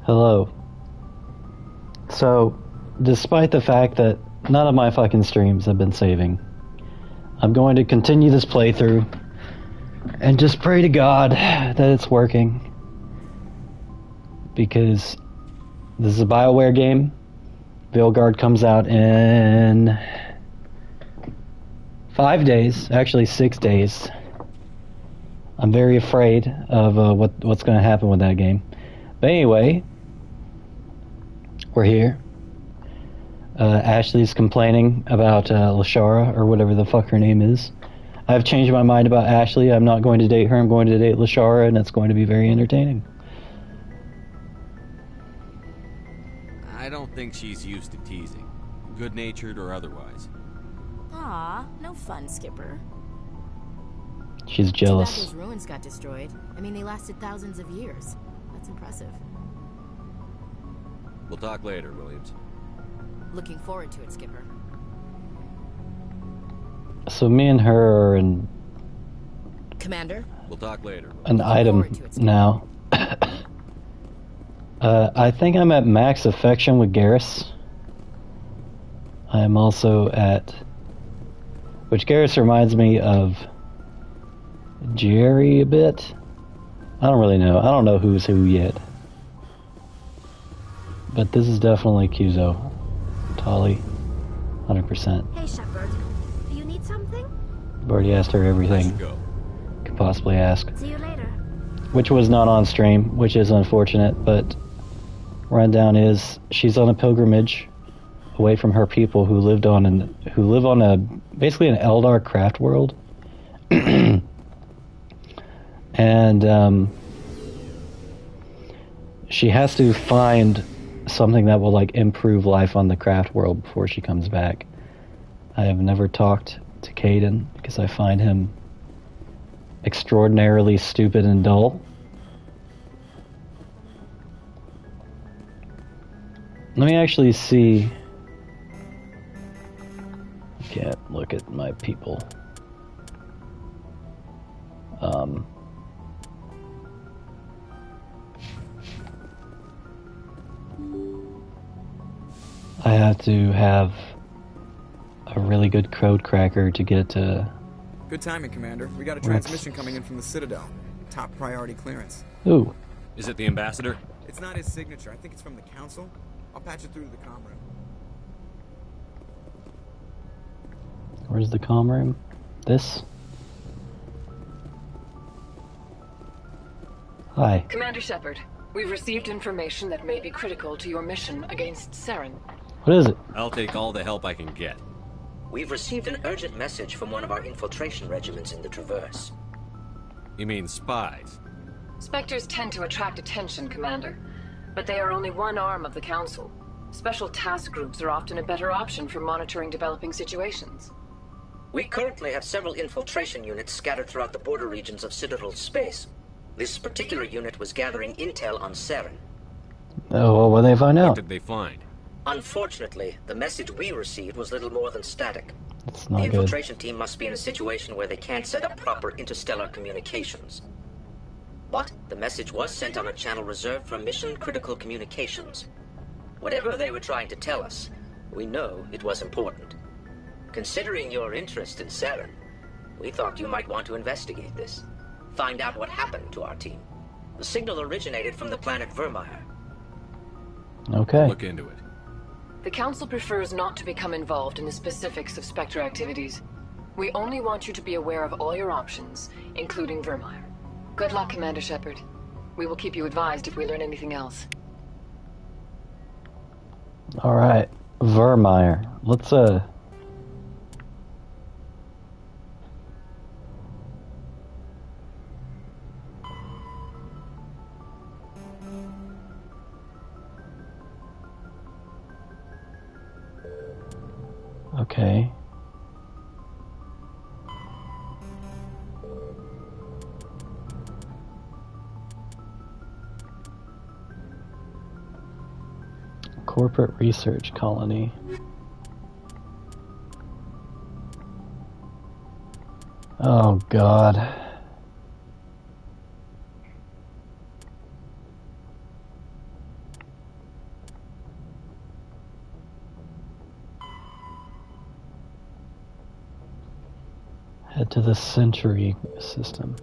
Hello. So, despite the fact that none of my fucking streams have been saving, I'm going to continue this playthrough and just pray to God that it's working. Because this is a BioWare game. Veilguard comes out in 5 days, actually 6 days. I'm very afraid of what's going to happen with that game. But anyway, we're here. Ashley's complaining about Lashara, or whatever the fuck her name is. I've changed my mind about Ashley. I'm not going to date her. I'm going to date Lashara, and it's going to be very entertaining. I don't think she's used to teasing, good-natured or otherwise. Aw, no fun, Skipper. She's jealous. Too bad those ruins got destroyed. I mean, they lasted thousands of years. That's impressive. We'll talk later, Williams. Looking forward to it, Skipper. So me and her are in Commander? We'll talk later. an item now. I think I'm at max affection with Garrus. I am also at... Which Garrus reminds me of Jerry a bit. I don't really know. I don't know who's who yet. But this is definitely Cuso. Tali. 100%. Hey, Shepard. Do you need something? I've already asked her everything Go. could possibly ask. See you later. Which was not on stream, which is unfortunate, but rundown is she's on a pilgrimage away from her people who live on a basically an Eldar craft world. And she has to find something that will like improve life on the craft world before she comes back. I have never talked to Caden because I find him extraordinarily stupid and dull. Let me actually see. I can't look at my people. I have to have a really good code cracker to get to... Good timing, Commander. We got a transmission coming in from the Citadel. Top priority clearance. Ooh. Is it the ambassador? It's not his signature. I think it's from the Council. I'll patch it through to the comm room. Where's the comm room? This? Hi. Commander Shepard, we've received information that may be critical to your mission against Saren. What is it? I'll take all the help I can get. We've received an urgent message from one of our infiltration regiments in the Traverse. You mean spies? Spectres tend to attract attention, Commander, but they are only one arm of the Council. Special task groups are often a better option for monitoring developing situations. We currently have several infiltration units scattered throughout the border regions of Citadel space. This particular unit was gathering intel on Saren. Oh, well, what did they find What out? did they find? Unfortunately, the message we received was little more than static. It's The not good. infiltration team must be in a situation where they can't set up proper interstellar communications. But the message was sent on a channel reserved for mission-critical communications. Whatever they were trying to tell us, we know it was important. Considering your interest in Saren, we thought you might want to investigate this. Find out what happened to our team. The signal originated from the planet Vermeer. Okay. Look into it. The Council prefers not to become involved in the specifics of Spectre activities. We only want you to be aware of all your options, including Vermeer. Good luck, Commander Shepard. We will keep you advised if we learn anything else. Alright. Vermeer. Let's, Okay. Corporate research colony. Oh God. Head to the Century system.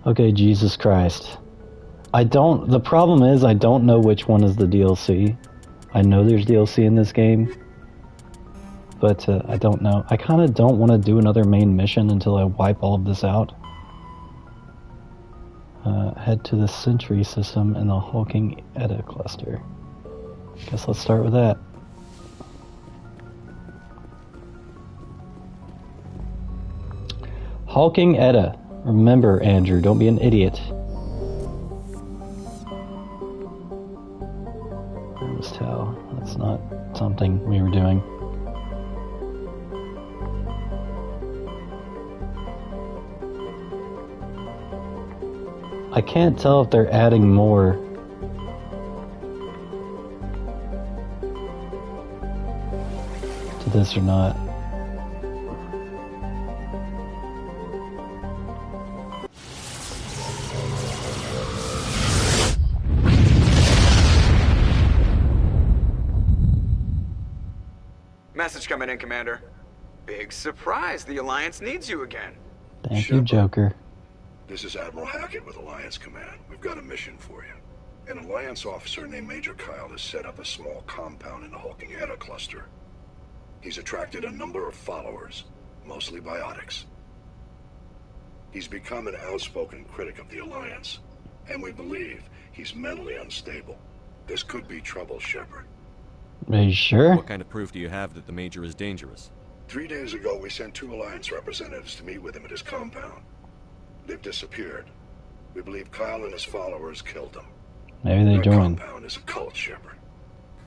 Okay, Jesus Christ. The problem is I don't know which one is the DLC. I know there's DLC in this game, but I don't know. I kind of don't want to do another main mission until I wipe all of this out. Head to the Century system and the Hulking Edda cluster. Guess let's start with that. Hulking Edda. Remember, Andrew, don't be an idiot. Just tell. That's not something we were doing. I can't tell if they're adding more. To this or not. Message coming in, Commander. Big surprise, the Alliance needs you again. Thank you, Joker. This is Admiral Hackett with Alliance Command. We've got a mission for you. An Alliance officer named Major Kyle has set up a small compound in the Hulking Edda cluster. He's attracted a number of followers, mostly biotics. He's become an outspoken critic of the Alliance, and we believe he's mentally unstable. This could be trouble, Shepard. Are you sure? What kind of proof do you have that the Major is dangerous? 3 days ago, we sent 2 Alliance representatives to meet with him at his compound. They've disappeared. We believe Kyle and his followers killed them. Maybe they Their joined. compound is a cult, Shepard.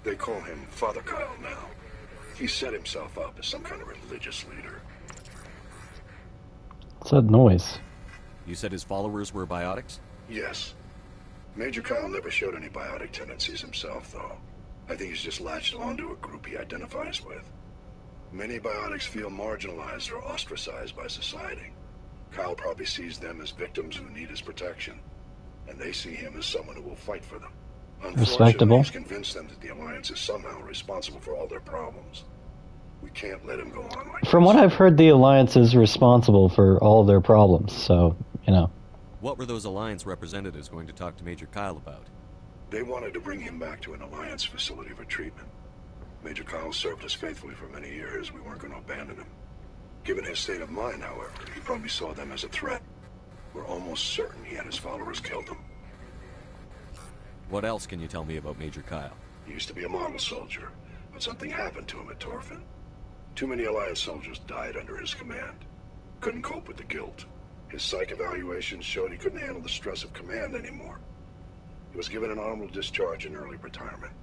They call him Father Kyle now. He set himself up as some kind of religious leader. What's that noise? You said his followers were biotics? Yes. Major Kyle never showed any biotic tendencies himself, though. I think he's just latched onto a group he identifies with. Many biotics feel marginalized or ostracized by society. Kyle probably sees them as victims who need his protection, and they see him as someone who will fight for them. Respectable. Unfortunately, he's convinced them that the Alliance is somehow responsible for all their problems. We can't let him go on like From what I've heard, the Alliance is responsible for all of their problems, so, you know. What were those Alliance representatives going to talk to Major Kyle about? They wanted to bring him back to an Alliance facility for treatment. Major Kyle served us faithfully for many years. We weren't going to abandon him. Given his state of mind, however, he probably saw them as a threat. We're almost certain he had his followers killed him. What else can you tell me about Major Kyle? He used to be a model soldier, but something happened to him at Torfin. Too many Alliance soldiers died under his command. Couldn't cope with the guilt. His psych evaluations showed he couldn't handle the stress of command anymore. He was given an honorable discharge in early retirement.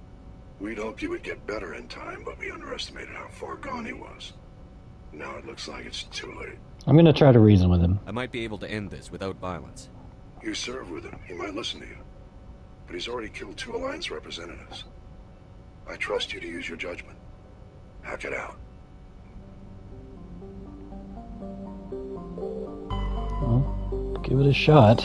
We'd hoped he would get better in time, but we underestimated how far gone he was. Now it looks like it's too late. I'm gonna try to reason with him. I might be able to end this without violence. You serve with him. He might listen to you. But he's already killed 2 Alliance representatives. I trust you to use your judgment. Hack it out. Well, give it a shot.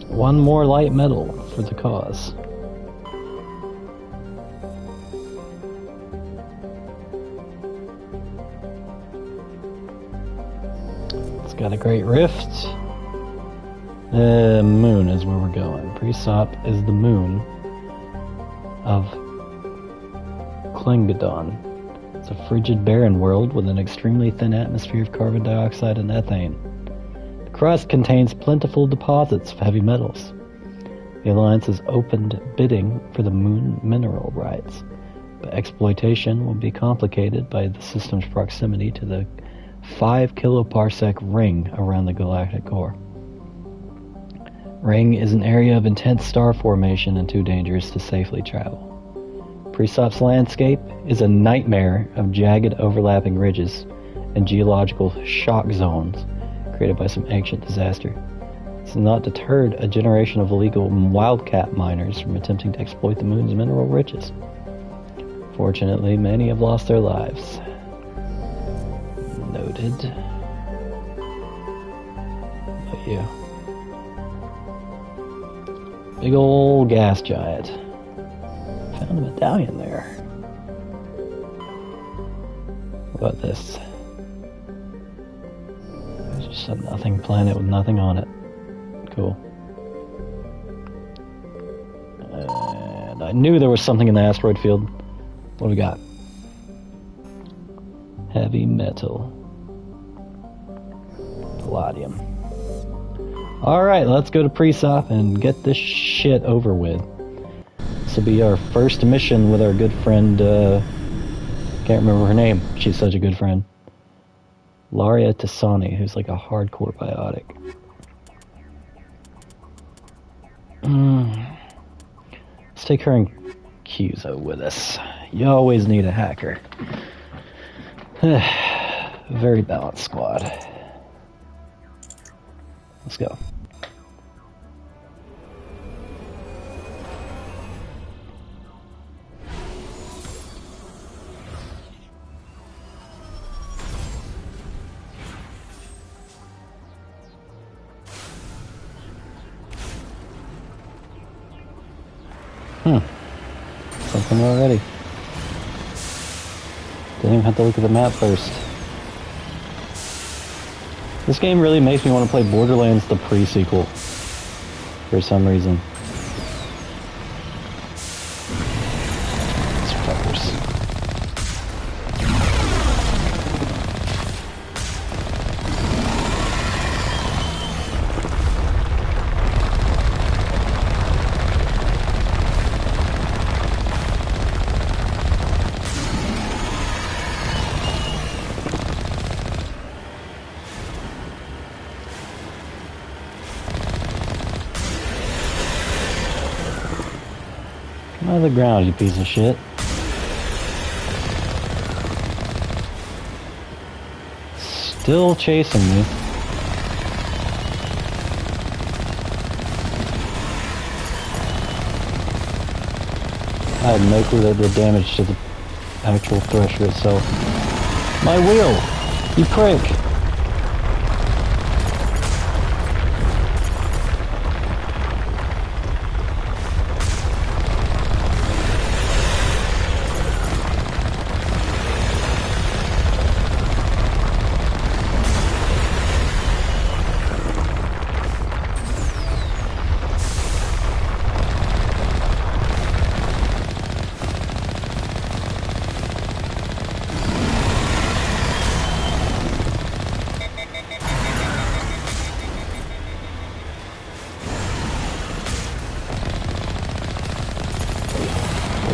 One more light metal for the cause. It's got a great rift. Moon is where we're going. Presop is the moon of Klingadon. It's a frigid, barren world with an extremely thin atmosphere of carbon dioxide and ethane. The crust contains plentiful deposits of heavy metals. The Alliance has opened bidding for the moon mineral rights, but exploitation will be complicated by the system's proximity to the 5 kiloparsec ring around the galactic core. Ring is an area of intense star formation and too dangerous to safely travel. Presop's landscape is a nightmare of jagged overlapping ridges and geological shock zones created by some ancient disaster. This has not deterred a generation of illegal wildcat miners from attempting to exploit the moon's mineral riches. Fortunately, many have lost their lives. Noted. you. Big old gas giant. Found a medallion there. What about this? It's just a nothing planet with nothing on it. Cool. And I knew there was something in the asteroid field. What do we got? Heavy metal. Palladium. Alright, let's go to Presop and get this shit over with. This will be our first mission with our good friend, can't remember her name. She's such a good friend. Laria Tassani, who's like a hardcore biotic. Let's take her and Cuso with us. You always need a hacker. Very balanced squad. Let's go. Something already. Didn't even have to look at the map first. This game really makes me want to play Borderlands the pre-sequel. For some reason. These fuckers. Out of the ground, you piece of shit. Still chasing me. I had no clue that did damage to the actual thresher itself. My wheel! You prick!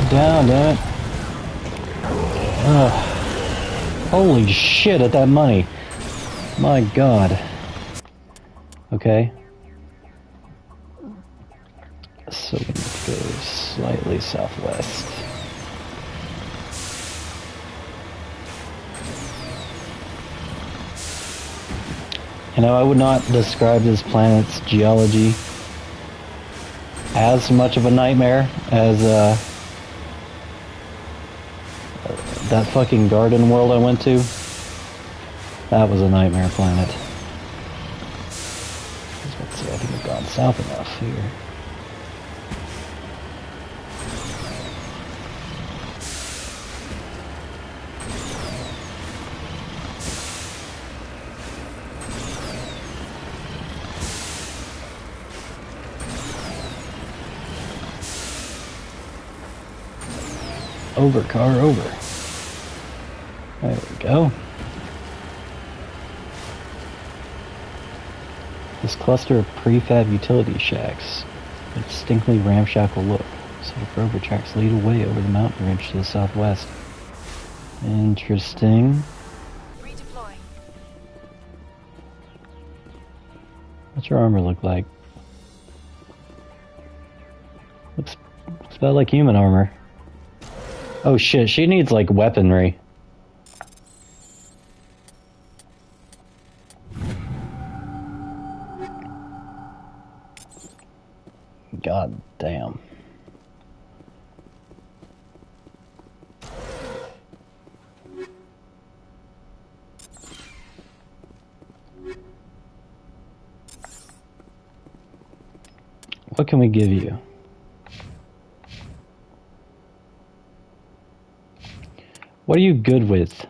Down, damn it. Holy shit at that money. My god. Okay. So we need to go slightly southwest. You know, I would not describe this planet's geology as much of a nightmare as, that fucking garden world I went to. That was a nightmare planet. Let's see, I think I've gone south enough here. Over, car, over. There we go. This cluster of prefab utility shacks, a distinctly ramshackle look. So the Grover tracks lead away over the mountain ridge to the southwest. Interesting. Redeploying. What's your armor look like? Looks about like human armor. Oh shit, she needs like weaponry. God damn. What can we give you? What are you good with?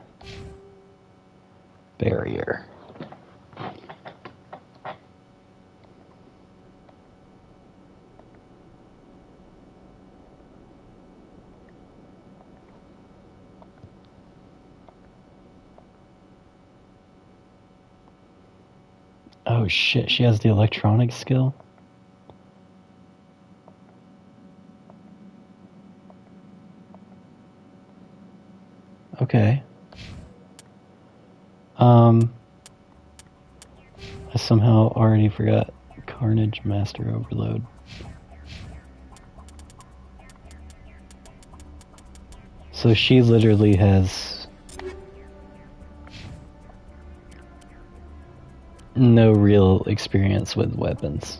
Barrier. Oh shit, she has the electronic skill? Okay. I somehow already forgot Carnage Master Overload. So she literally has no real experience with weapons.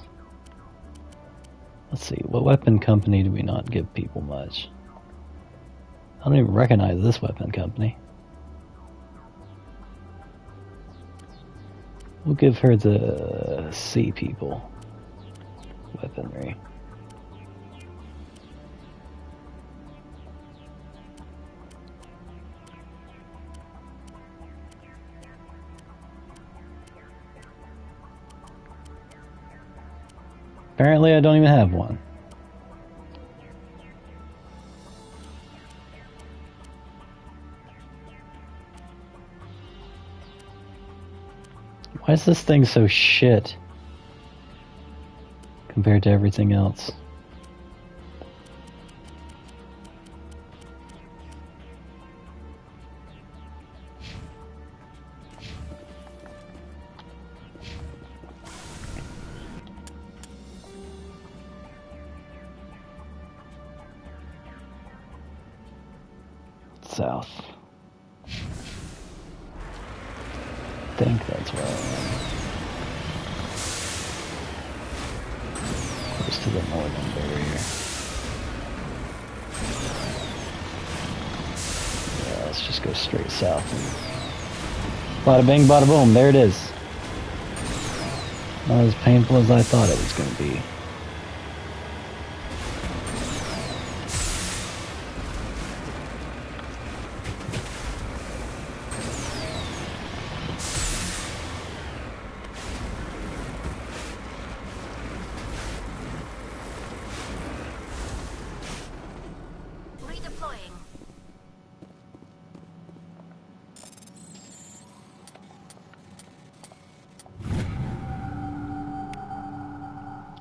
Let's see, what weapon company do we not give people much? I don't even recognize this weapon company. We'll give her the Sea People weaponry. Apparently I don't even have one. Why is this thing so shit compared to everything else? South. I think that's where I am. Close to the northern barrier. Yeah, let's just go straight south. Bada bing, bada boom, there it is. Not as painful as I thought it was going to be.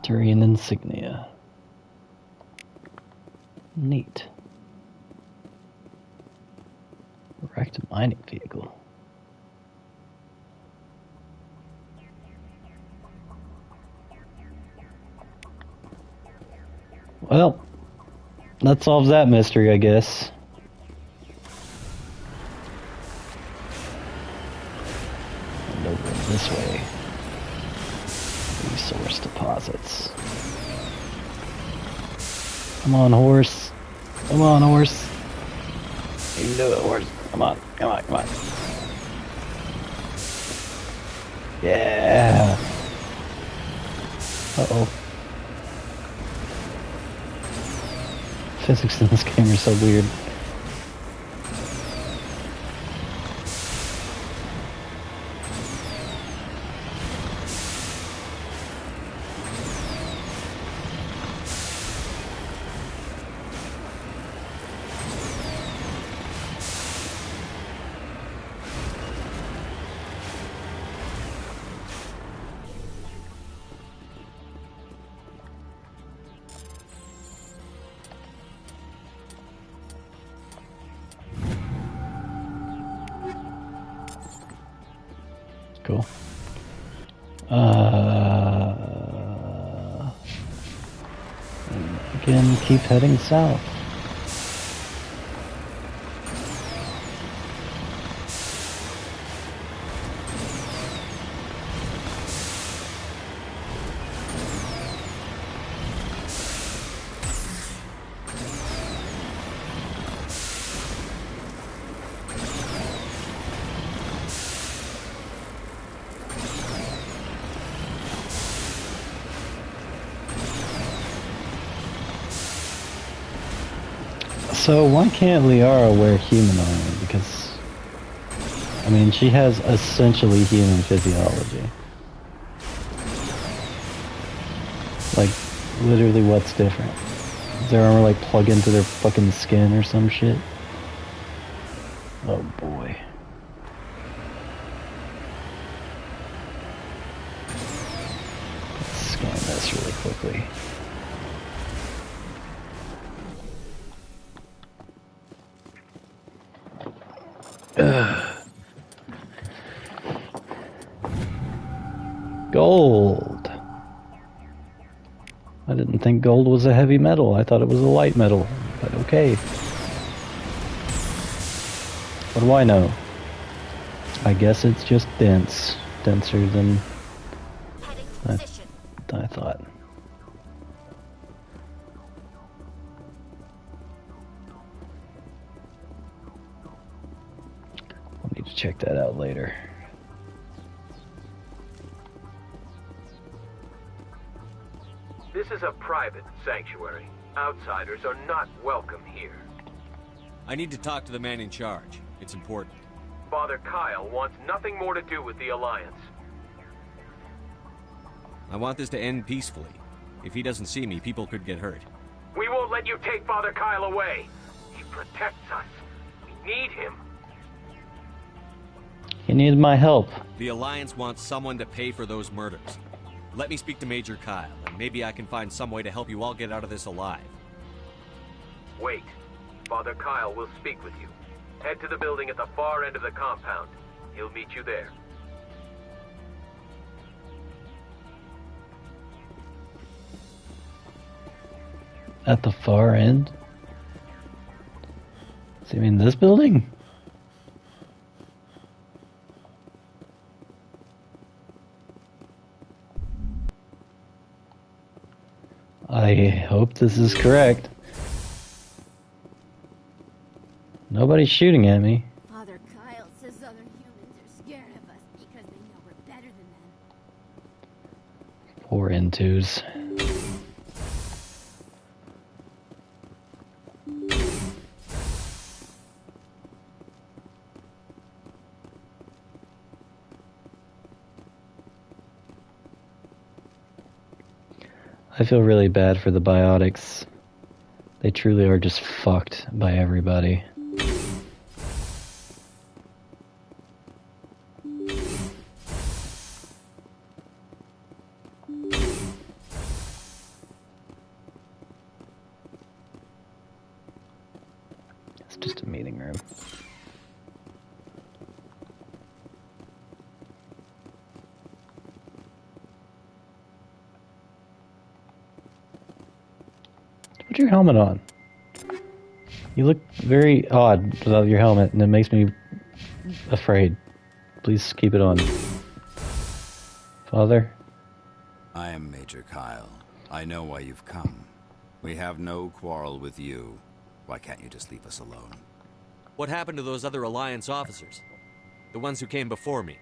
Turian insignia. Neat. Wrecked mining vehicle. Well, that solves that mystery, I guess. And over this way. Resource deposits. Come on, horse. Come on, horse. You can do it, horse. Come on, come on, come on. Yeah. Uh-oh. Physics in this game are so weird. Cool. Again, keep heading south. So why can't Liara wear human armor? Because, I mean, she has essentially human physiology. Like, literally what's different? Does their armor, like, plug into their fucking skin or some shit? Oh boy. Let's scan this really quickly. Gold. I didn't think gold was a heavy metal. I thought it was a light metal. But okay. What do I know? I guess it's just dense. Denser than I thought. I'll need to check that out later. This is a private sanctuary. Outsiders are not welcome here. I need to talk to the man in charge. It's important. Father Kyle wants nothing more to do with the Alliance. I want this to end peacefully. If he doesn't see me, people could get hurt. We won't let you take Father Kyle away. He protects us. We need him. He needs my help. The Alliance wants someone to pay for those murders. Let me speak to Major Kyle, and maybe I can find some way to help you all get out of this alive. Wait. Father Kyle will speak with you. Head to the building at the far end of the compound. He'll meet you there. At the far end? Does he mean this building? I hope this is correct. Nobody's shooting at me. Father Kyle says other humans are scared of us because they know we're better than them. Poor N2s. I feel really bad for the biotics. They truly are just fucked by everybody. It's just a meeting room. Put your helmet on. You look very odd without your helmet, and it makes me afraid. Please keep it on. Father? I am Major Kyle. I know why you've come. We have no quarrel with you. Why can't you just leave us alone? What happened to those other Alliance officers? The ones who came before me?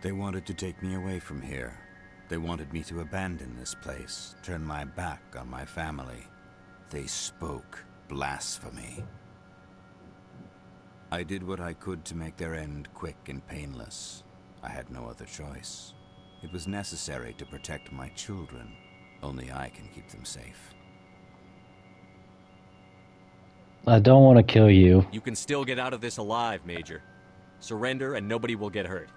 They wanted to take me away from here. They wanted me to abandon this place, turn my back on my family. They spoke blasphemy. I did what I could to make their end quick and painless. I had no other choice. It was necessary to protect my children. Only I can keep them safe. I don't want to kill you. You can still get out of this alive, Major. Surrender and nobody will get hurt.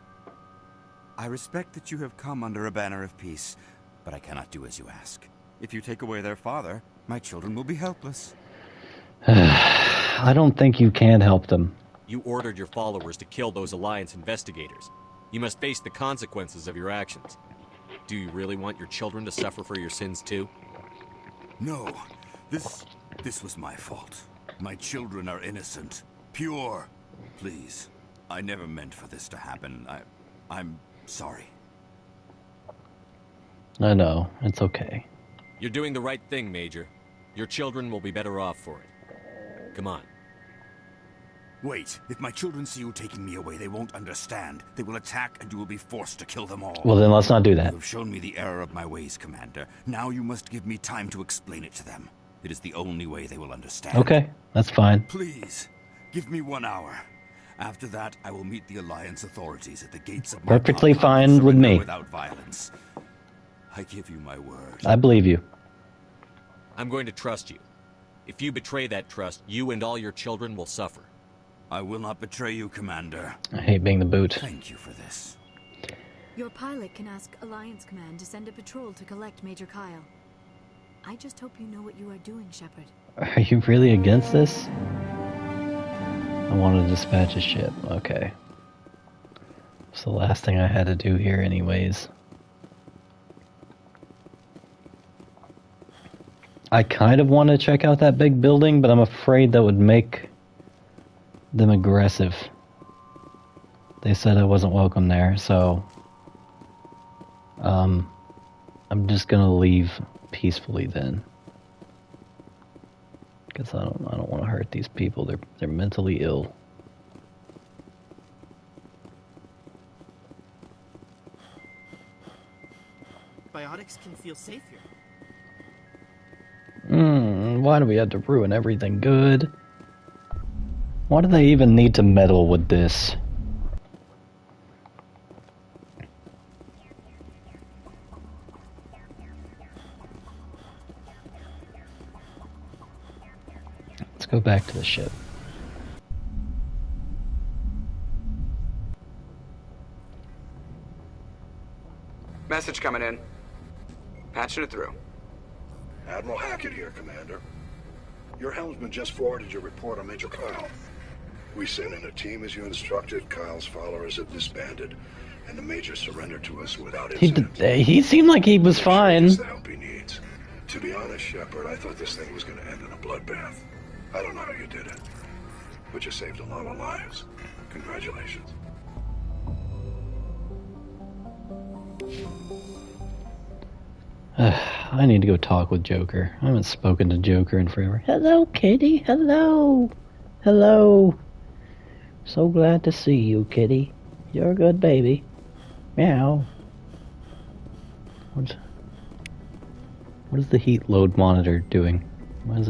I respect that you have come under a banner of peace, but I cannot do as you ask. If you take away their father, my children will be helpless. I don't think you can help them. You ordered your followers to kill those Alliance investigators. You must face the consequences of your actions. Do you really want your children to suffer for your sins too? No, this was my fault. My children are innocent, pure. Please, I never meant for this to happen. I'm sorry. I know, it's okay. You're doing the right thing, Major. Your children will be better off for it. Come on. Wait, if my children see you taking me away, they won't understand. They will attack and you will be forced to kill them all. Well, then let's not do that. You have shown me the error of my ways, Commander. Now you must give me time to explain it to them. It is the only way they will understand. Okay, that's fine. Please, give me 1 hour. After that, I will meet the Alliance authorities at the gates of my Perfectly compound and fine with surrender me. without violence. I give you my word. I believe you. I'm going to trust you. If you betray that trust, you and all your children will suffer. I will not betray you, Commander. I hate being the boot. Thank you for this. Your pilot can ask Alliance Command to send a patrol to collect Major Kyle. I just hope you know what you are doing, Shepard. Are you really against this? I want to dispatch a ship. Okay. It's the last thing I had to do here anyways. I kind of want to check out that big building, but I'm afraid that would make them aggressive. They said I wasn't welcome there, so I'm just gonna leave peacefully then. Because I don't want to hurt these people. They're mentally ill. Biotics can feel safe here. Why do we have to ruin everything good? Why do they even need to meddle with this? Let's go back to the ship. Message coming in. Patching it through. Admiral Hackett here, Commander. Your helmsman just forwarded your report on Major Kyle. We sent in a team as you instructed. Kyle's followers have disbanded, and the Major surrendered to us without incident. He seemed like he was fine. He the help he needs. To be honest, Shepard, I thought this thing was going to end in a bloodbath. I don't know how you did it, but you saved a lot of lives. Congratulations. I need to go talk with Joker. I haven't spoken to Joker in forever. Hello, kitty. Hello. Hello. So glad to see you, kitty. You're a good baby. Meow. What is the heat load monitor doing? Why is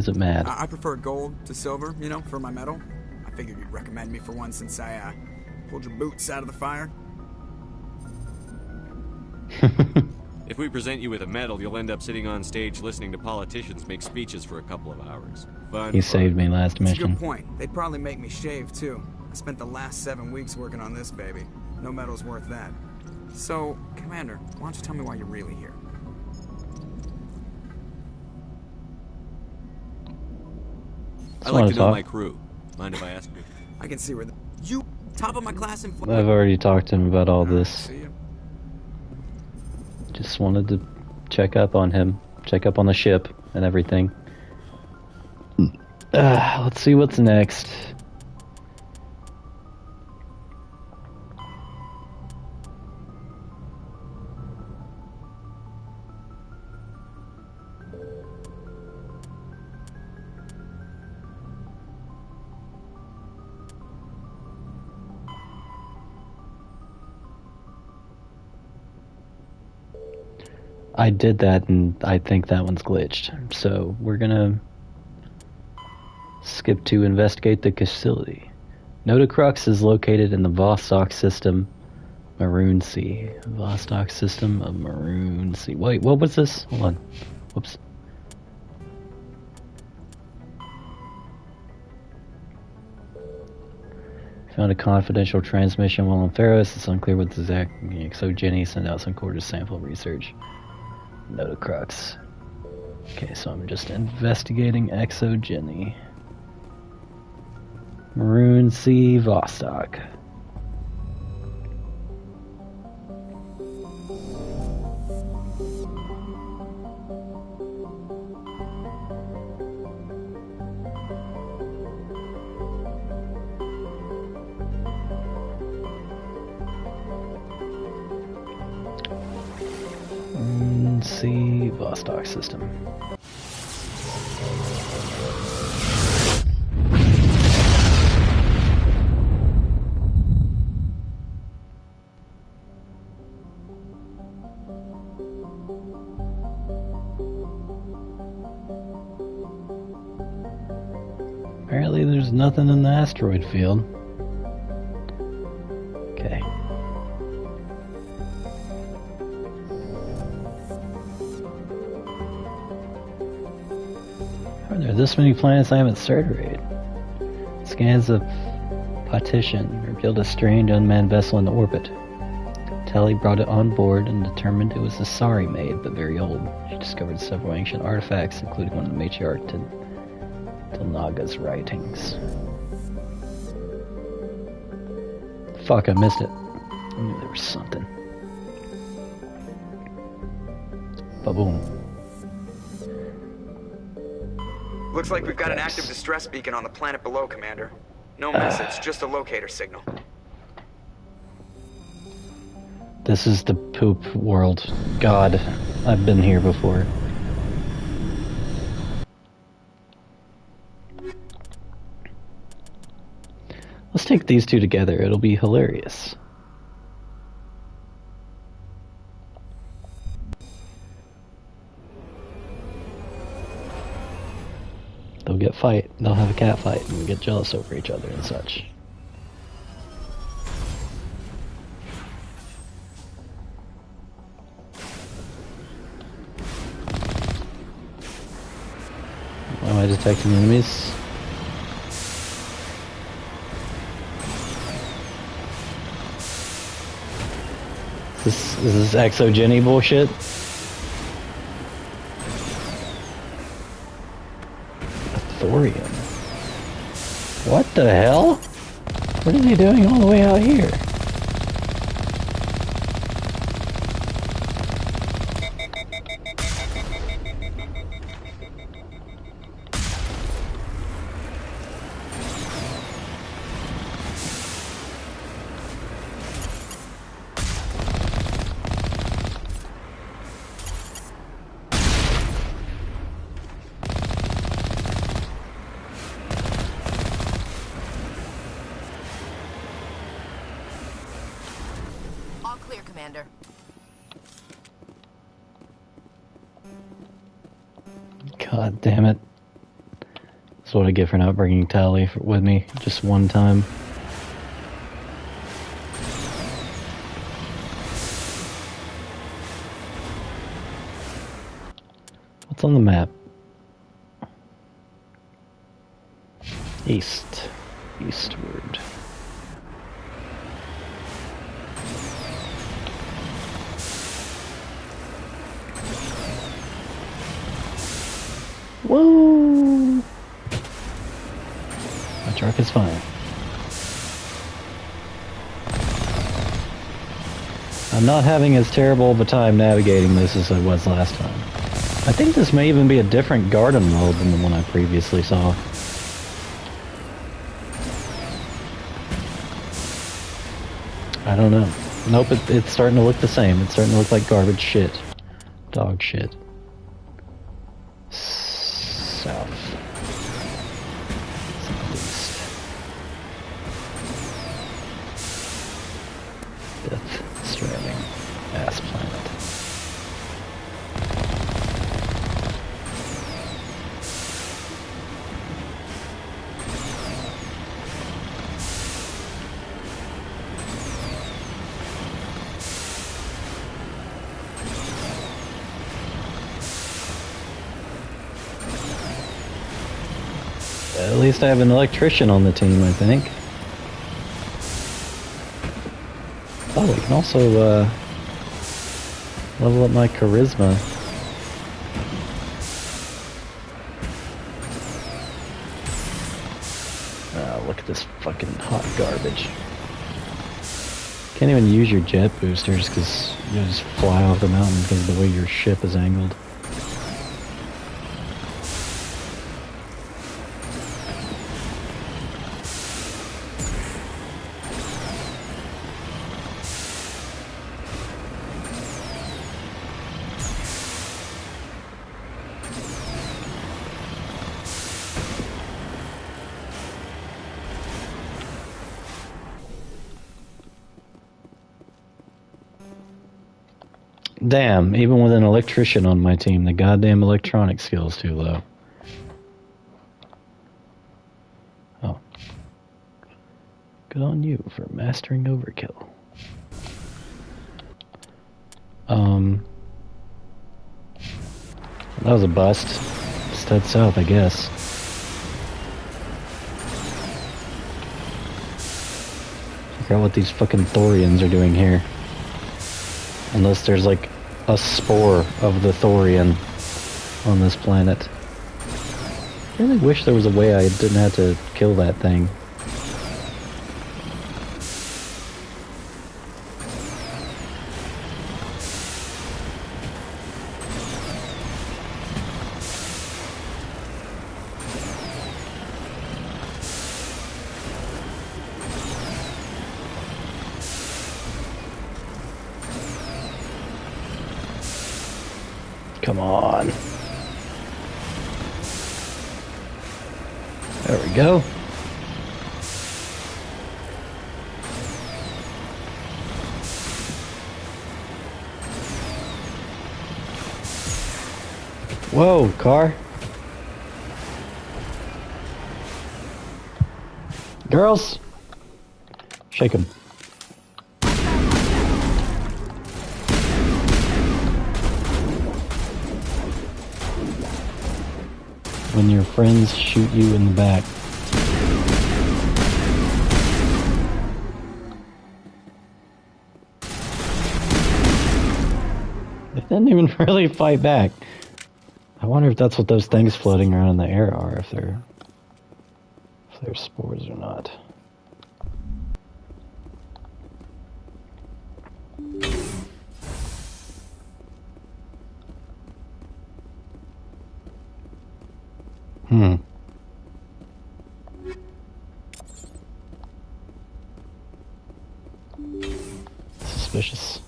it mad? I prefer gold to silver, you know, for my medal. I figured you'd recommend me for one since I pulled your boots out of the fire. If we present you with a medal, you'll end up sitting on stage listening to politicians make speeches for a couple of hours. Fun. He saved me last That's mission. a good point. They'd probably make me shave, too. I spent the last 7 weeks working on this baby. No medal's worth that. So, Commander, why don't you tell me why you're really here? I like to know my crew. Mind if I ask you? I can see where you top of my class in I've already talked to him about all this. See you. Just wanted to check up on him, check up on the ship and everything. Let's see what's next. I did that, and I think that one's glitched. So we're gonna skip to investigate the facility. Notacrux is located in the Vostok system, Maroon Sea. Vostok system of Maroon Sea. Wait, what was this? Hold on. Whoops. Found a confidential transmission while on Theros. It's unclear what the exact exogeny sent out some core to sample research. Notacrux. Okay, so I'm just investigating exogeny. Maroon Sea, Vostok. Sea, Vostok system. Apparently there's nothing in the asteroid field. Okay. Are there this many planets I haven't surveyed? Scans of partition revealed a strange unmanned vessel in orbit. Tali brought it on board and determined it was a Sari made, but very old. She discovered several ancient artifacts, including one of the matriarch Tilnaga's writings. Fuck, I missed it. I knew there was something. Ba-boom. Looks like we've got an active distress beacon on the planet below, Commander. No message, just a locator signal. This is the poop world. God, I've been here before. Let's take these two together. It'll be hilarious. They'll have a cat fight and get jealous over each other and such. Am I detecting enemies? Is this Exogeny bullshit? Thorium. What the hell? What is he doing all the way out here? God damn it. That's what I get for not bringing Tali with me just one time. What's on the map? East. Eastward. Whoa! My truck is fine. I'm not having as terrible of a time navigating this as I was last time. I think this may even be a different garden mode than the one I previously saw. I don't know. Nope, it's starting to look the same. It's starting to look like garbage shit. Dog shit. South. Southeast. Death Stranding. Ass planet. At least I have an electrician on the team, I think. Oh, we can also level up my charisma. Oh, look at this fucking hot garbage. Can't even use your jet boosters because you just fly off the mountain because of the way your ship is angled. Damn, even with an electrician on my team, the goddamn electronic skill's too low. Good on you for mastering overkill. That was a bust. Just head south, I guess. Figure out what these fucking Thorians are doing here. Unless there's like a spore of the Thorian on this planet. I really wish there was a way I didn't have to kill that thing. Come on. There we go. Whoa, car. Girls. Shake 'em. When your friends shoot you in the back. They didn't even really fight back. I wonder if that's what those things floating around in the air are, if they're spores or not. Suspicious.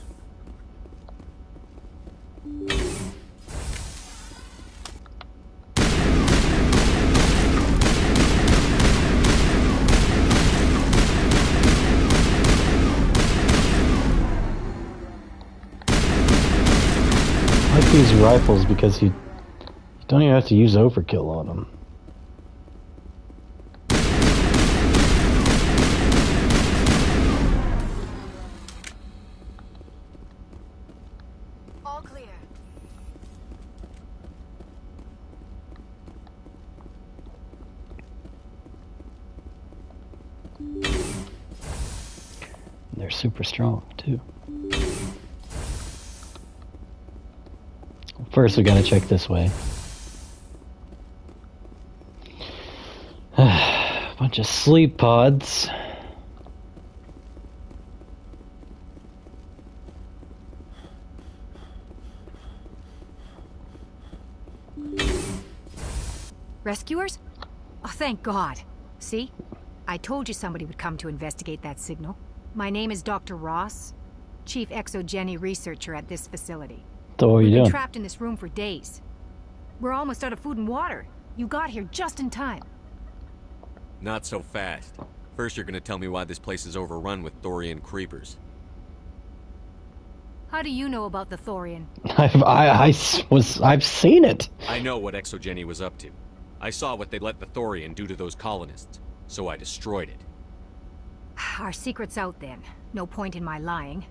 I like these rifles because you don't even have to use overkill on them. All clear. They're super strong too. First, we gotta check this way. Bunch of sleep pods. Rescuers? Oh, thank God. See? I told you somebody would come to investigate that signal. My name is Dr. Ross, Chief Exogeny Researcher at this facility. So what are you We've doing? been trapped in this room for days. We're almost out of food and water. You got here just in time. Not so fast. First, you're gonna tell me why this place is overrun with Thorian creepers. How do you know about the Thorian? I've seen it. I know what Exogeny was up to. I saw what they let the Thorian do to those colonists, so I destroyed it. Our secret's out then. No point in my lying.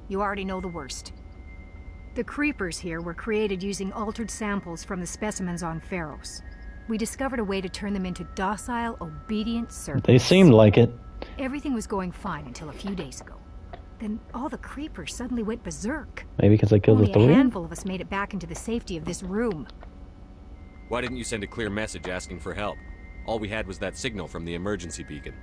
You already know the worst. The creepers here were created using altered samples from the specimens on Pharos. We discovered a way to turn them into docile, obedient servants. They seemed like it. Everything was going fine until a few days ago. Then all the creepers suddenly went berserk. Maybe because I killed the Only a Thorian? handful of us made it back into the safety of this room. Why didn't you send a clear message asking for help? All we had was that signal from the emergency beacon.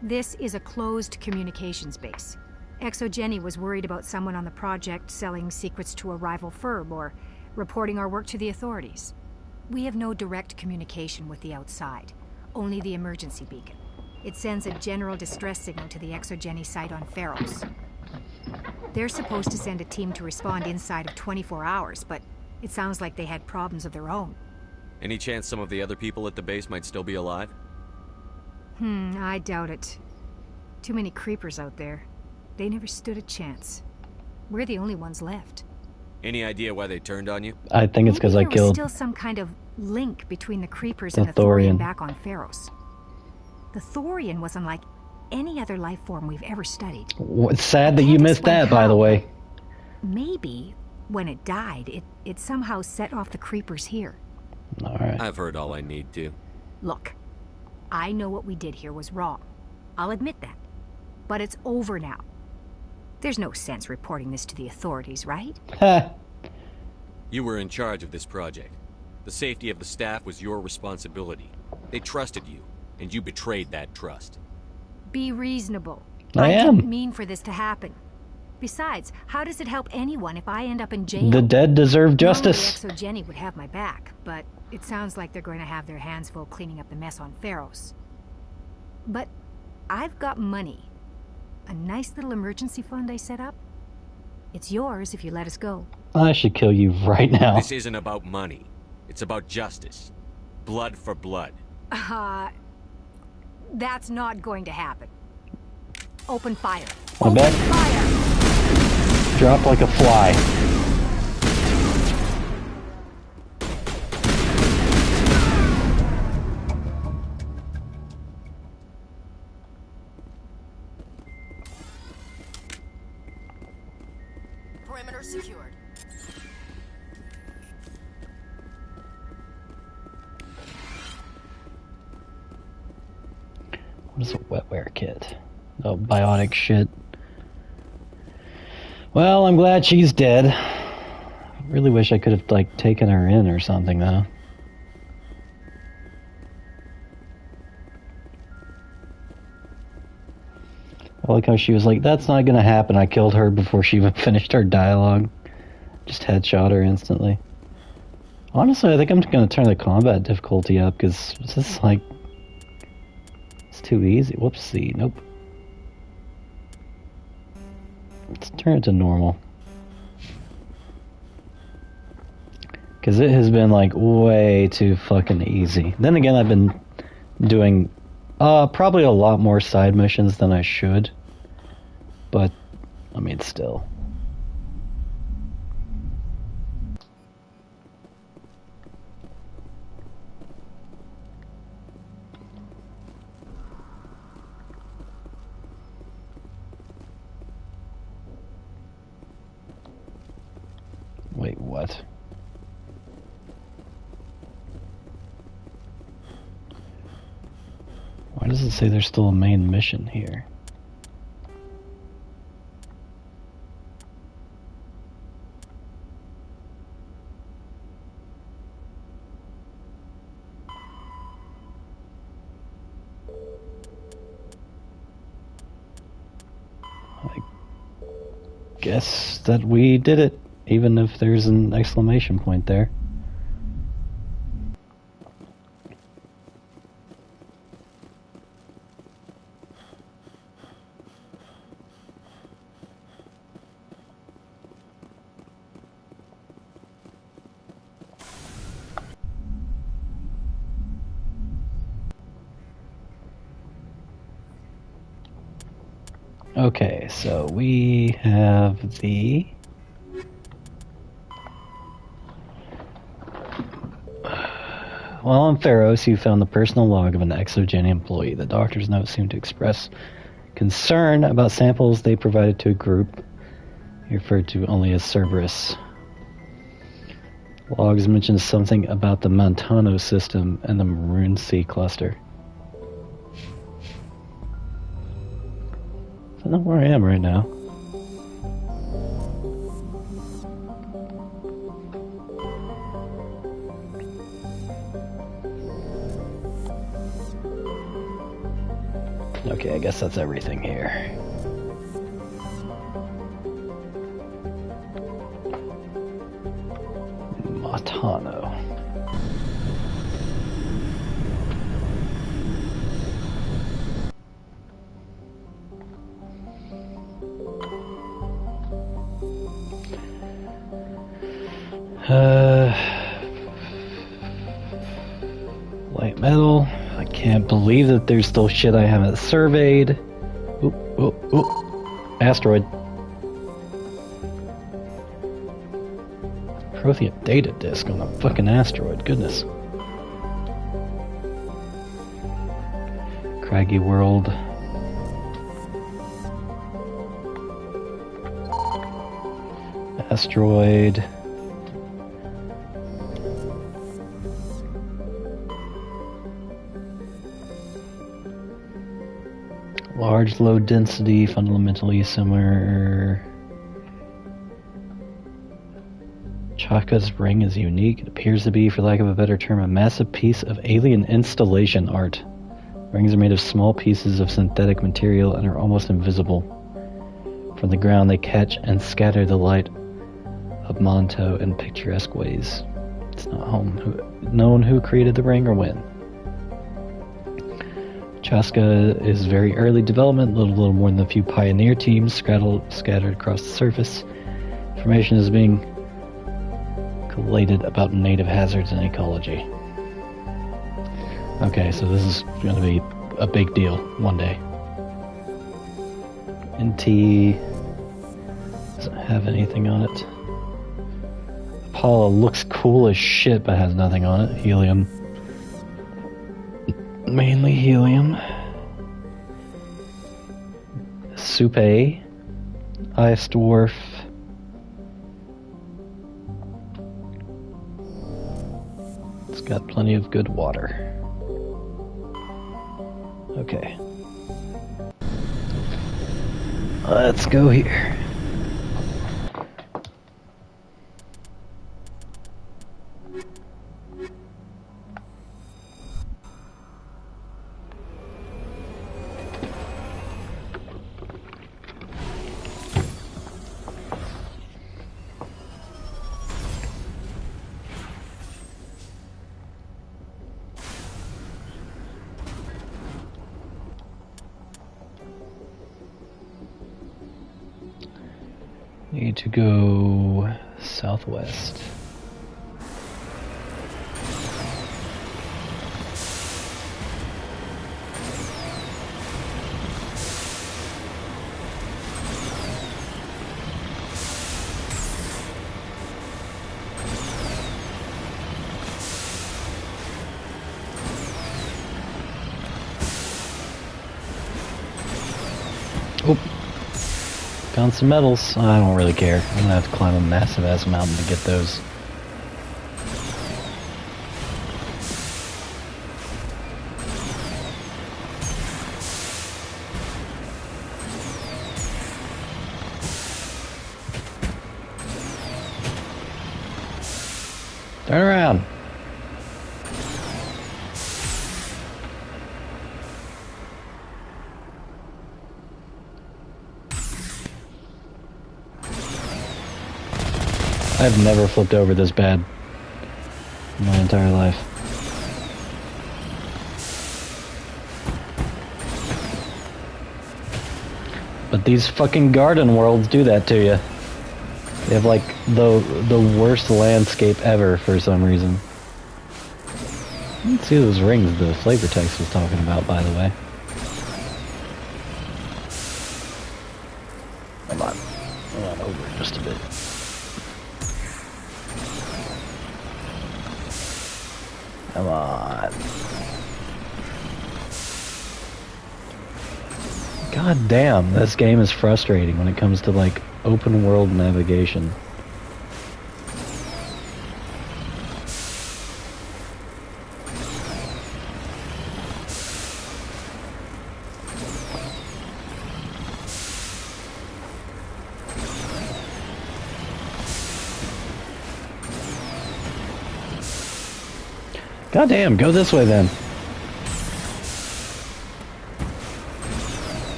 This is a closed communications base. Exogeny was worried about someone on the project selling secrets to a rival firm or reporting our work to the authorities. We have no direct communication with the outside, only the emergency beacon. It sends a general distress signal to the Exogeny site on Pharos. They're supposed to send a team to respond inside of 24 hours, but it sounds like they had problems of their own. Any chance some of the other people at the base might still be alive? I doubt it. Too many creepers out there. They never stood a chance. We're the only ones left. Any idea why they turned on you? I think it's because I There was killed still some kind of link between the creepers the and the Thorian Thorian. back on Pharos. The Thorian was unlike any other life form we've ever studied. It's sad that you missed that, by the way. Maybe, when it died, it somehow set off the creepers here. Alright. I've heard all I need to. Look, I know what we did here was wrong. I'll admit that. But it's over now. There's no sense reporting this to the authorities, right? You were in charge of this project. The safety of the staff was your responsibility. They trusted you, and you betrayed that trust. Be reasonable. I am. didn't mean for this to happen. Besides, how does it help anyone if I end up in jail? The dead deserve justice. Normally, ExoGeni would have my back, but it sounds like they're going to have their hands full cleaning up the mess on Pharos. But I've got money. A nice little emergency fund I set up. It's yours if you let us go. I should kill you right now. This isn't about money. It's about justice. Blood for blood. That's not going to happen. Open fire. My back. Fire! Drop like a fly. Perimeter secured. What is a wetware kit? Oh, biotic shit. Well, I'm glad she's dead. I really wish I could have, like, taken her in or something, though. I like how she was like, that's not gonna happen. I killed her before she even finished her dialogue. Just headshot her instantly. Honestly, I think I'm gonna turn the combat difficulty up, because this is like... it's too easy. Whoopsie. Nope. Let's turn it to normal. Because it has been, like, way too fucking easy. Then again, I've been doing probably a lot more side missions than I should. But, I mean, still. Wait, what? Why does it say there's still a main mission here? I guess that we did it. Even if there's an exclamation point there. Okay, so we have the... While on Pharos, you found the personal log of an ExoGeni employee. The doctor's note seemed to express concern about samples they provided to a group referred to only as Cerberus. Logs mentioned something about the Montano system and the Maroon Sea cluster. I don't know where I am right now. Okay, I guess that's everything here. Montano. Light metal. I can't believe that there's still shit I haven't surveyed. Oop, oop, oop. Asteroid. Prothean data disk on a fucking asteroid. Goodness. Craggy world. Asteroid. Large, low density, fundamentally similar. Chaka's ring is unique. It appears to be, for lack of a better term, a massive piece of alien installation art. Rings are made of small pieces of synthetic material and are almost invisible. From the ground, they catch and scatter the light of Monto in picturesque ways. It's not known who created the ring or when. Chaska is very early development, little more than a few pioneer teams scattered across the surface. Information is being collated about native hazards and ecology. Okay, so this is going to be a big deal one day. NT doesn't have anything on it. Apollo looks cool as shit but has nothing on it. Helium. Mainly helium. Supe. Ice Dwarf. It's got plenty of good water. Okay. Let's go here. Need to go southwest. Found some medals. I don't really care. I'm gonna have to climb a massive ass mountain to get those. Turn around. I've never flipped over this bad in my entire life. But these fucking garden worlds do that to you. They have like the worst landscape ever for some reason. Let's see those rings the flavor text was talking about, by the way. Come on over just a bit. Come on. God damn, this game is frustrating when it comes to like open world navigation. God damn, go this way then.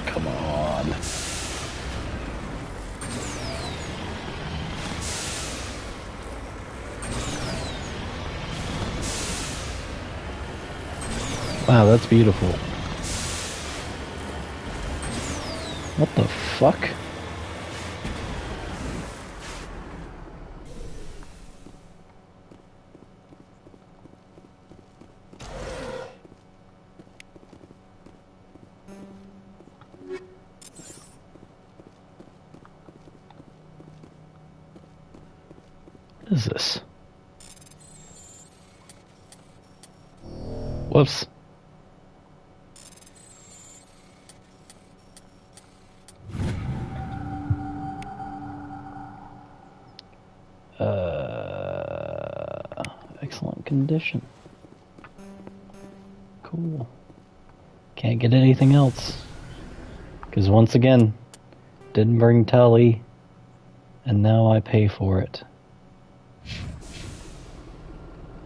Come on. Wow, that's beautiful. What the fuck? What is this? Whoops. Excellent condition. Cool. Can't get anything else. Because once again, didn't bring Tali, and now I pay for it.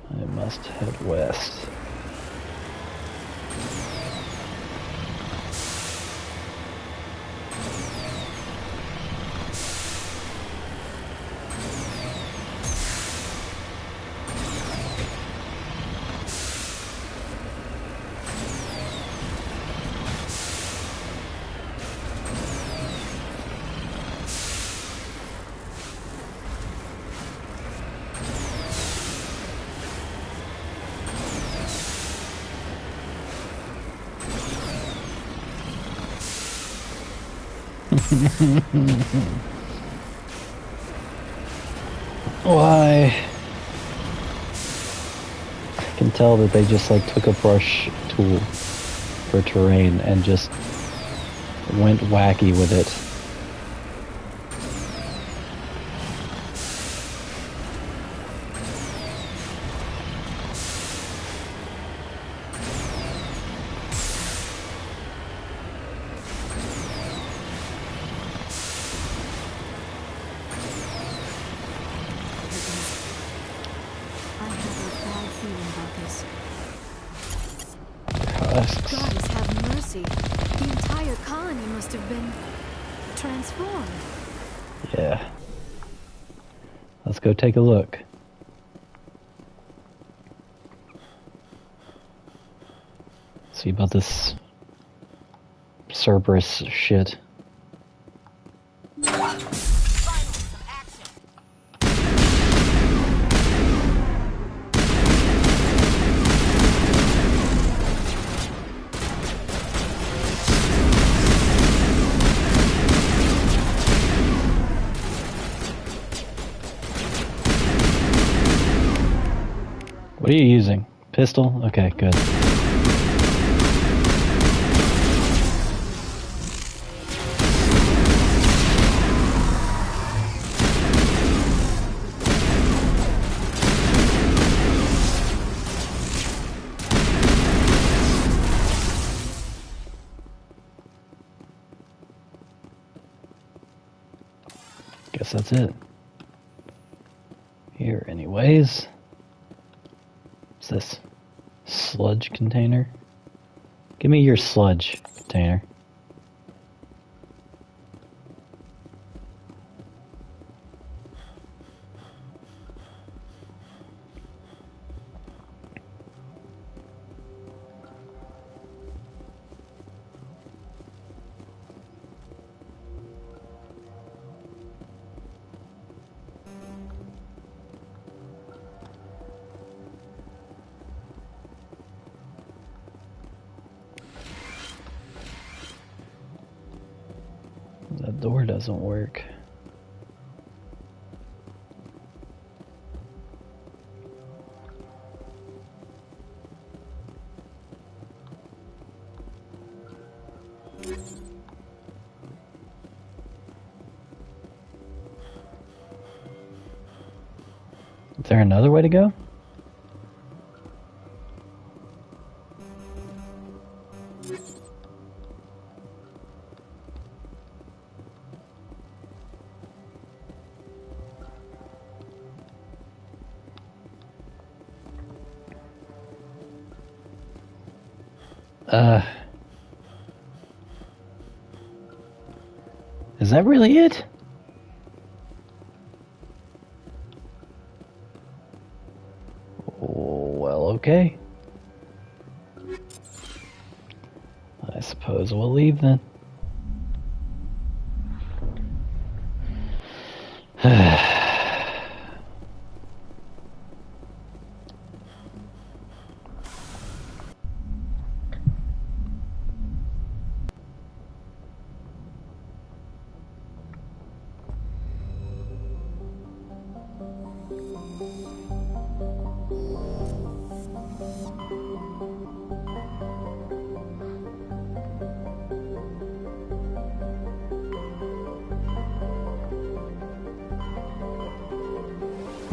I must head west. Why? I can tell that they just like took a brush tool for terrain and just went wacky with it. Goddess have mercy. The entire colony must have been transformed. Yeah. Let's go take a look. See about this Cerberus shit. What are you using? Pistol? Okay, good. Guess that's it. Here, anyways. What's this? Sludge container? Give me your sludge container. That door doesn't work. Is there another way to go? Is that really it? Well, okay. I suppose we'll leave then.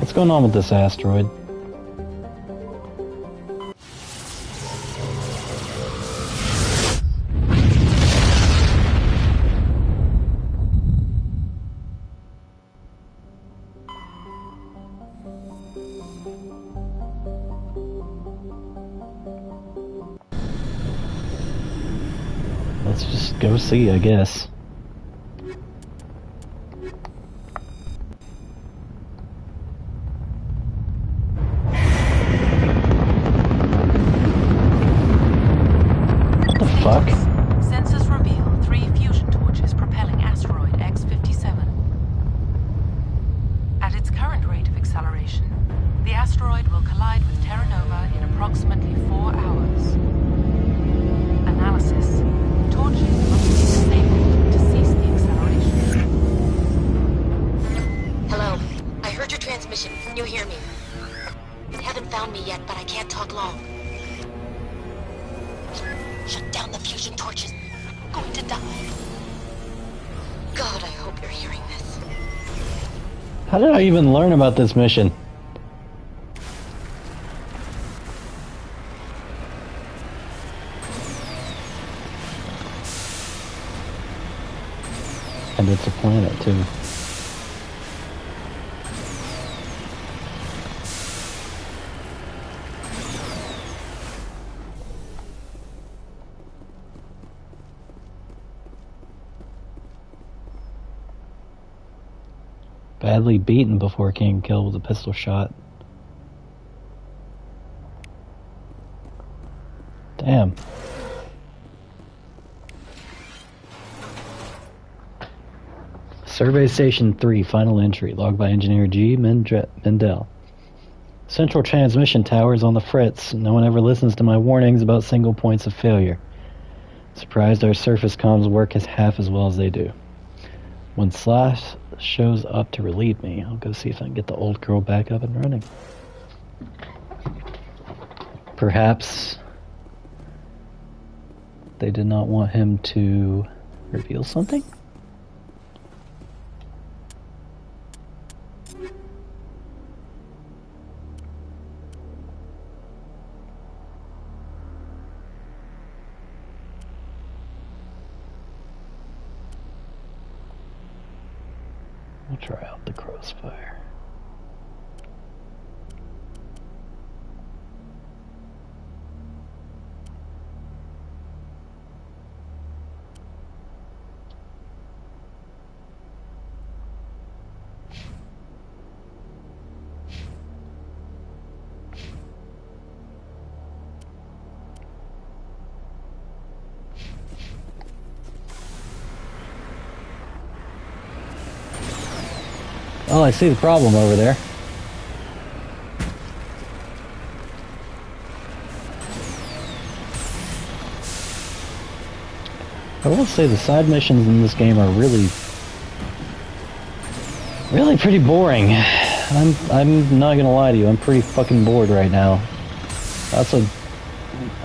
What's going on with this asteroid? Let's just go see, I guess. What the fuck? Sensors reveal 3 fusion torches propelling asteroid X-57. At its current rate of acceleration, the asteroid will collide with Terra Nova in approximately 4 hours. Analysis. Torches must be disabled to cease the acceleration. Hello. I heard your transmission. Can you hear me? You haven't found me yet, but I can't talk long. Shut down the fusion torches. I'm going to die. God, I hope you're hearing this. How did I even learn about this mission? And it's a planet, too. Badly beaten before getting killed with a pistol shot. Damn. Survey Station 3, final entry, logged by Engineer G. Mendel. Central transmission tower is on the fritz. No one ever listens to my warnings about single points of failure. Surprised our surface comms work as half as well as they do. When Slash shows up to relieve me, I'll go see if I can get the old girl back up and running. Perhaps they did not want him to reveal something? I'll try out the crossfire. Oh, I see the problem over there. I will say the side missions in this game are really pretty boring. I'm not gonna lie to you, I'm pretty fucking bored right now. Also,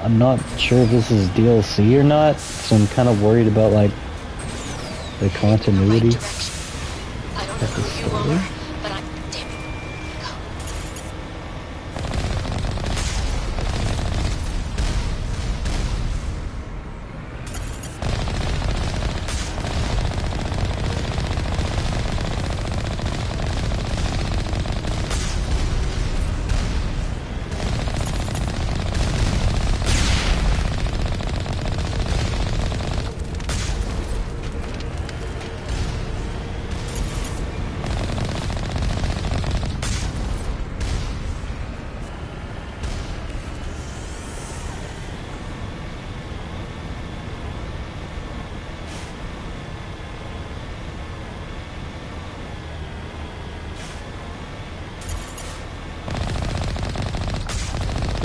I'm not sure if this is DLC or not, so I'm kind of worried about like the continuity. Of the story.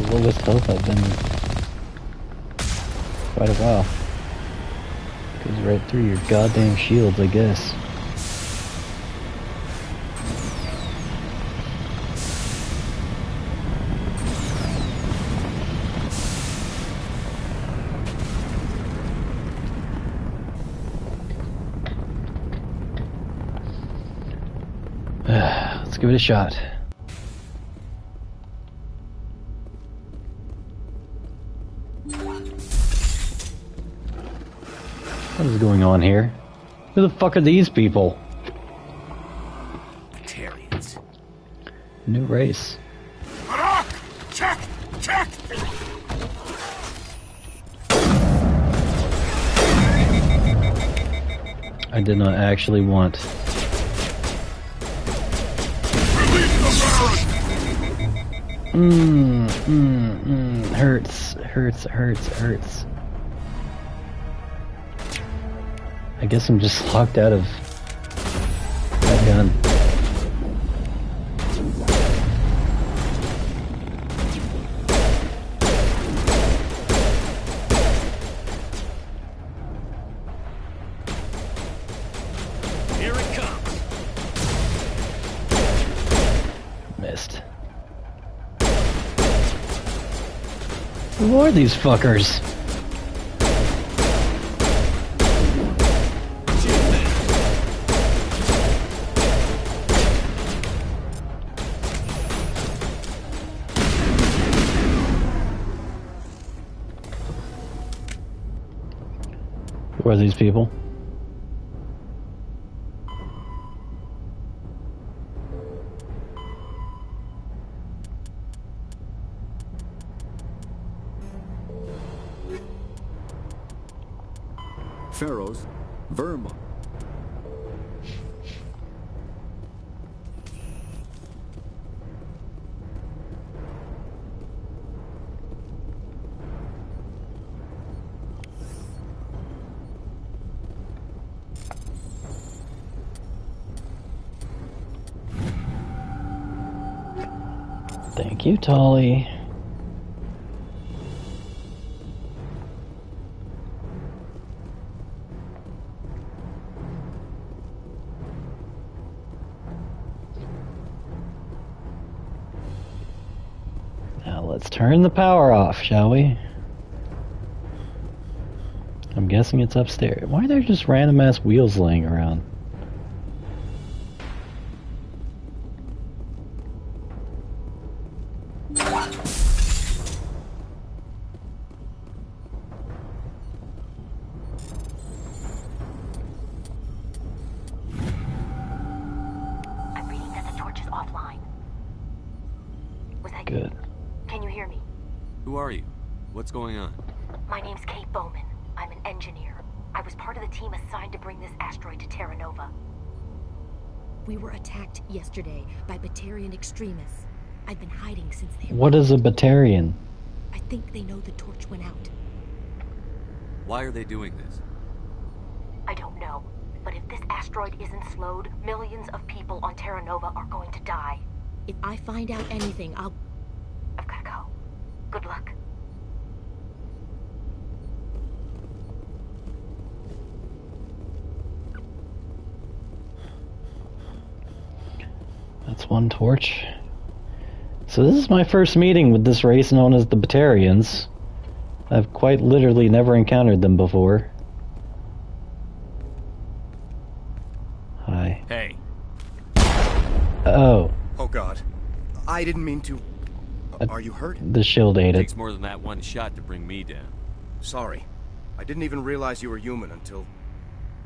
Lowest health I've been quite a while. Goes right through your goddamn shields, I guess. Let's give it a shot. What is going on here? Who the fuck are these people? Batarians. New race. Harak! Check! Check! I did not actually want. Hurts. I guess I'm just locked out of that gun. Here it comes. Missed. Who are these fuckers? Who are these people? Pharaohs, Verma. Thank you, Tolly. Now let's turn the power off, shall we? I'm guessing it's upstairs. Why are there just random ass wheels laying around? I'm reading that the torch is offline. Was that good? Can you hear me? Who are you? What's going on? My name's Kate Bowman. I'm an engineer. I was part of the team assigned to bring this asteroid to Terra Nova. We were attacked yesterday by Batarian extremists. I've been hiding since they... What is a Batarian? I think they know the torch went out. Why are they doing this? I don't know. But if this asteroid isn't slowed, millions of people on Terra Nova are going to die. If I find out anything, I've gotta go. Good luck. That's one torch. So this is my first meeting with this race known as the Batarians. I've quite literally never encountered them before. Hi. Hey. Oh. Oh God. I didn't mean to... Are you hurt? The shield ate It it. takes more than that one shot to bring me down. Sorry. I didn't even realize you were human until...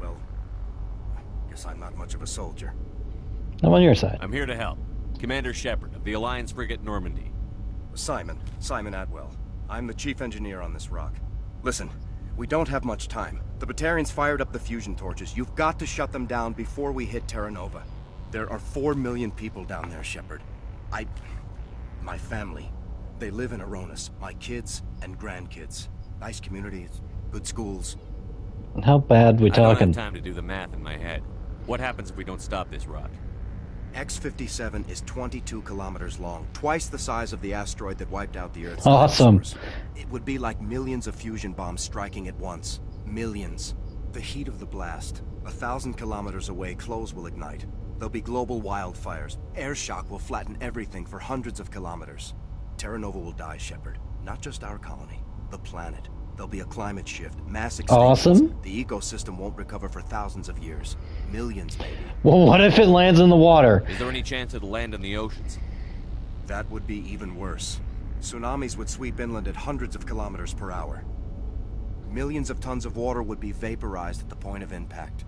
Well... Guess I'm not much of a soldier. I'm on your side. I'm here to help. Commander Shepard of the Alliance frigate Normandy. Simon Atwell. I'm the chief engineer on this rock. Listen, we don't have much time. The Batarians fired up the fusion torches. You've got to shut them down before we hit Terra Nova. There are 4 million people down there, Shepard. My family, they live in Aronis. My kids and grandkids. Nice communities, good schools. How bad we I don't talking? have time to do the math in my head. What happens if we don't stop this rock? X-57 is 22 kilometers long, twice the size of the asteroid that wiped out the Earth's Awesome. dinosaurs. It would be like millions of fusion bombs striking at once. Millions. The heat of the blast. 1,000 kilometers away, clothes will ignite. There'll be global wildfires. Air shock will flatten everything for hundreds of kilometers. Terra Nova will die, Shepard. Not just our colony, the planet. There'll be a climate shift, mass extinctions. Awesome. The ecosystem won't recover for thousands of years. Millions, maybe. Well, what if it lands in the water? Is there any chance it'll land in the oceans? That would be even worse. Tsunamis would sweep inland at hundreds of kilometers per hour. Millions of tons of water would be vaporized at the point of impact.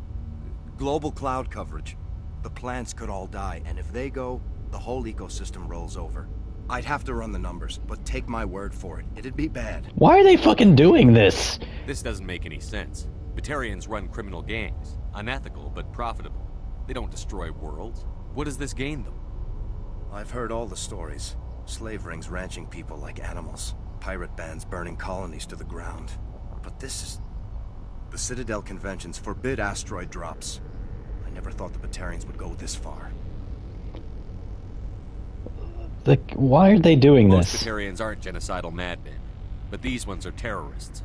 Global cloud coverage. The plants could all die, and if they go, the whole ecosystem rolls over. I'd have to run the numbers, but take my word for it, it'd be bad. Why are they fucking doing this? This doesn't make any sense. Batarians run criminal gangs. Unethical, but profitable. They don't destroy worlds. What does this gain them? I've heard all the stories. Slave rings ranching people like animals. Pirate bands burning colonies to the ground. But this is... The Citadel conventions forbid asteroid drops. I never thought the Batarians would go this far. Why are they doing Most this? Batarians aren't genocidal madmen, but these ones are terrorists.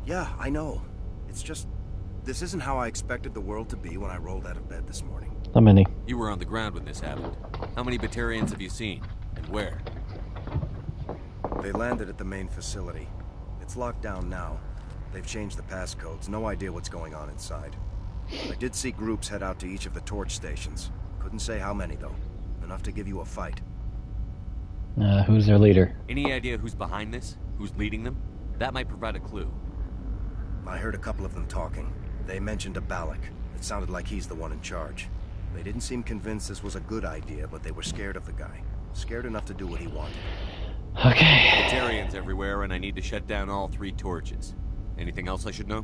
Yeah, I know. It's just... This isn't how I expected the world to be when I rolled out of bed this morning. How many? You were on the ground when this happened. How many Batarians have you seen? And where? They landed at the main facility. It's locked down now. They've changed the passcodes. No idea what's going on inside. I did see groups head out to each of the torch stations. Couldn't say how many, though. Enough to give you a fight. Who's their leader? Any idea who's behind this? Who's leading them? That might provide a clue. I heard a couple of them talking. They mentioned a Balak. It sounded like he's the one in charge. They didn't seem convinced this was a good idea, but they were scared of the guy. Scared enough to do what he wanted. Okay. Batarians everywhere, and I need to shut down all 3 torches. Anything else I should know?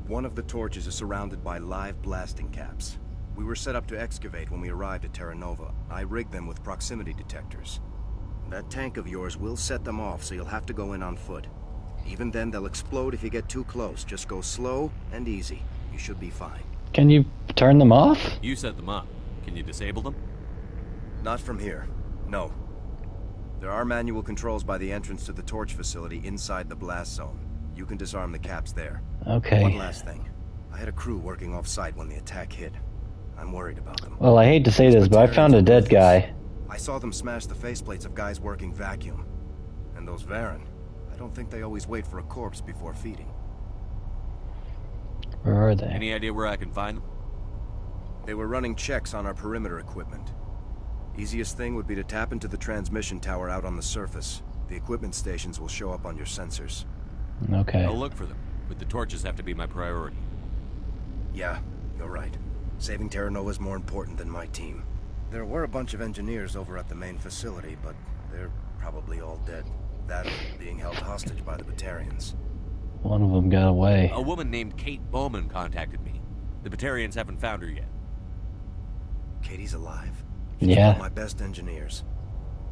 One of the torches is surrounded by live blasting caps. We were set up to excavate when we arrived at Terra Nova. I rigged them with proximity detectors. That tank of yours will set them off, so you'll have to go in on foot. Even then, they'll explode if you get too close. Just go slow and easy. You should be fine. Can you turn them off? You set them up. Can you disable them? Not from here. No. There are manual controls by the entrance to the torch facility inside the blast zone. You can disarm the caps there. Okay. One last thing. I had a crew working off-site when the attack hit. I'm worried about them. Well, I hate to say this, but I found a dead guy. I saw them smash the faceplates of guys working vacuum. And those Varren, I don't think they always wait for a corpse before feeding. Where are they? Any idea where I can find them? They were running checks on our perimeter equipment. Easiest thing would be to tap into the transmission tower out on the surface. The equipment stations will show up on your sensors. Okay. I'll look for them, but the torches have to be my priority. Yeah, you're right. Saving Terra Nova is more important than my team. There were a bunch of engineers over at the main facility, but they're probably all dead. That or being held hostage by the Batarians. One of them got away. A woman named Kate Bowman contacted me. The Batarians haven't found her yet. Katie's alive. She's Yeah. one of my best engineers.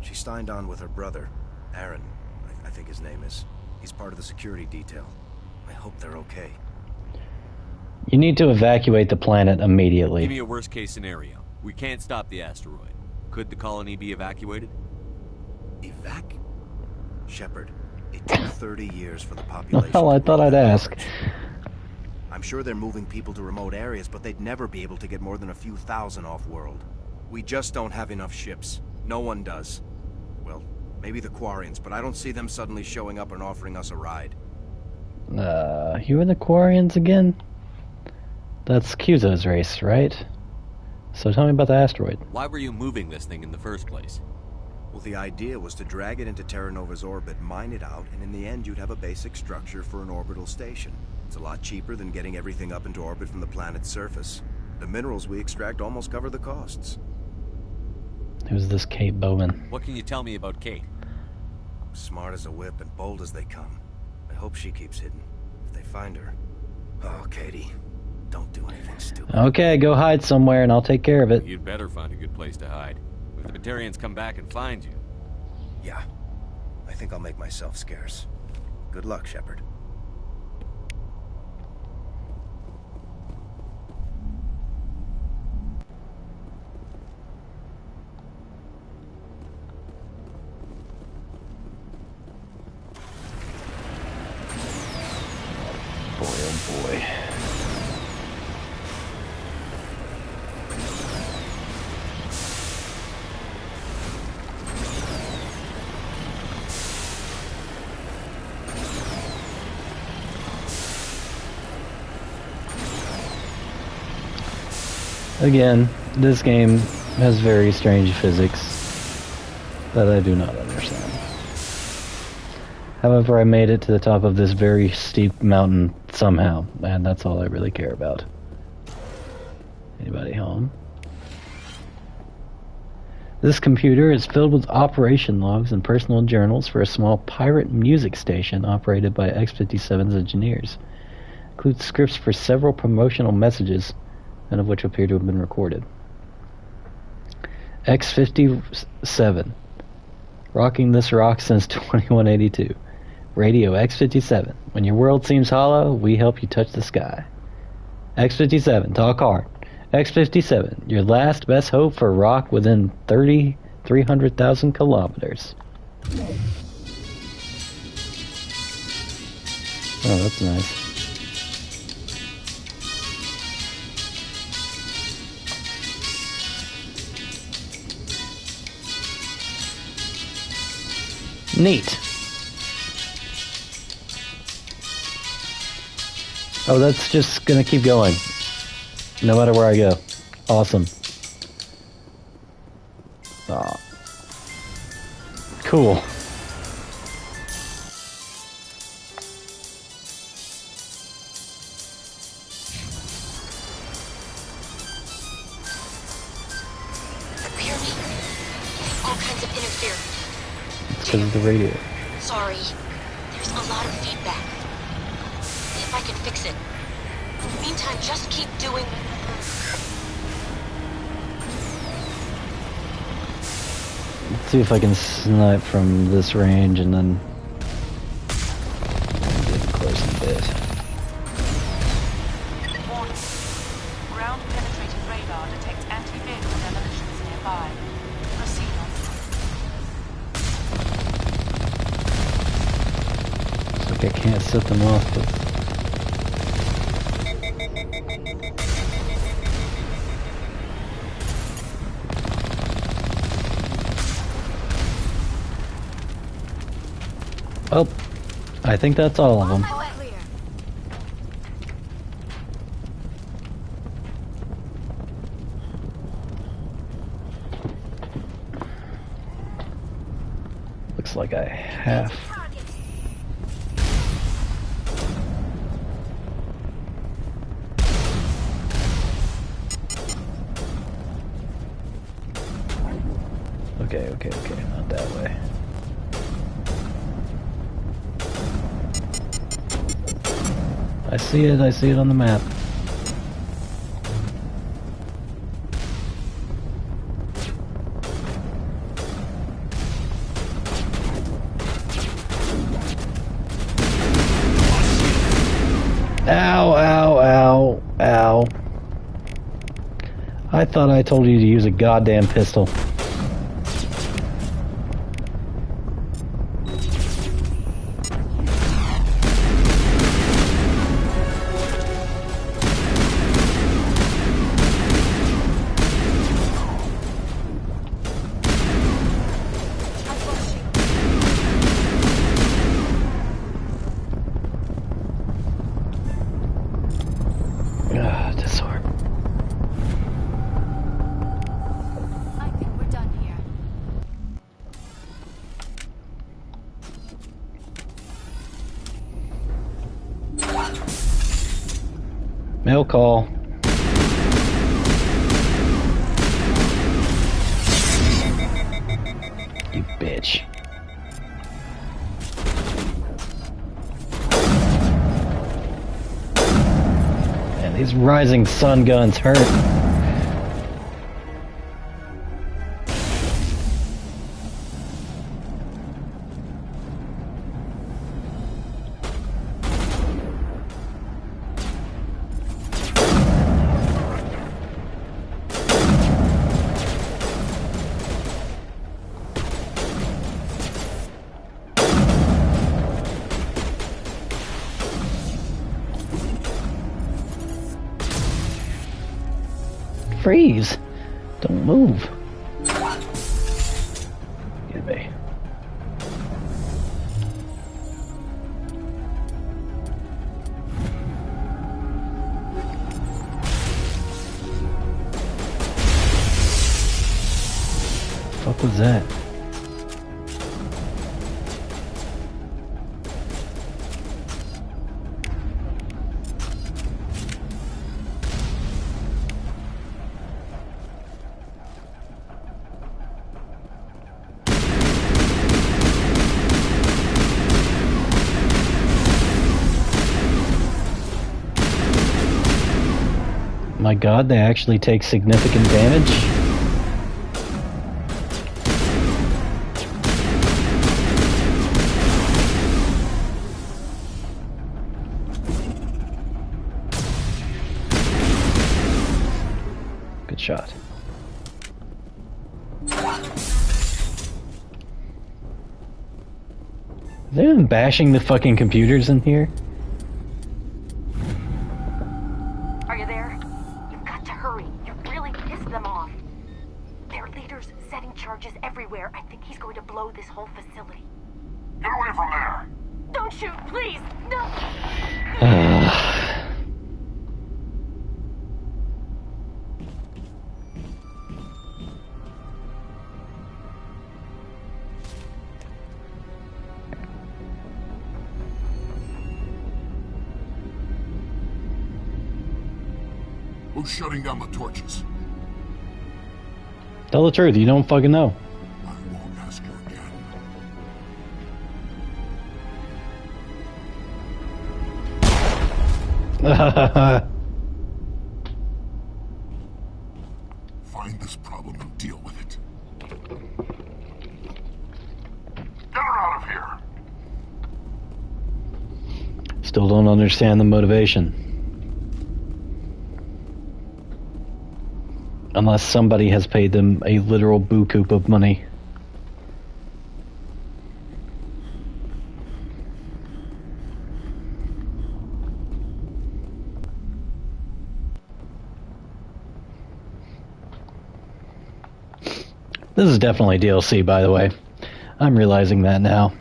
She signed on with her brother, Aaron, I think his name is. He's part of the security detail. I hope they're okay. You need to evacuate the planet immediately. Give me a worst-case scenario. We can't stop the asteroid. Could the colony be evacuated? Shepard, it took 30 years for the population. Well, I thought I'd ask. I'm sure they're moving people to remote areas, but they'd never be able to get more than a few thousand off-world. We just don't have enough ships. No one does. Well, maybe the Quarians, but I don't see them suddenly showing up and offering us a ride. You and the Quarians again? That's Cusa's race, right? So tell me about the asteroid. Why were you moving this thing in the first place? Well, the idea was to drag it into Terra Nova's orbit, mine it out, and in the end you'd have a basic structure for an orbital station. It's a lot cheaper than getting everything up into orbit from the planet's surface. The minerals we extract almost cover the costs. Who's this Kate Bowman? What can you tell me about Kate? Smart as a whip and bold as they come. I hope she keeps hidden. If they find her... Oh, Katie, don't do anything stupid. Okay, go hide somewhere and I'll take care of it. You'd better find a good place to hide. If the Batarians come back and find you... Yeah, I think I'll make myself scarce. Good luck, Shepard. Boy, oh boy. Again, this game has very strange physics that I do not understand. However, I made it to the top of this very steep mountain somehow, and that's all I really care about. Anybody home? This computer is filled with operation logs and personal journals for a small pirate music station operated by X-57's engineers. It includes scripts for several promotional messages, none of which appear to have been recorded. X-57. Rocking this rock since 2182. Radio X-57. When your world seems hollow, we help you touch the sky. X-57. Talk hard. X-57, your last best hope for rock within 300,000 kilometers. Oh, that's nice. Neat. Oh, that's just gonna keep going. No matter where I go. Awesome. Aw. Cool. Hear me? All kinds of interference. It's because of the radio. Sorry. There's a lot of feedback. See if I can fix it. In the meantime, just keep doing... Let's see if I can snipe from this range and then get close a bit. Warning. Ground-penetrating radar detects anti-vehicle demolitions nearby. Proceed on. Looks like I can't set them off, but... Well, I think that's all of them. Looks like I have. Okay, not that way. I see it on the map. Ow, ow, ow, ow. I thought I told you to use a goddamn pistol. Mail call. You bitch. Man, these rising sun guns hurt. Freeze! Don't move. Get me. What was that? My god, they actually take significant damage? Good shot. Is anyone bashing the fucking computers in here? Are you there? You've got to hurry. You really pissed them off. Their leader's setting charges everywhere. I think he's going to blow this whole facility. Get away from there! Don't shoot, please! No! Who's shutting down the torches? Tell the truth, you don't fucking know. I won't ask you again. Find this problem and deal with it. Get her out of here! Still don't understand the motivation. Unless somebody has paid them a literal buku of money. This is definitely DLC, by the way. I'm realizing that now.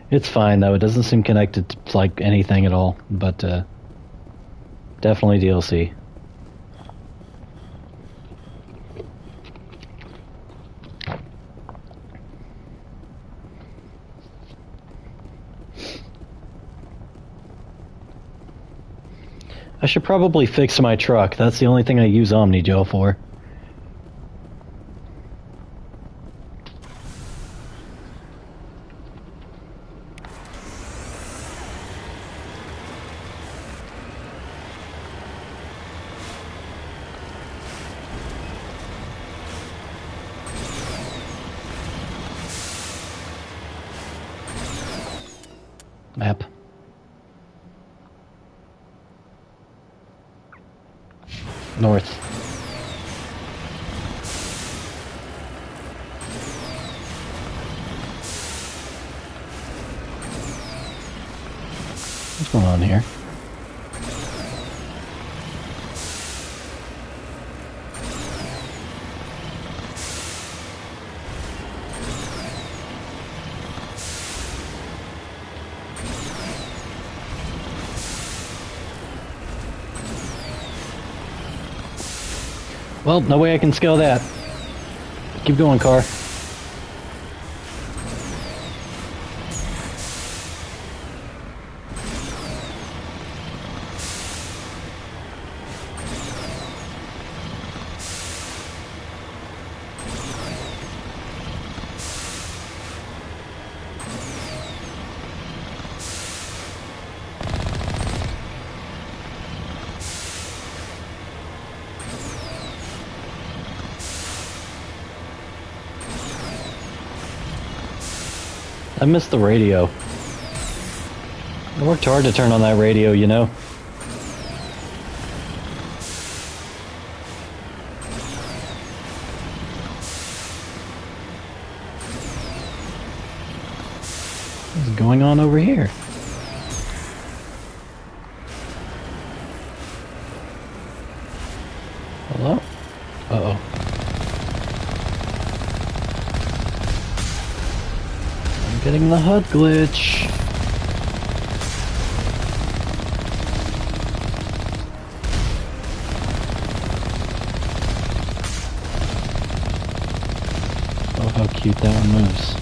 It's fine, though. It doesn't seem connected to, like, anything at all. But, definitely DLC. I should probably fix my truck. That's the only thing I use Omnigel for. Map. North. What's going on here? Well, no way I can scale that. Keep going, car. I missed the radio. I worked hard to turn on that radio, you know. What's going on over here? Hello? Uh-oh. Getting the HUD glitch. Oh, how cute that one moves.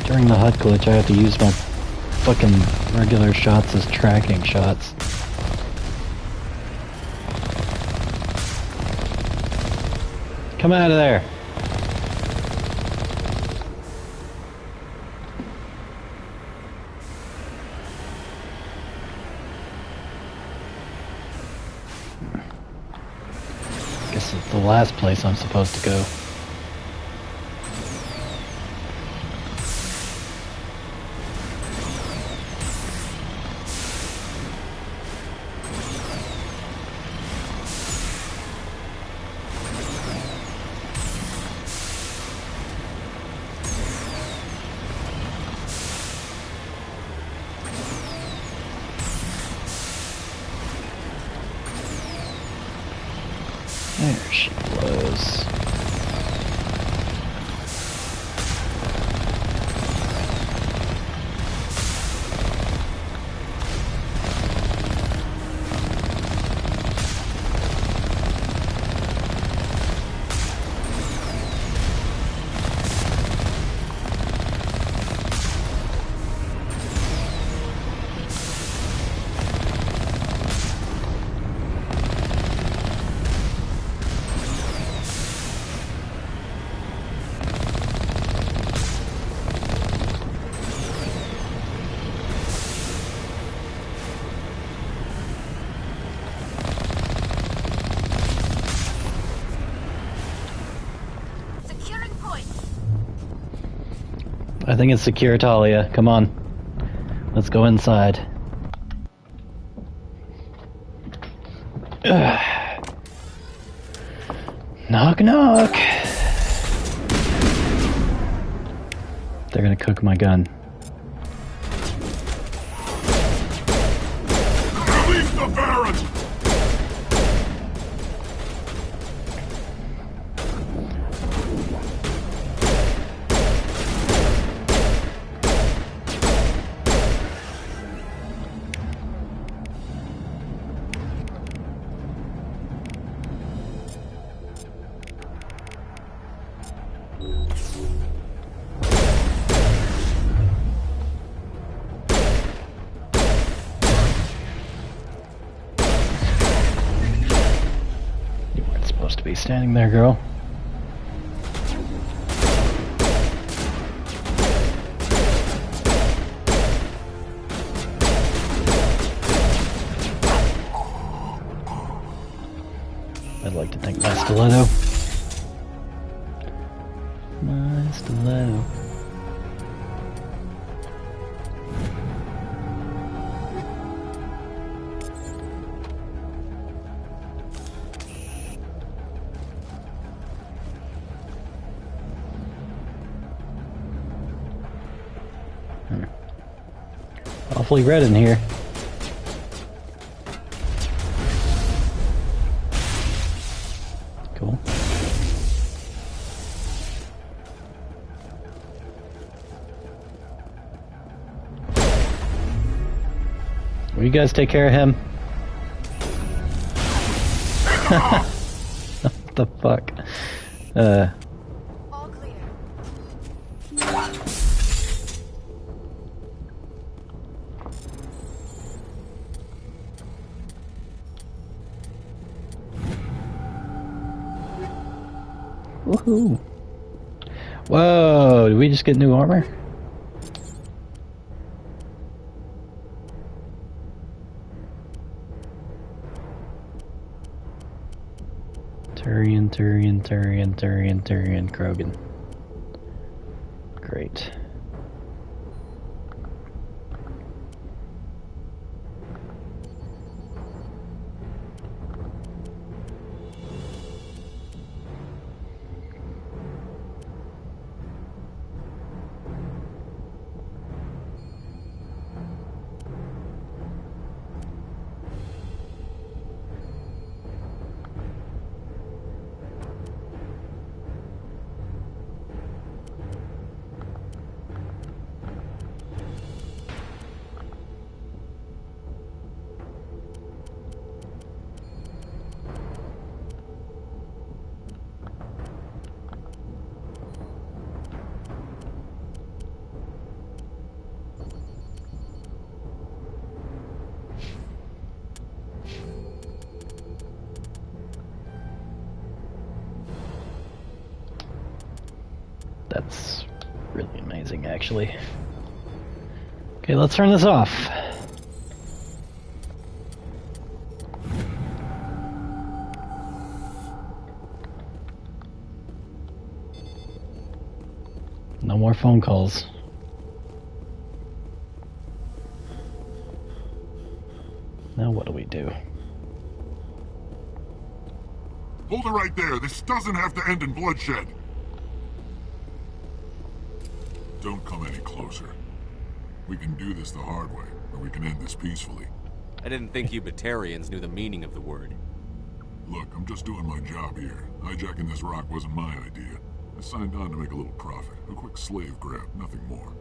During the HUD glitch, I have to use my fucking regular shots as tracking shots. Come out of there. last place I'm supposed to go. There she blows. I think it's secure, Talia. Come on. Let's go inside. Ugh. Knock, knock. They're gonna cook my gun. Release the Baron! To be standing there, girl. I'd like to think my stiletto. My stiletto. Awfully red in here. Cool. Will you guys take care of him? What the fuck? All clear. Woohoo! Whoa! Did we just get new armor? Turian, Krogan. Great. That's really amazing, actually. Okay, let's turn this off. More phone calls. Now what do we do? Hold it right there. This doesn't have to end in bloodshed. Don't come any closer. We can do this the hard way, or we can end this peacefully. I didn't think you Batarians knew the meaning of the word. Look, I'm just doing my job here. Hijacking this rock wasn't my idea. I signed on to make a little profit. A quick slave grab, nothing more.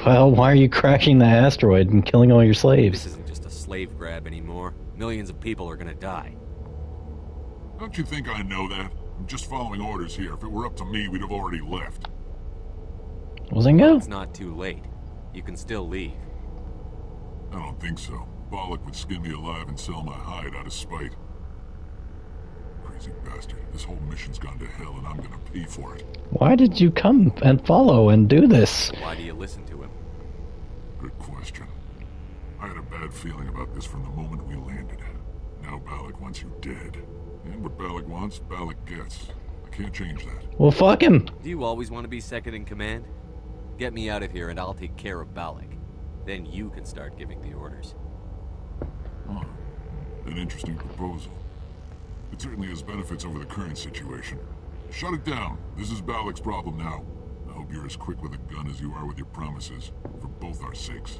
Well, why are you crashing the asteroid and killing all your slaves? This isn't just a slave grab anymore. Millions of people are gonna die. Don't you think I know that? I'm just following orders here. If it were up to me, we'd have already left. Well, then go. It's not too late. You can still leave. I don't think so. Bollock would skin me alive and sell my hide out of spite. Crazy bastard. This whole mission's gone to hell and I'm gonna pay for it. Why did you come and follow and do this? Why do you listen to him? Good question. I had a bad feeling about this from the moment we landed. Now Bollock wants you dead. And what Bollock wants, Bollock gets. I can't change that. Well, fuck him. Do you always want to be second in command? Get me out of here and I'll take care of Bollock. Then you can start giving the orders. Huh. An interesting proposal. It certainly has benefits over the current situation. Shut it down. This is Bollock's problem now. I hope you're as quick with a gun as you are with your promises, for both our sakes.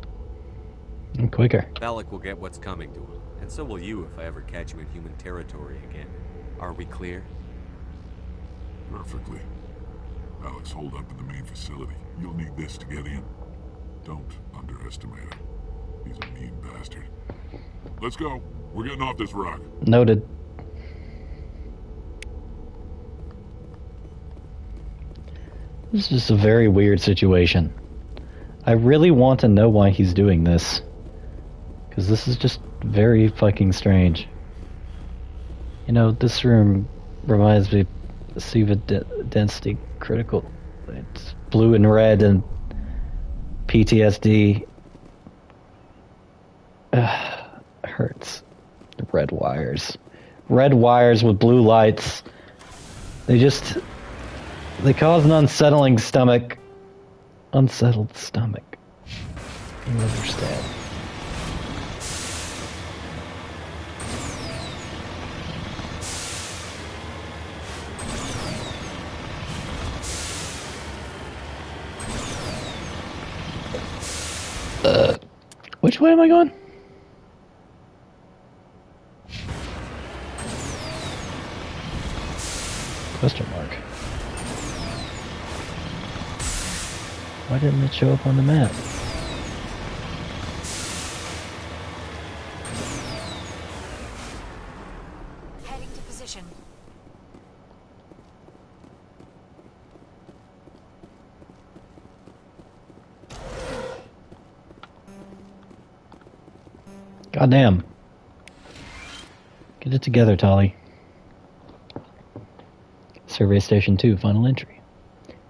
I'm quicker. Bollock will get what's coming to him, and so will you if I ever catch you in human territory again. Are we clear? Perfectly. Bollock's holed up in the main facility. You'll need this to get in. Don't underestimate him. He's a mean bastard. Let's go. We're getting off this rock. Noted. This is just a very weird situation. I really want to know why he's doing this. Because this is just very fucking strange. You know, this room reminds me of SIVA Density Critical. It's blue and red and PTSD. Hurts. The red wires. Red wires with blue lights. They cause an unsettling stomach. Unsettled stomach. You understand. Which way am I going? Question mark. Why didn't it show up on the map? Heading to position. Goddamn. Get it together, Tali. Survey Station 2, final entry.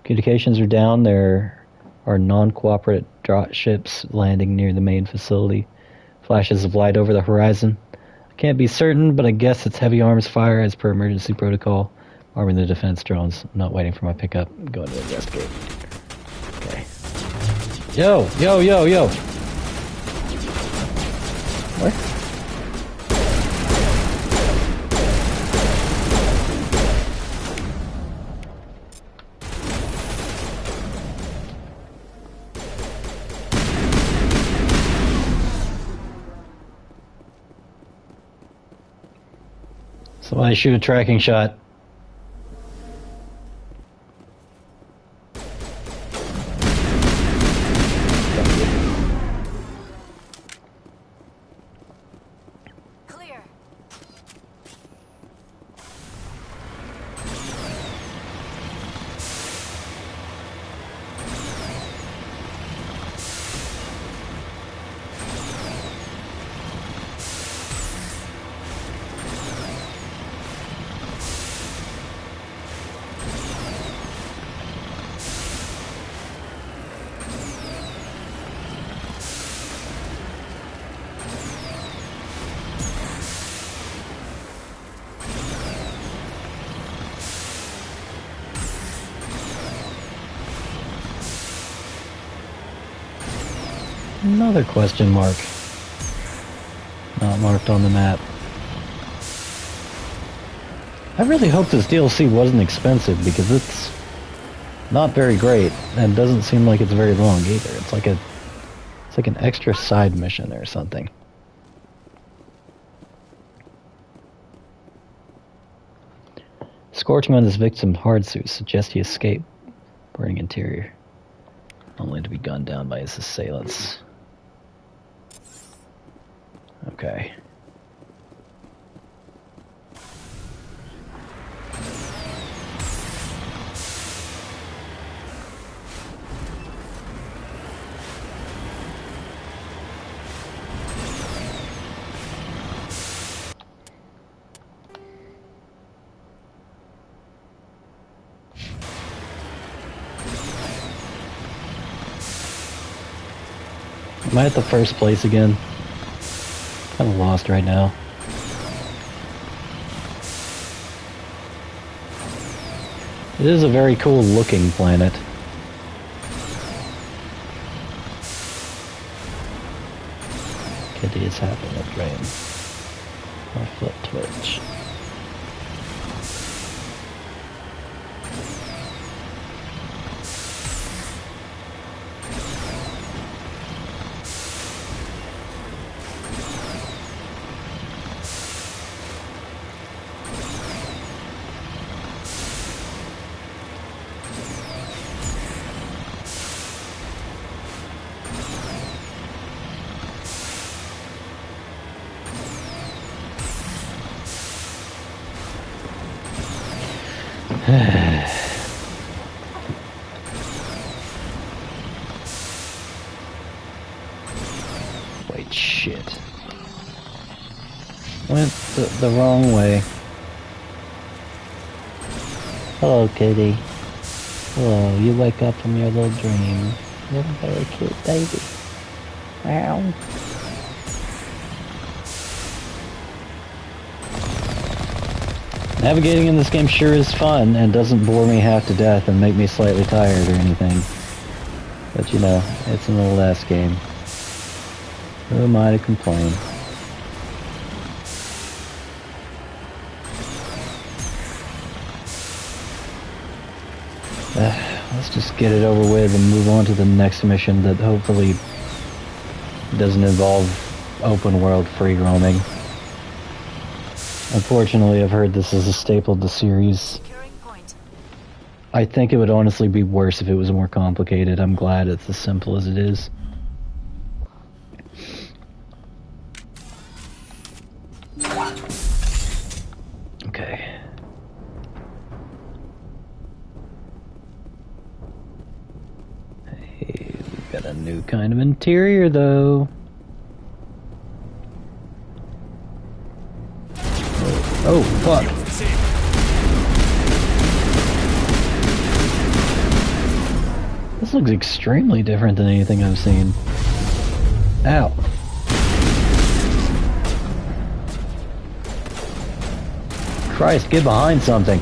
Communications are down. There are non-cooperative drop ships landing near the main facility. Flashes of light over the horizon. I can't be certain, but I guess it's heavy arms fire as per emergency protocol. Arming the defense drones. I'm not waiting for my pickup. I'm going to investigate. Okay. Yo! Where? Somebody shoot a tracking shot. Clear. Another question mark. Not marked on the map. I really hope this DLC wasn't expensive because it's not very great and doesn't seem like it's very long either. It's like an extra side mission or something. Scorching on this victim's hard suit suggests he escaped, burning interior, only to be gunned down by his assailants. Okay. Am I at the first place again? Kind of lost right now. It is a very cool looking planet. Kitty is having a dream. My foot twitch. Wait, shit. Went the wrong way. Hello, kitty. Hello, you wake up from your little dream. You're a very cute baby. Meow. Navigating in this game sure is fun and doesn't bore me half to death and make me slightly tired or anything. But you know, it's an old ass game. Who am I to complain? Let's just get it over with and move on to the next mission that hopefully doesn't involve open world free roaming. Unfortunately, I've heard this is a staple of the series. I think it would honestly be worse if it was more complicated. I'm glad it's as simple as it is. Okay. Hey, we've got a new kind of interior, though. Oh, fuck. This looks extremely different than anything I've seen. Ow. Christ, get behind something.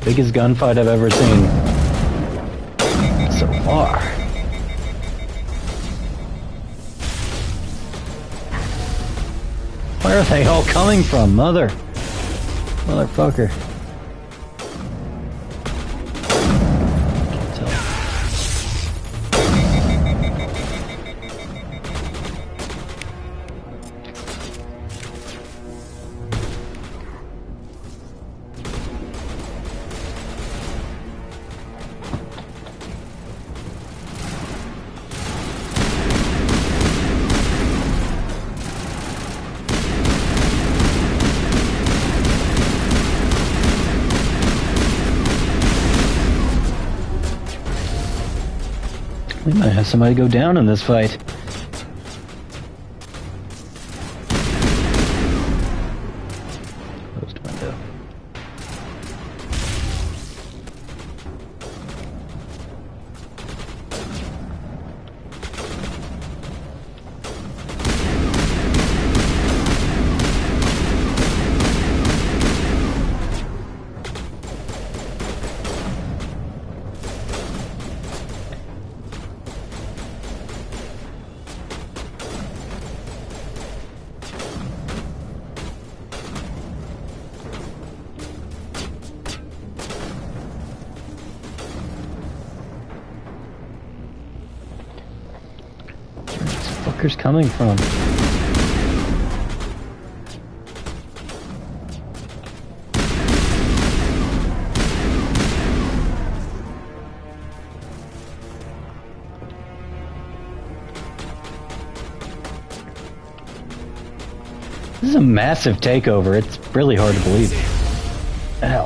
Biggest gunfight I've ever seen so far. Where are they all coming from, motherfucker? Can't tell. We might have somebody go down in this fight. Closed window. Fuckers coming from? This is a massive takeover. It's really hard to believe. Ow.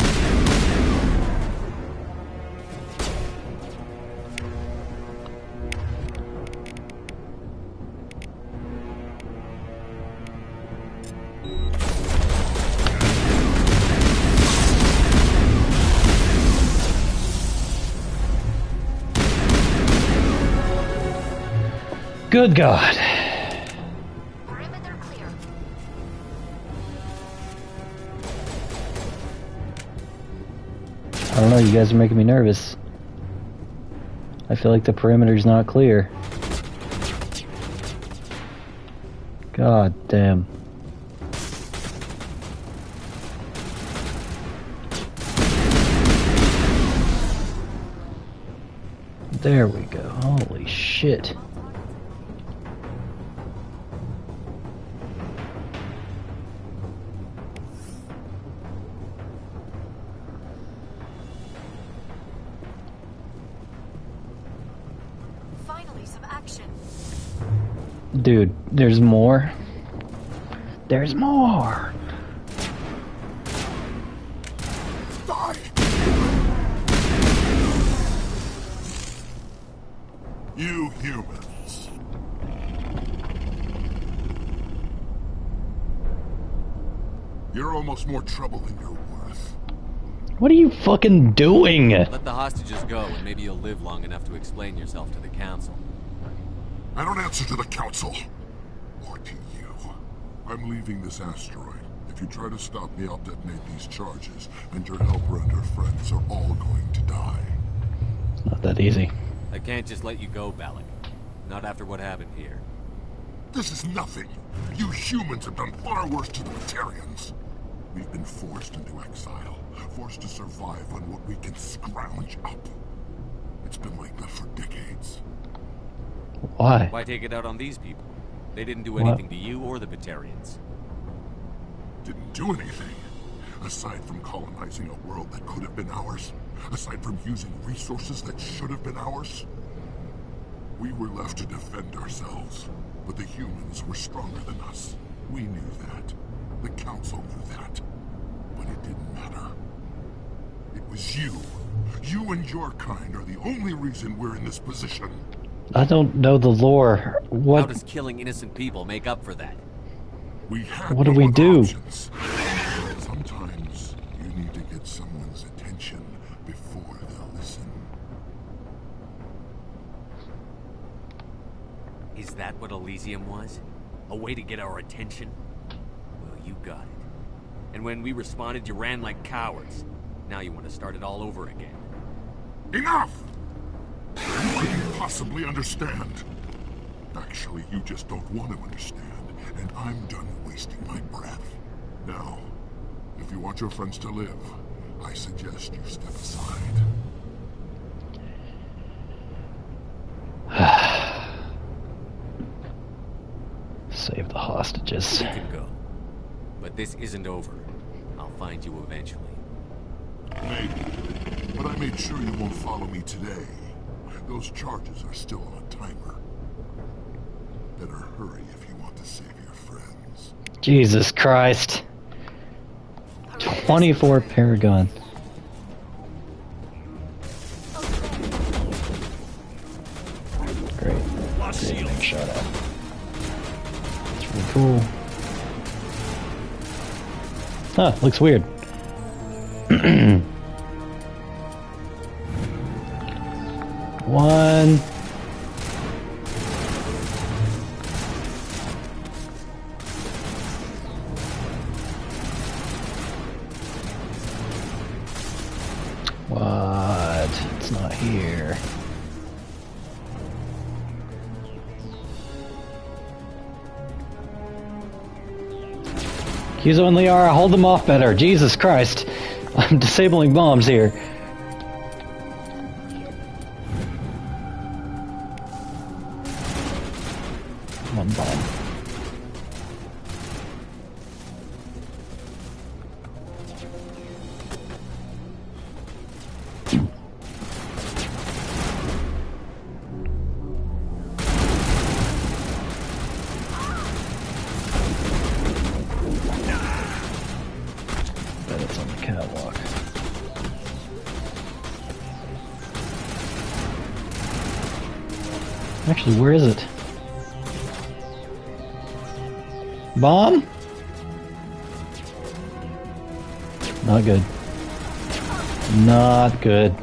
Good God. Perimeter clear. I don't know, you guys are making me nervous. I feel like the perimeter's not clear. God damn. There we go. Holy shit. Finally, some action. Dude, there's more. There's more. You humans. You're almost more trouble than you're worth. What are you fucking doing? Let the hostages go, and maybe you'll live long enough to explain yourself to the council. I don't answer to the council. Or to you. I'm leaving this asteroid. If you try to stop me, I'll detonate these charges, and your helper and her friends are all going to die. Not that easy. I can't just let you go, Balak. Not after what happened here. This is nothing. You humans have done far worse to the Batarians. We've been forced into exile, forced to survive on what we can scrounge up. It's been like that for decades. Why? Why take it out on these people? They didn't do anything to you or the Batarians. Didn't do anything. Aside from colonizing a world that could have been ours. Aside from using resources that should have been ours. We were left to defend ourselves. But the humans were stronger than us. We knew that. The council knew that. But it didn't matter. It was you. You and your kind are the only reason we're in this position. I don't know the lore. What? How does killing innocent people make up for that? We had What do we do? options. Sometimes you need to get someone's attention before they'll listen. Is that what Elysium was? A way to get our attention? Well, you got it. And when we responded, you ran like cowards. Now you want to start it all over again. Enough! How can you possibly understand? Actually, you just don't want to understand, and I'm done wasting my breath. Now, if you want your friends to live, I suggest you step aside. Save the hostages. You can go. But this isn't over. I'll find you eventually. Maybe. But I made sure you won't follow me today. Those charges are still on a timer. Better hurry if you want to save your friends. Jesus Christ. 24 Paragon. Great. Great thing shot at. It's really cool. Huh, looks weird. One. What? It's not here. Kyuzo and Liara, hold them off better. Jesus Christ. I'm disabling bombs here. Come on, bomb. Bet it's on the catwalk. Actually, where is it? Bomb? Not good. Not good.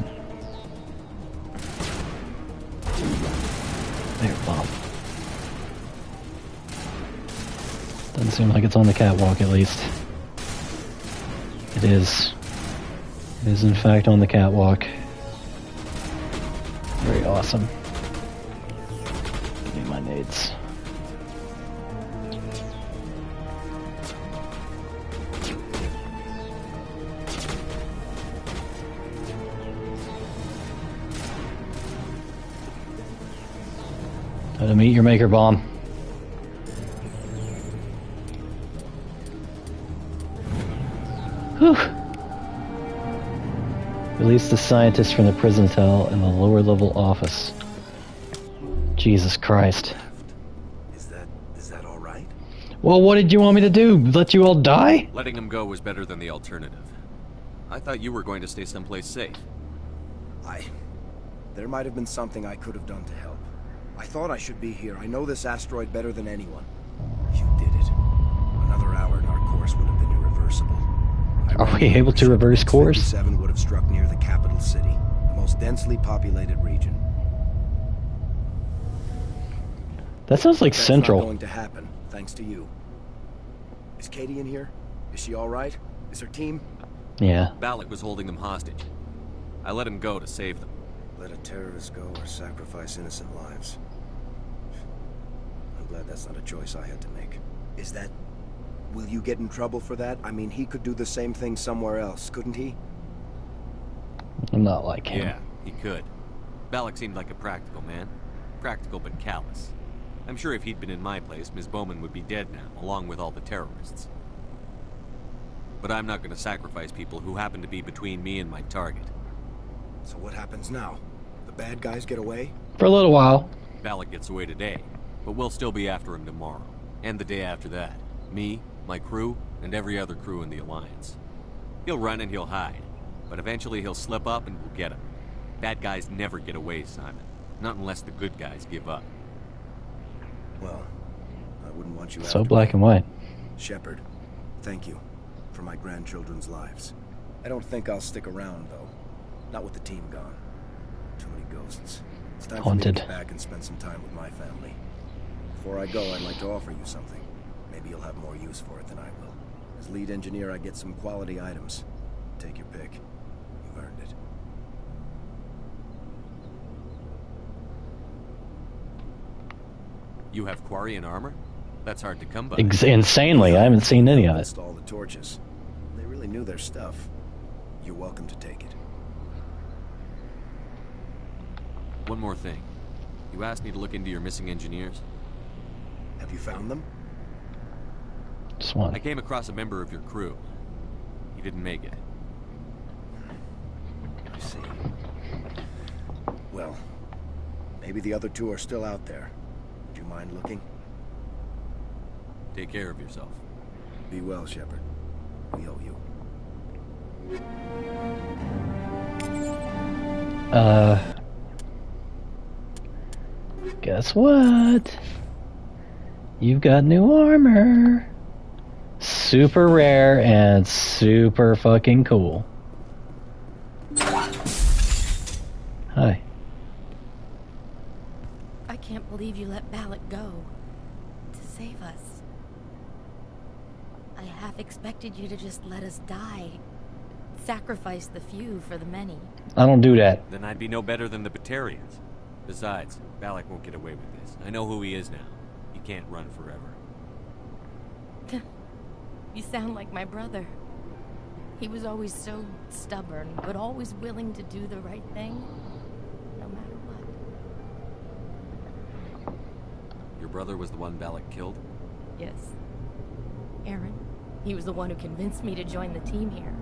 There, bomb. Doesn't seem like it's on the catwalk, at least. It is. It is, in fact, on the catwalk. Very awesome. Give me my nades. How to meet your maker, bomb. Whew. Release the scientist from the prison cell in the lower level office. Jesus Christ. Is that all right? Well, what did you want me to do? Let you all die? Letting him go was better than the alternative. I thought you were going to stay someplace safe. There might have been something I could have done to help. I thought I should be here. I know this asteroid better than anyone. You did it. Another hour and our course would have been irreversible. Are we able to reverse course? 57 would have struck near the capital city, the most densely populated region. That sounds like That's Central. not going to happen, thanks to you. Is Katie in here? Is she all right? Is her team? Yeah. Balak was holding them hostage. I let him go to save them. Let a terrorist go or sacrifice innocent lives. I'm glad that's not a choice I had to make. Is that... Will you get in trouble for that? I mean, he could do the same thing somewhere else, couldn't he? I'm not like him. Yeah, he could. Balak seemed like a practical man. Practical but callous. I'm sure if he'd been in my place, Ms. Bowman would be dead now, along with all the terrorists. But I'm not going to sacrifice people who happen to be between me and my target. So what happens now? The bad guys get away? For a little while. Balak gets away today, but we'll still be after him tomorrow. And the day after that. Me, my crew, and every other crew in the Alliance. He'll run and he'll hide, but eventually he'll slip up and we'll get him. Bad guys never get away, Simon. Not unless the good guys give up. Well, I wouldn't want you So black and white. Shepard, thank you for my grandchildren's lives. I don't think I'll stick around, though. Not with the team gone. Too many ghosts. It's time for me to get back and spend some time with my family. Before I go, I'd like to offer you something. Maybe you'll have more use for it than I will. As lead engineer, I get some quality items. Take your pick. You have Quarian armor? That's hard to come by. Insanely, I haven't seen any of it. All the torches. They really knew their stuff. You're welcome to take it. One more thing. You asked me to look into your missing engineers. Have you found them? Just one. I came across a member of your crew. He didn't make it. I see. Well, maybe the other two are still out there. Would you mind looking? Take care of yourself. Be well, Shepard. We owe you. Guess what? You've got new armor. Super rare and super fucking cool. Hi. I can't believe you let Balak go. To save us. I half expected you to just let us die. Sacrifice the few for the many. I don't do that. Then I'd be no better than the Batarians. Besides, Balak won't get away with this. I know who he is now. He can't run forever. You sound like my brother. He was always so stubborn, but always willing to do the right thing, no matter what. Your brother was the one Balak killed? Yes. Aaron. He was the one who convinced me to join the team here.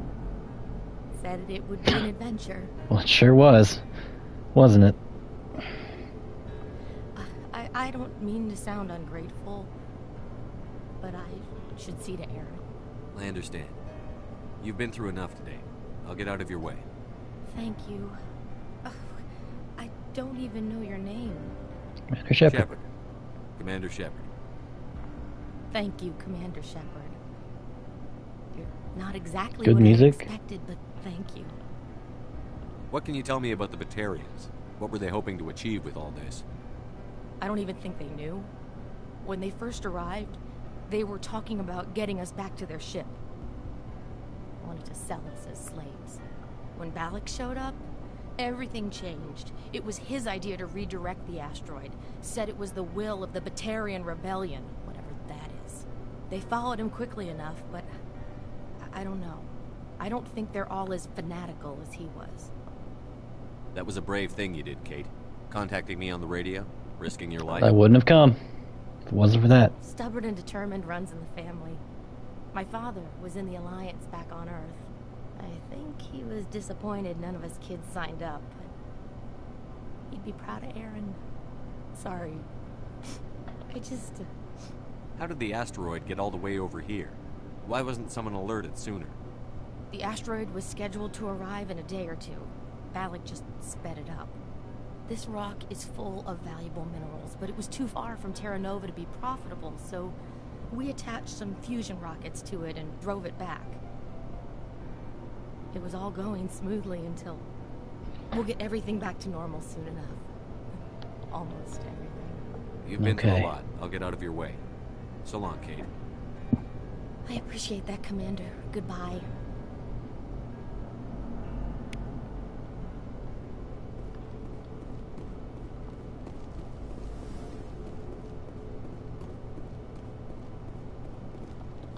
Said it would be an adventure. Well, it sure was. Wasn't it? I don't mean to sound ungrateful, but I should see to Aaron. I understand. You've been through enough today. I'll get out of your way. Thank you. Oh, I don't even know your name. Commander Shepard. Commander Shepard. Thank you, Commander Shepard. You're not exactly Good what music. I expected, but thank you. What can you tell me about the Batarians? What were they hoping to achieve with all this? I don't even think they knew. When they first arrived, they were talking about getting us back to their ship. Wanted to sell us as slaves. When Balak showed up, everything changed. It was his idea to redirect the asteroid. Said it was the will of the Batarian Rebellion, whatever that is. They followed him quickly enough, but I don't know. I don't think they're all as fanatical as he was. That was a brave thing you did, Kate. Contacting me on the radio, risking your life. I wouldn't have come if it wasn't for that. Stubborn and determined runs in the family. My father was in the Alliance back on Earth. I think he was disappointed none of us kids signed up, but he'd be proud of Aaron. Sorry. I just... How did the asteroid get all the way over here? Why wasn't someone alerted sooner? The asteroid was scheduled to arrive in a day or two. Balak just sped it up. This rock is full of valuable minerals, but it was too far from Terra Nova to be profitable, so we attached some fusion rockets to it and drove it back. It was all going smoothly until... We'll get everything back to normal soon enough. Almost everything. You've been through a lot. I'll get out of your way. So long, Kate. I appreciate that, Commander. Goodbye.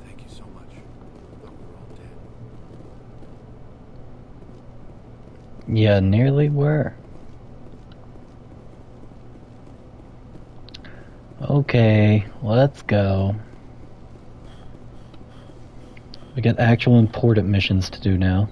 Thank you so much. I thought we were all dead. Yeah, nearly were. Okay, let's go. We got actual important missions to do now.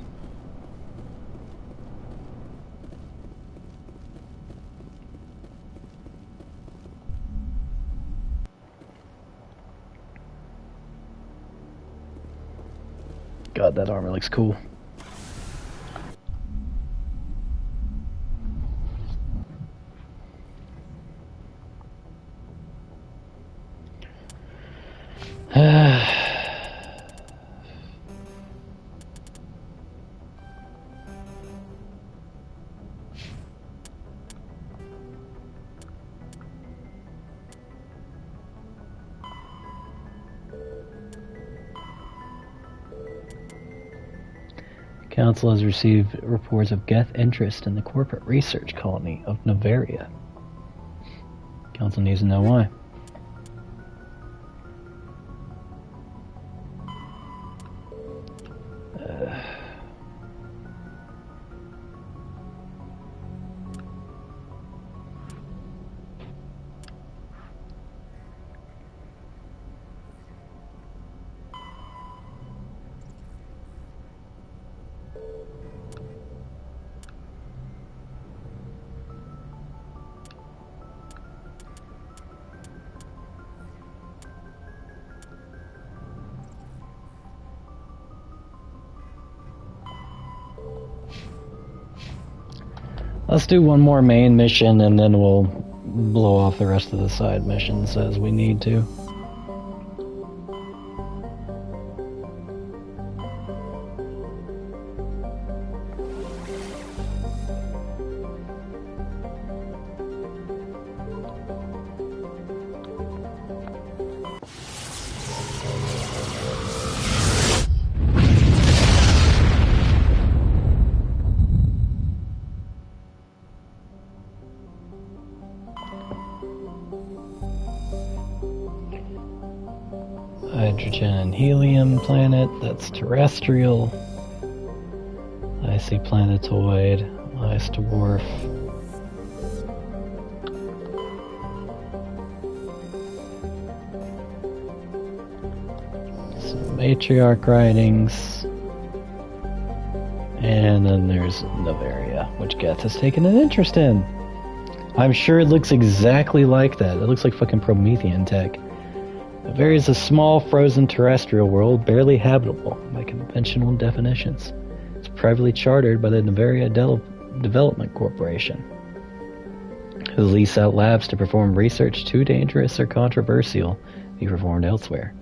God, that armor looks cool. Council has received reports of Geth interest in the corporate research colony of Noveria. Council needs to know why. Let's do one more main mission and then we'll blow off the rest of the side missions as we need to. Hydrogen and helium planet, that's terrestrial. Icy planetoid, ice dwarf. Some matriarch writings. And then there's Noveria, which Geth has taken an interest in. I'm sure it looks exactly like that. It looks like fucking Promethean tech. Noveria is a small, frozen terrestrial world, barely habitable by conventional definitions. It's privately chartered by the Noveria Development Corporation, who lease out labs to perform research too dangerous or controversial to be performed elsewhere.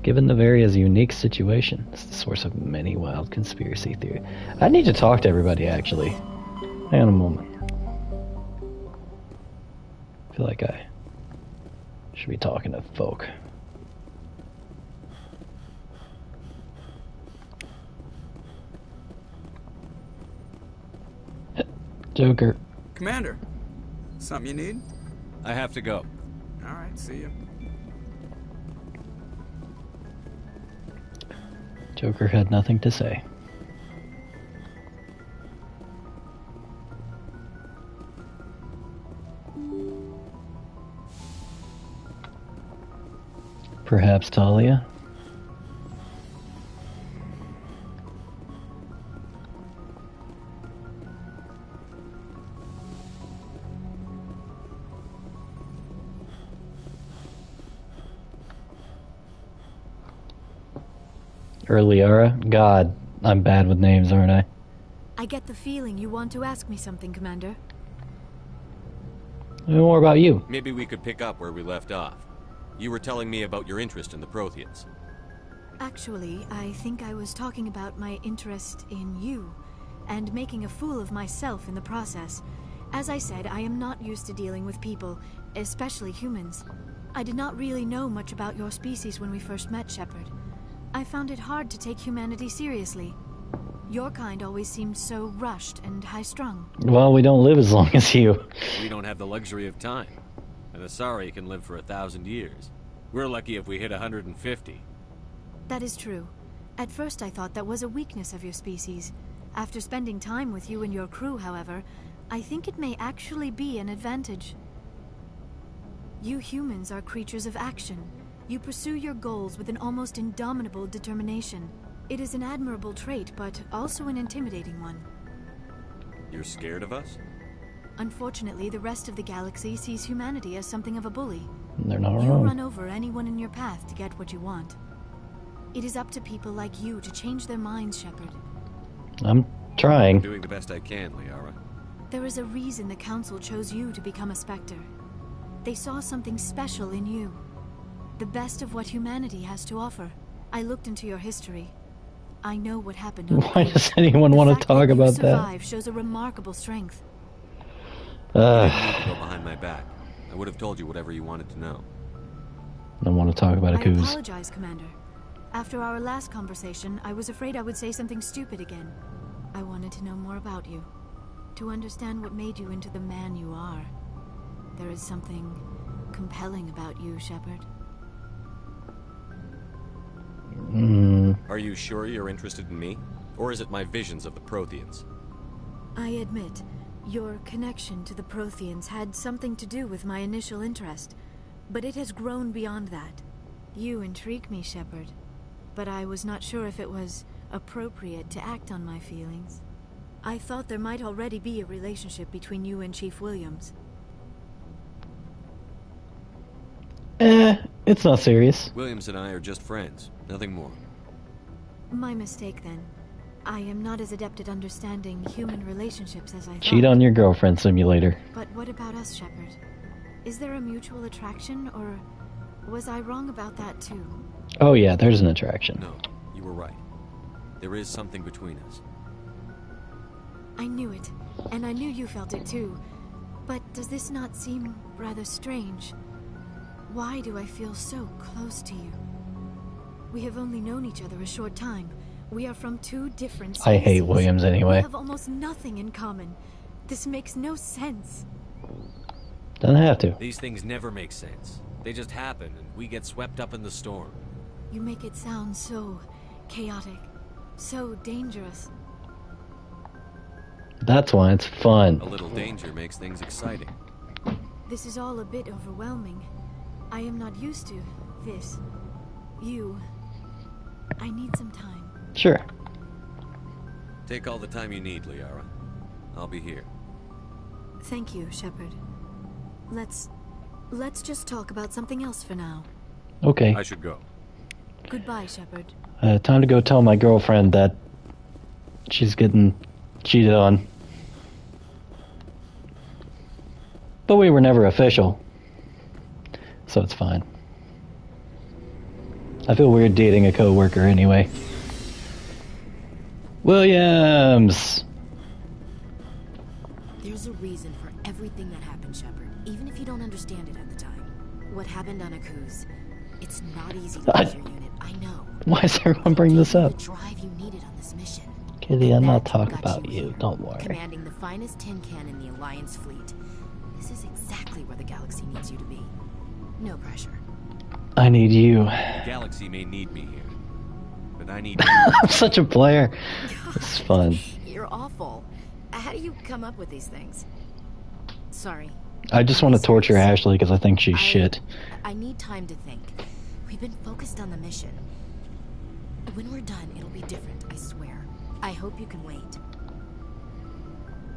Given Noveria's unique situation, it's the source of many wild conspiracy theories. I need to talk to everybody, actually. Hang on a moment. I feel like I should be talking to folk. Joker. Commander, something you need? I have to go. All right, see you. Joker had nothing to say. Perhaps Talia? Or Liara? God, I'm bad with names, aren't I? I get the feeling you want to ask me something, Commander. More about you. Maybe we could pick up where we left off. You were telling me about your interest in the Protheans. Actually, I think I was talking about my interest in you, and making a fool of myself in the process. As I said, I am not used to dealing with people, especially humans. I did not really know much about your species when we first met, Shepard. I found it hard to take humanity seriously. Your kind always seemed so rushed and high-strung. Well, we don't live as long as you. We don't have the luxury of time. An Asari can live for 1,000 years. We're lucky if we hit 150. That is true. At first I thought that was a weakness of your species. After spending time with you and your crew, however, I think it may actually be an advantage. You humans are creatures of action. You pursue your goals with an almost indomitable determination. It is an admirable trait, but also an intimidating one. You're scared of us? Unfortunately, the rest of the galaxy sees humanity as something of a bully. They're not You wrong. run over anyone in your path to get what you want. It is up to people like you to change their minds, Shepard. I'm trying. I'm doing the best I can, Liara. There is a reason the Council chose you to become a Spectre. They saw something special in you. The best of what humanity has to offer. I looked into your history. I know what happened. Why does anyone want to talk about that? Survive shows a remarkable strength. You didn't need to go behind my back. I would have told you whatever you wanted to know. I don't want to talk about I Akuz. apologize, Commander. After our last conversation, I was afraid I would say something stupid again. I wanted to know more about you. To understand what made you into the man you are. There is something compelling about you, Shepard. Are you sure you're interested in me? Or is it my visions of the Protheans? I admit, your connection to the Protheans had something to do with my initial interest, but it has grown beyond that. You intrigue me, Shepard, but I was not sure if it was appropriate to act on my feelings. I thought there might already be a relationship between you and Chief Williams. It's not serious. Williams and I are just friends, nothing more. My mistake, then. I am not as adept at understanding human relationships as I thought. Cheat on your girlfriend simulator. But what about us, Shepard? Is there a mutual attraction, or was I wrong about that too? Oh yeah, there's an attraction. No, you were right. There is something between us. I knew it, and I knew you felt it too. But does this not seem rather strange? Why do I feel so close to you? We have only known each other a short time. We are from two different species. I hate Williams anyway. We have almost nothing in common. This makes no sense. Doesn't have to. These things never make sense. They just happen, and we get swept up in the storm. You make it sound so chaotic, so dangerous. That's why it's fun. A little danger makes things exciting. This is all a bit overwhelming. I am not used to this. You. I need some time. Sure. Take all the time you need, Liara. I'll be here. Thank you, Shepard. Let's just talk about something else for now. Okay. I should go. Goodbye, Shepard. Time to go tell my girlfriend that she's getting cheated on. But we were never official. So it's fine. I feel weird dating a coworker anyway. Williams! There's a reason for everything that happened, Shepard, even if you don't understand it at the time. What happened on Akuz, it's not easy to lose your unit, I know. Why is everyone bringing this up? The drive you needed on this mission. Kitty, I'm not talking about you. Don't worry. Commanding the finest tin can in the Alliance fleet. This is exactly where the galaxy needs you to be. No pressure. I need you. The galaxy may need me here, but I need you. I'm such a player. It's fun. You're awful. How do you come up with these things? Sorry. I just want to torture Ashley because I think she's shit. I need time to think. We've been focused on the mission. When we're done, it'll be different, I swear. I hope you can wait.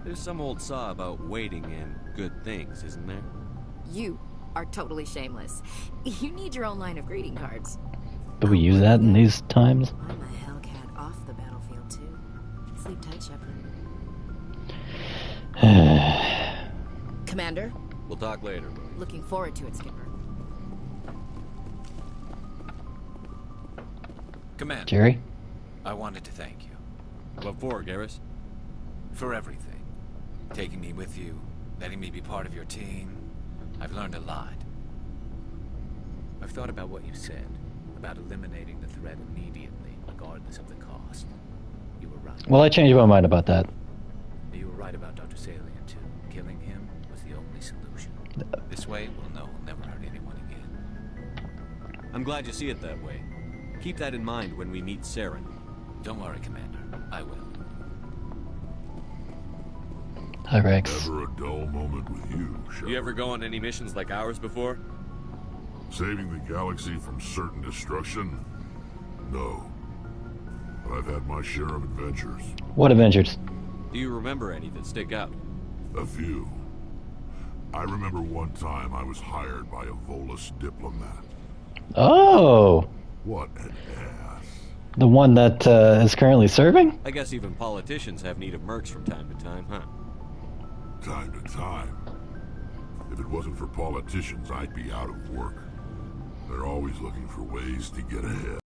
There's some old saw about waiting and good things, isn't there? You are totally shameless. You need your own line of greeting cards. Do we use that in these times? I'm a Hellcat off the battlefield, too. Sleep tight, Shepard. Commander? We'll talk later. Looking forward to it, Skipper. Commander. Jerry? I wanted to thank you. What for, Garrus? For everything. Taking me with you, letting me be part of your team. I've learned a lot. I've thought about what you said, about eliminating the threat immediately, regardless of the cost. You were right. Well, I changed my mind about that. You were right about Dr. Salian, too. Killing him was the only solution. This way, we'll know he'll never hurt anyone again. I'm glad you see it that way. Keep that in mind when we meet Saren. Don't worry, Commander. I will. Hi, Rex. Never a dull moment with you, Shepard. You ever go on any missions like ours before? Saving the galaxy from certain destruction? No. But I've had my share of adventures. What adventures? Do you remember any that stick out? A few. I remember one time I was hired by a Volus diplomat. Oh! What an ass. The one that is currently serving? I guess even politicians have need of mercs from time to time, huh? Time to time. If it wasn't for politicians, I'd be out of work. They're always looking for ways to get ahead.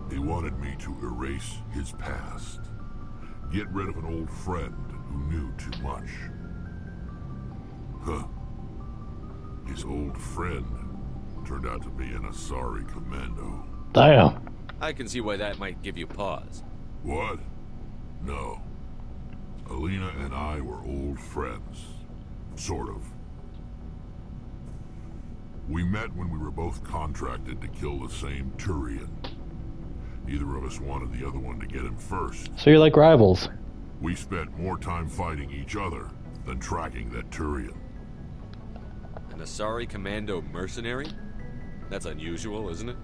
He wanted me to erase his past. Get rid of an old friend who knew too much. Huh. His old friend turned out to be an Asari commando. Damn. I can see why that might give you pause. What? No. Alina and I were old friends. Sort of. We met when we were both contracted to kill the same Turian. Neither of us wanted the other one to get him first. So you're like rivals. We spent more time fighting each other than tracking that Turian. An Asari commando mercenary? That's unusual, isn't it?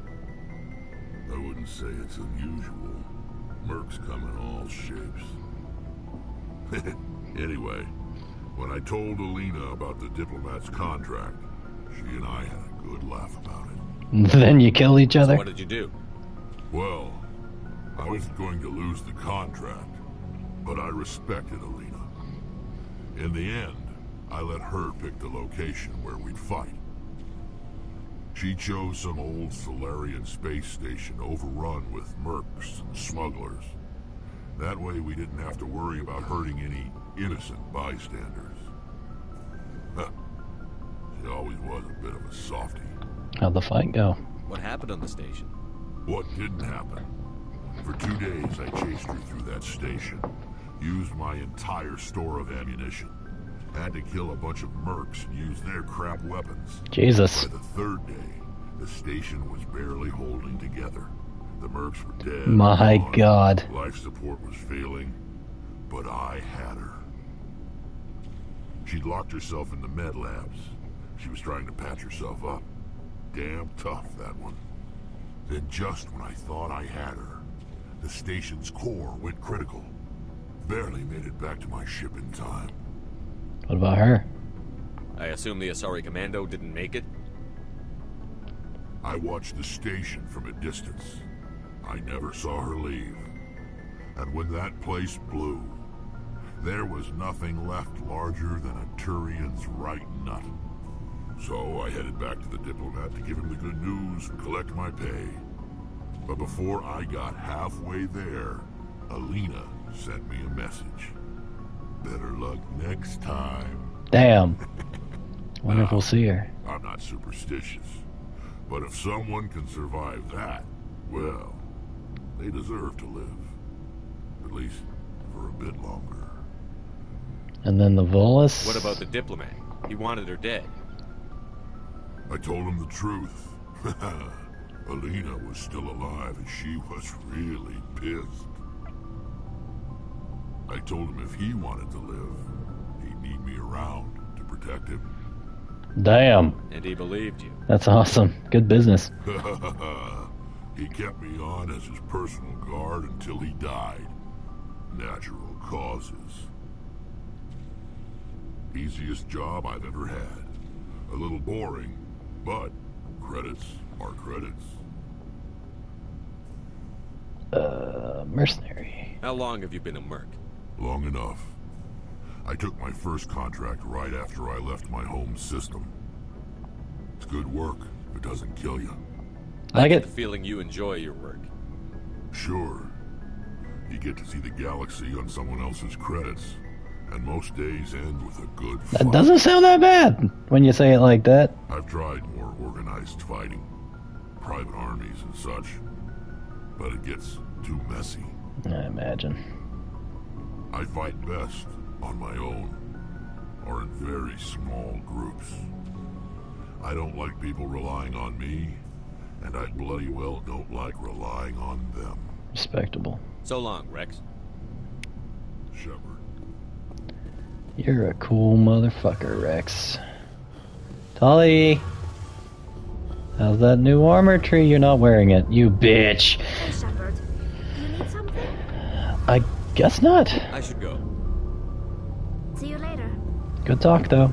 I wouldn't say it's unusual. Mercs come in all shapes. Anyway, when I told Alina about the diplomat's contract, she and I had a good laugh about it. Then you kill each other? So what did you do? Well, I was going to lose the contract, but I respected Alina. In the end, I let her pick the location where we'd fight. She chose some old Solarian space station overrun with mercs and smugglers. That way we didn't have to worry about hurting any innocent bystanders. Huh. She always was a bit of a softie. How'd the fight go? What happened on the station? What didn't happen? For 2 days I chased her through that station. Used my entire store of ammunition. Had to kill a bunch of mercs and use their crap weapons. Jesus. By the third day, the station was barely holding together. The mercs were dead. My God. Life support was failing, but I had her. She'd locked herself in the med labs. She was trying to patch herself up. Damn tough, that one. Then just when I thought I had her, the station's core went critical. Barely made it back to my ship in time. What about her? I assume the Asari Commando didn't make it? I watched the station from a distance. I never saw her leave. And when that place blew, there was nothing left larger than a Turian's right nut. So I headed back to the diplomat to give him the good news and collect my pay. But before I got halfway there, Alina sent me a message. Better luck next time. Damn. Wonder if we'll see her. I'm not superstitious. But if someone can survive that, well, they deserve to live. At least for a bit longer. And then the Volus? What about the diplomat? He wanted her dead. I told him the truth. Alina was still alive and she was really pissed. I told him if he wanted to live, he'd need me around to protect him. Damn. And he believed you. That's awesome. Good business. He kept me on as his personal guard until he died. Natural causes. Easiest job I've ever had. A little boring, but credits are credits. Mercenary. How long have you been a merc? Long enough. I took my first contract right after I left my home system. It's good work if it doesn't kill you. I get the feeling you enjoy your work. Sure. You get to see the galaxy on someone else's credits, and most days end with a good fight. That doesn't sound that bad when you say it like that. I've tried more organized fighting, private armies and such, but it gets too messy. I imagine. I fight best on my own, or in very small groups. I don't like people relying on me, and I bloody well don't like relying on them. Respectable. So long, Rex. Shepard. You're a cool motherfucker, Rex. Tali! How's that new armor tree? You're not wearing it, you bitch! Hey, Shepard. Do you need something? I guess not. I should go. See you later. Good talk, though.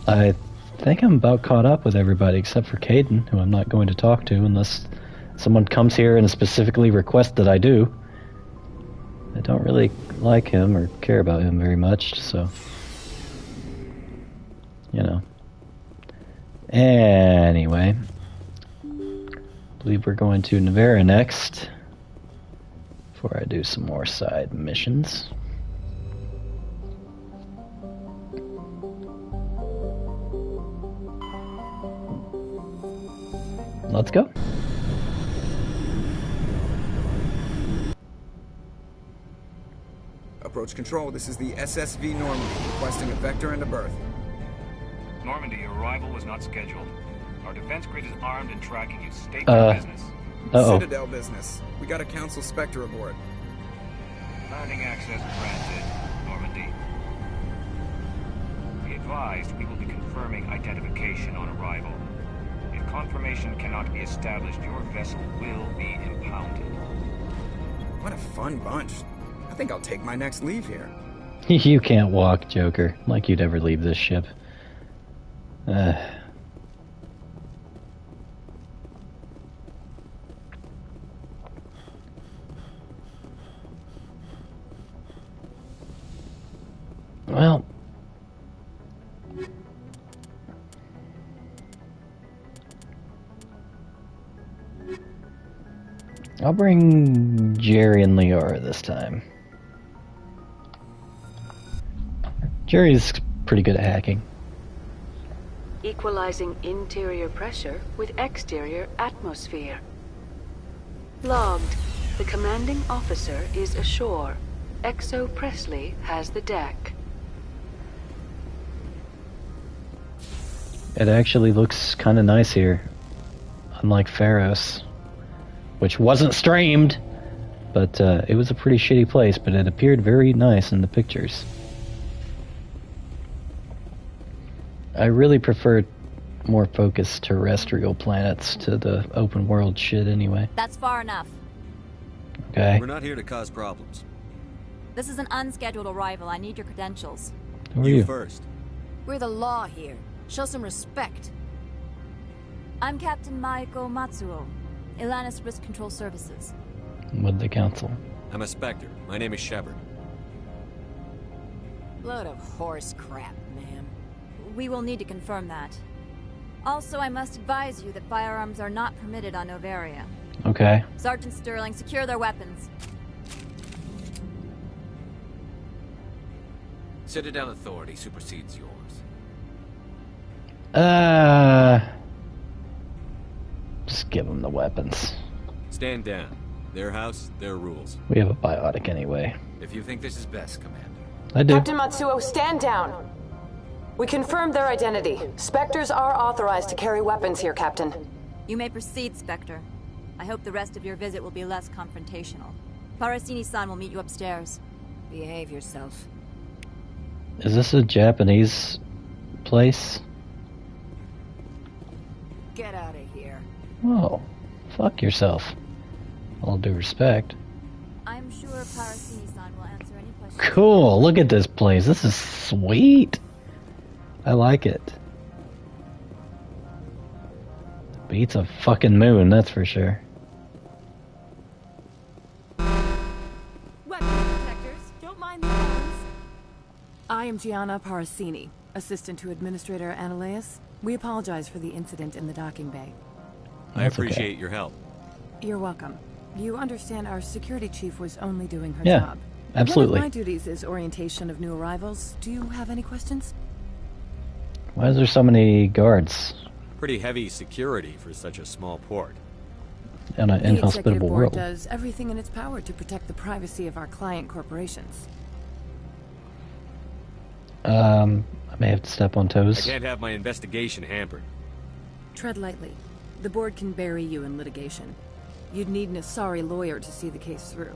I think I'm about caught up with everybody except for Caden, who I'm not going to talk to unless someone comes here and specifically requests that I do. I don't really like him or care about him very much, so... You know. Anyway. I believe we're going to Nevera next. Before I do some more side missions. Let's go. Approach control, this is the SSV Normandy, requesting a vector and a berth. Normandy, your arrival was not scheduled. Our defense grid is armed and tracking you. State your business. Citadel business. We got a Council Spectre aboard. Landing access granted, Normandy. Be advised, we will be confirming identification on arrival. If confirmation cannot be established, your vessel will be impounded. What a fun bunch. I think I'll take my next leave here. You can't walk, Joker. Like you'd ever leave this ship. Well, I'll bring Jerry and Liara this time. Jerry's pretty good at hacking. Equalizing interior pressure with exterior atmosphere. Logged. The commanding officer is ashore. Exo Presley has the deck. It actually looks kind of nice here, unlike Pharos, which wasn't streamed, but it was a pretty shitty place, but it appeared very nice in the pictures. I really prefer more focused terrestrial planets to the open world shit anyway. That's far enough. Okay. We're not here to cause problems. This is an unscheduled arrival. I need your credentials. Who are you? First. We're the law here. Show some respect. I'm Captain Maiko Matsuo, Ilanis Risk Control Services. With the council. I'm a Spectre. My name is Shepard. Load of horse crap, ma'am. We will need to confirm that. Also, I must advise you that firearms are not permitted on Noveria. Okay. Sergeant Sterling, secure their weapons. Citadel authority supersedes yours. Just give them the weapons. Stand down. Their house, their rules. We have a biotic anyway. If you think this is best, Commander. I do. Captain Matsuo, stand down. We confirmed their identity. Spectres are authorized to carry weapons here, Captain. You may proceed, Spectre. I hope the rest of your visit will be less confrontational. Parasini-san will meet you upstairs. Behave yourself. Is this a Japanese place? Get out of here. Oh, fuck yourself. All due respect. I'm sure Parasini-san will answer any questions. Cool, look at this place. This is sweet. I like it. Beats a fucking moon, that's for sure. Weapon detectors, don't mind the alarms. I am Gianna Parasini, assistant to Administrator Ananias. We apologize for the incident in the docking bay. I appreciate your help. You're welcome. You understand our security chief was only doing her Yeah, job. absolutely. One of my duties is orientation of new arrivals. Do you have any questions? Why is there so many guards Pretty heavy security for such a small port. in an The executive inhospitable board world? does everything in its power to protect the privacy of our client corporations. I may have to step on I toes. can't have my investigation hampered. Tread lightly. The board can bury you in litigation. You'd need an Asari lawyer to see the case through.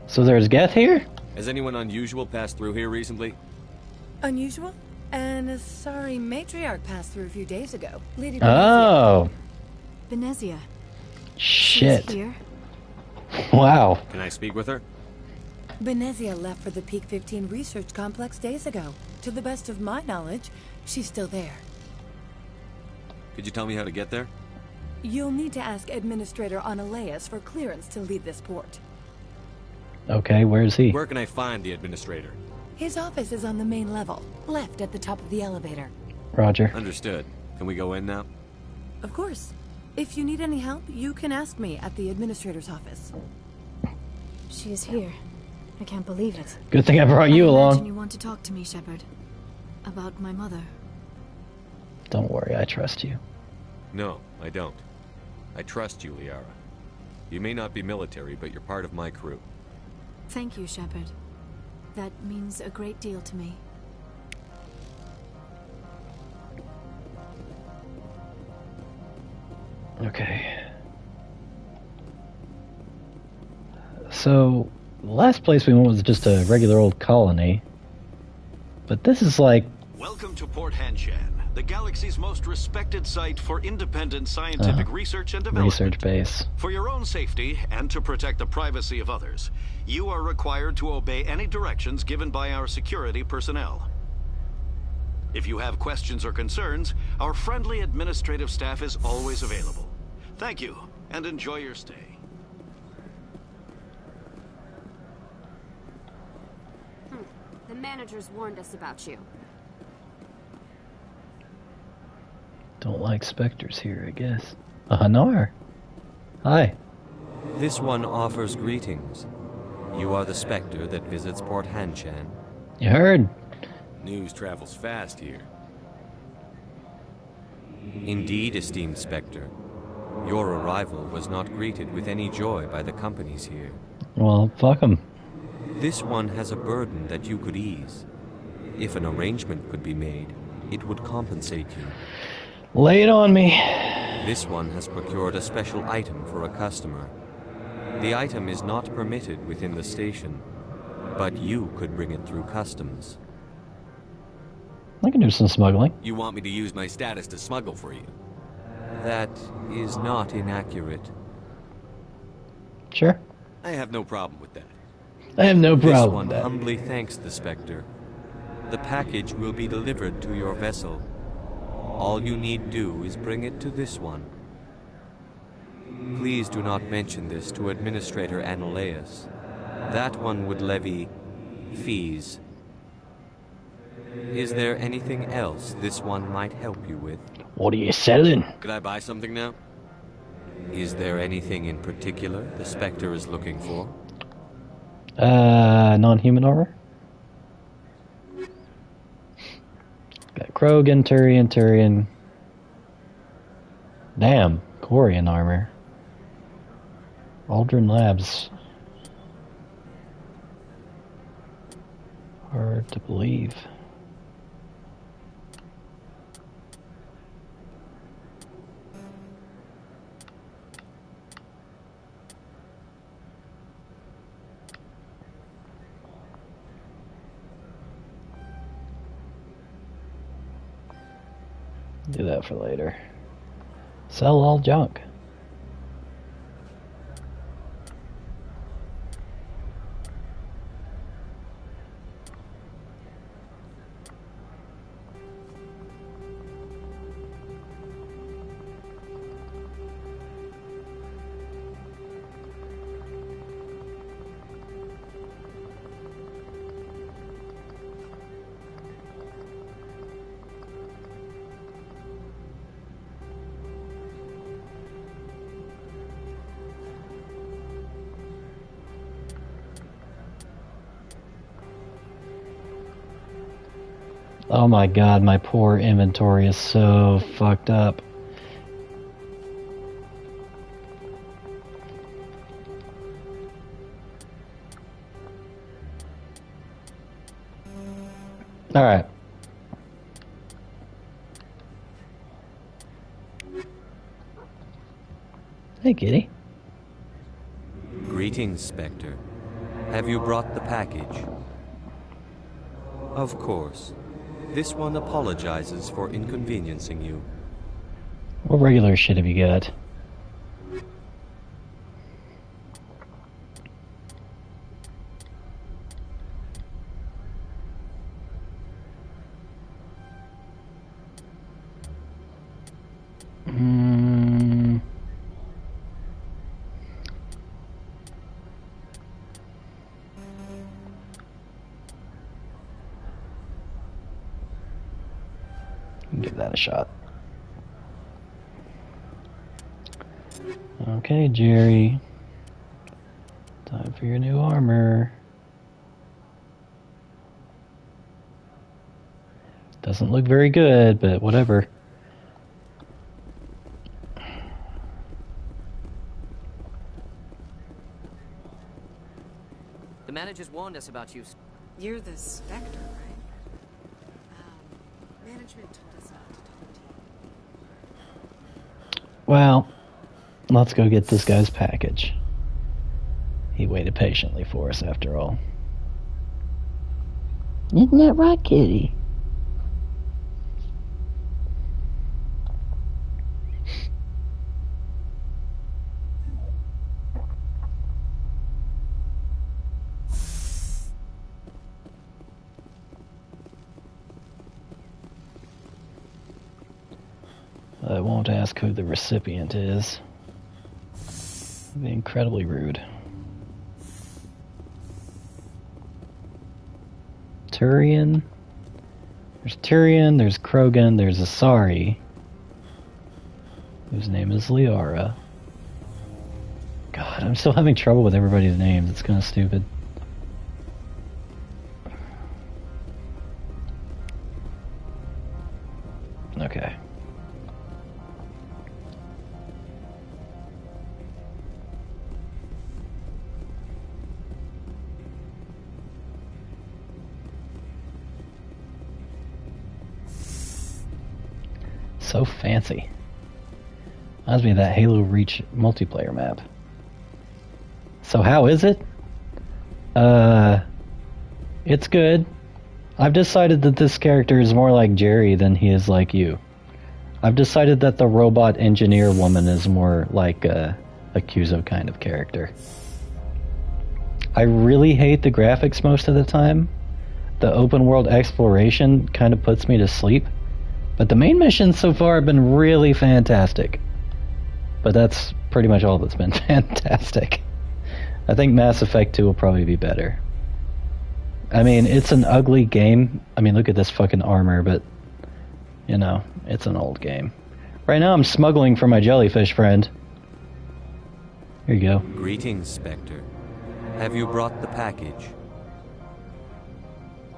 So there's Geth here? Has anyone unusual passed through here recently? Unusual? An Asari matriarch passed through a few days ago. Lady Oh, Benezia. shit. She's here. Wow. Can I speak with her? Benezia left for the Peak 15 research complex days ago. To the best of my knowledge, she's still there. Could you tell me how to get there? You'll need to ask Administrator Ananias for clearance to leave this port. Okay, where's he? Where can I find the administrator? His office is on the main level, left at the top of the elevator. Roger. Understood. Can we go in now? Of course. If you need any help, you can ask me at the Administrator's office. She is here. I can't believe it. Good thing I brought you I imagine along. you want to talk to me, Shepard. About my mother. Don't worry, I trust you. No, I don't. I trust you, Liara. You may not be military, but you're part of my crew. Thank you, Shepard. That means a great deal to me. Okay. So, the last place we went was just a regular old colony. But this is like... Welcome to Port Hanshan, the galaxy's most respected site for independent scientific research and development. research base. For your own safety and to protect the privacy of others, you are required to obey any directions given by our security personnel. If you have questions or concerns, our friendly administrative staff is always available. Thank you, and enjoy your stay. The manager's warned us about you. Don't like specters here, I guess. A Hanar. Hi. This one offers greetings. You are the Spectre that visits Port Hanshan. You heard. News travels fast here. Indeed, esteemed Spectre. Your arrival was not greeted with any joy by the companies here. Well, fuck them. This one has a burden that you could ease. If an arrangement could be made, it would compensate you. Lay it on me. This one has procured a special item for a customer. The item is not permitted within the station, but you could bring it through customs. I can do some smuggling. You want me to use my status to smuggle for you? That is not inaccurate. Sure. I have no problem with that. I have no problem This one with that. humbly thanks the Spectre. The package will be delivered to your vessel. All you need do is bring it to this one. Please do not mention this to Administrator Analaeus. That one would levy fees. Is there anything else this one might help you with? What are you selling? Could I buy something now? Is there anything in particular the Spectre is looking for? Non-human armor? Got Krogan, Turian. Damn, Corian armor. Aldrin Labs. Hard to believe. Do that for later. Sell all junk. Oh my god, my poor inventory is so fucked up. Alright. Hey, kitty. Greetings, Spectre. Have you brought the package? Of course. This one apologizes for inconveniencing you. What regular shit have you got? Give that a shot. Okay, Jerry. Time for your new armor. Doesn't look very good, but whatever. The manager's warned us about you. You're the Spectre, right? Management told us not to talk to you. Well, let's go get this guy's package. He waited patiently for us, after all. Isn't that right, kitty? I won't ask who the recipient is. It'd be incredibly rude. Turian. There's Tyrion, there's Krogan, there's Asari, whose name is Liara. God, I'm still having trouble with everybody's names. It's kind of stupid. Okay. So fancy. Reminds me of that Halo Reach multiplayer map. So how is it? It's good. I've decided that this character is more like Jerry than he is like you. I've decided that the robot engineer woman is more like a Kuzo kind of character. I really hate the graphics most of the time. The open world exploration kind of puts me to sleep. But the main missions so far have been really fantastic. But that's pretty much all that's been fantastic. I think Mass Effect 2 will probably be better. I mean, it's an ugly game. I mean, look at this fucking armor, but, you know, it's an old game. Right now I'm smuggling for my jellyfish friend. Here you go. Greetings, Spectre. Have you brought the package?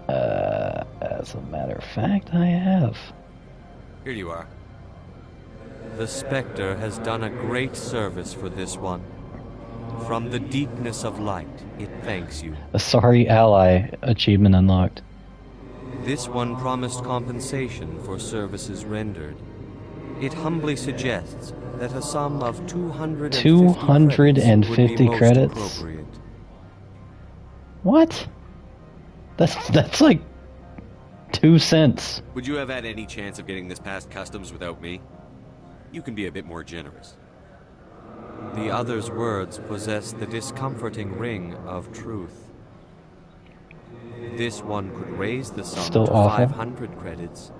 As a matter of fact, I have. Here you are. The Spectre has done a great service for this one. From the deepness of light, it thanks you. Asari ally achievement unlocked. This one promised compensation for services rendered. It humbly suggests that a sum of 250 credits? What? That's like 2 cents. Would you have had any chance of getting this past customs without me? You can be a bit more generous. The other's words possess the discomforting ring of truth. This one could raise the sum Still to awful. 500 credits.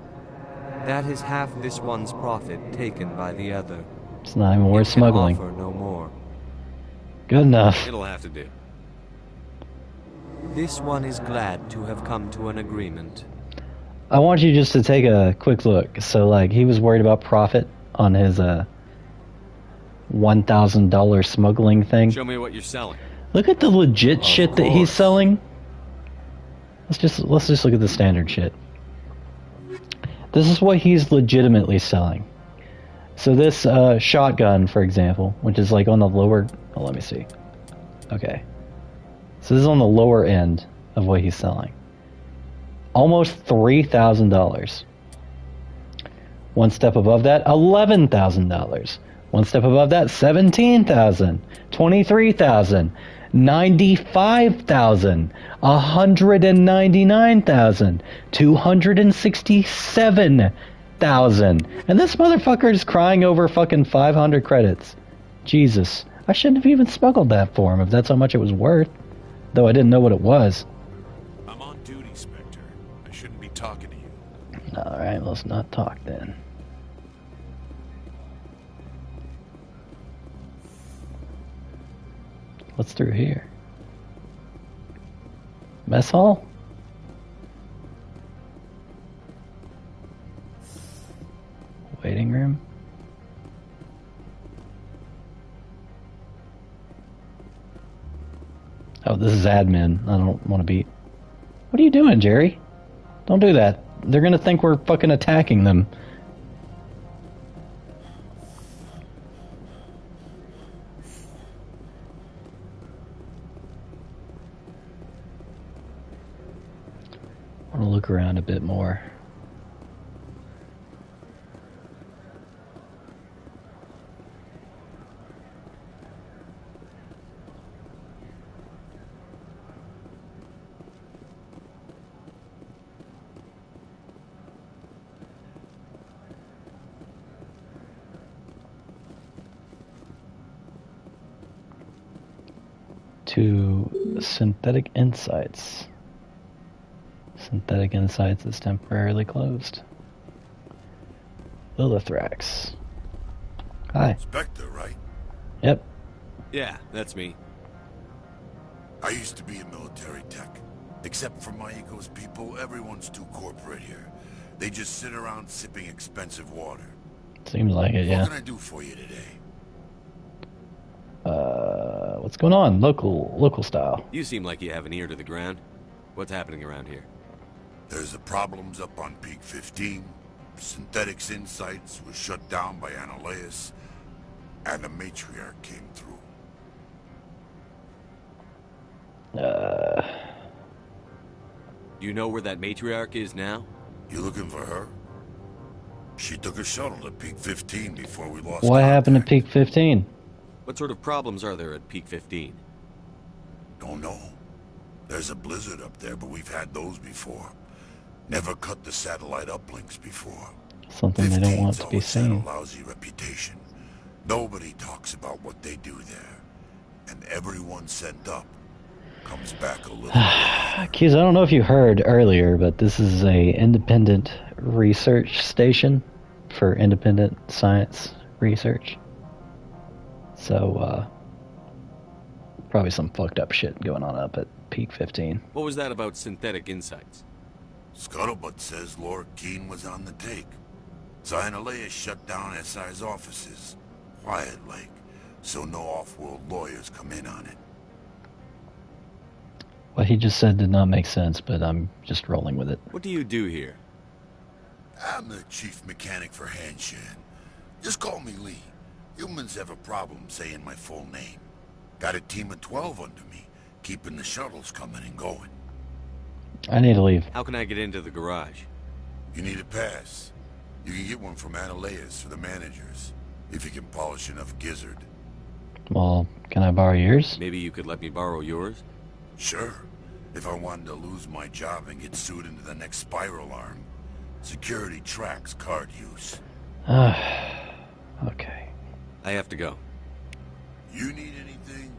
That is half this one's profit taken by the other. It's not even worth It can smuggling. offer no more. Good enough. It'll have to do. This one is glad to have come to an agreement. I want you just to take a quick look. So, like, he was worried about profit on his $1,000 smuggling thing. Show me what you're selling. Look at the legit shit that he's selling. Let's just look at the standard shit. This is what he's legitimately selling. So this shotgun, for example, which is like on the lower... Oh, let me see. Okay. So this is on the lower end of what he's selling. Almost $3,000. One step above that, $11,000. One step above that, $17,000, $23,000, $95,000, $199,000, $267,000. And this motherfucker is crying over fucking 500 credits. Jesus. I shouldn't have even smuggled that for him if that's how much it was worth. Though I didn't know what it was. I'm on duty, Spectre. I shouldn't be talking to you. Alright, let's not talk then. What's through here? Mess hall? Waiting room? Oh, this is admin. I don't want to be... What are you doing, Jerry? Don't do that. They're gonna think we're fucking attacking them. I want to look around a bit more. To Synthetic Insights. Synthetic Insights is temporarily closed. Lilithrax. Hi. Spectre, right? Yep. Yeah, that's me. I used to be a military tech. Except for Maiko's people, everyone's too corporate here. They just sit around sipping expensive water. Seems like it, yeah. What can I do for you today? What's going on? Local style. You seem like you have an ear to the ground. What's happening around here? There's the problems up on Peak 15. Synthetics Insights was shut down by Analeus. And the Matriarch came through. You know where that Matriarch is now? You looking for her? She took a shuttle to Peak 15 before we lost What happened to Peak 15? What sort of problems are there at Peak 15? Don't know. There's a blizzard up there, but we've had those before. Never cut the satellite uplinks before. Something they don't want to be always had a seen. lousy reputation. Nobody talks about what they do there. And everyone sent up comes back a little. Keys, I don't know if you heard earlier, but this is a independent research station for independent science research. So, probably some fucked up shit going on up at Peak 15. What was that about Synthetic Insights? Scuttlebutt says Lord Keene was on the take. Analeus shut down SI's offices. Quiet like, so no off-world lawyers come in on it. What he just said did not make sense, but I'm just rolling with it. What do you do here? I'm the chief mechanic for Hanshan. Just call me Lee. Humans have a problem saying my full name. Got a team of 12 under me, keeping the shuttles coming and going. I need to leave. How can I get into the garage? You need a pass. You can get one from Analeus or the managers, if you can polish enough gizzard. Well, can I borrow yours? Maybe you could let me borrow yours? Sure. If I wanted to lose my job and get sued into the next spiral arm. Security tracks card use. Okay. I have to go. You need anything,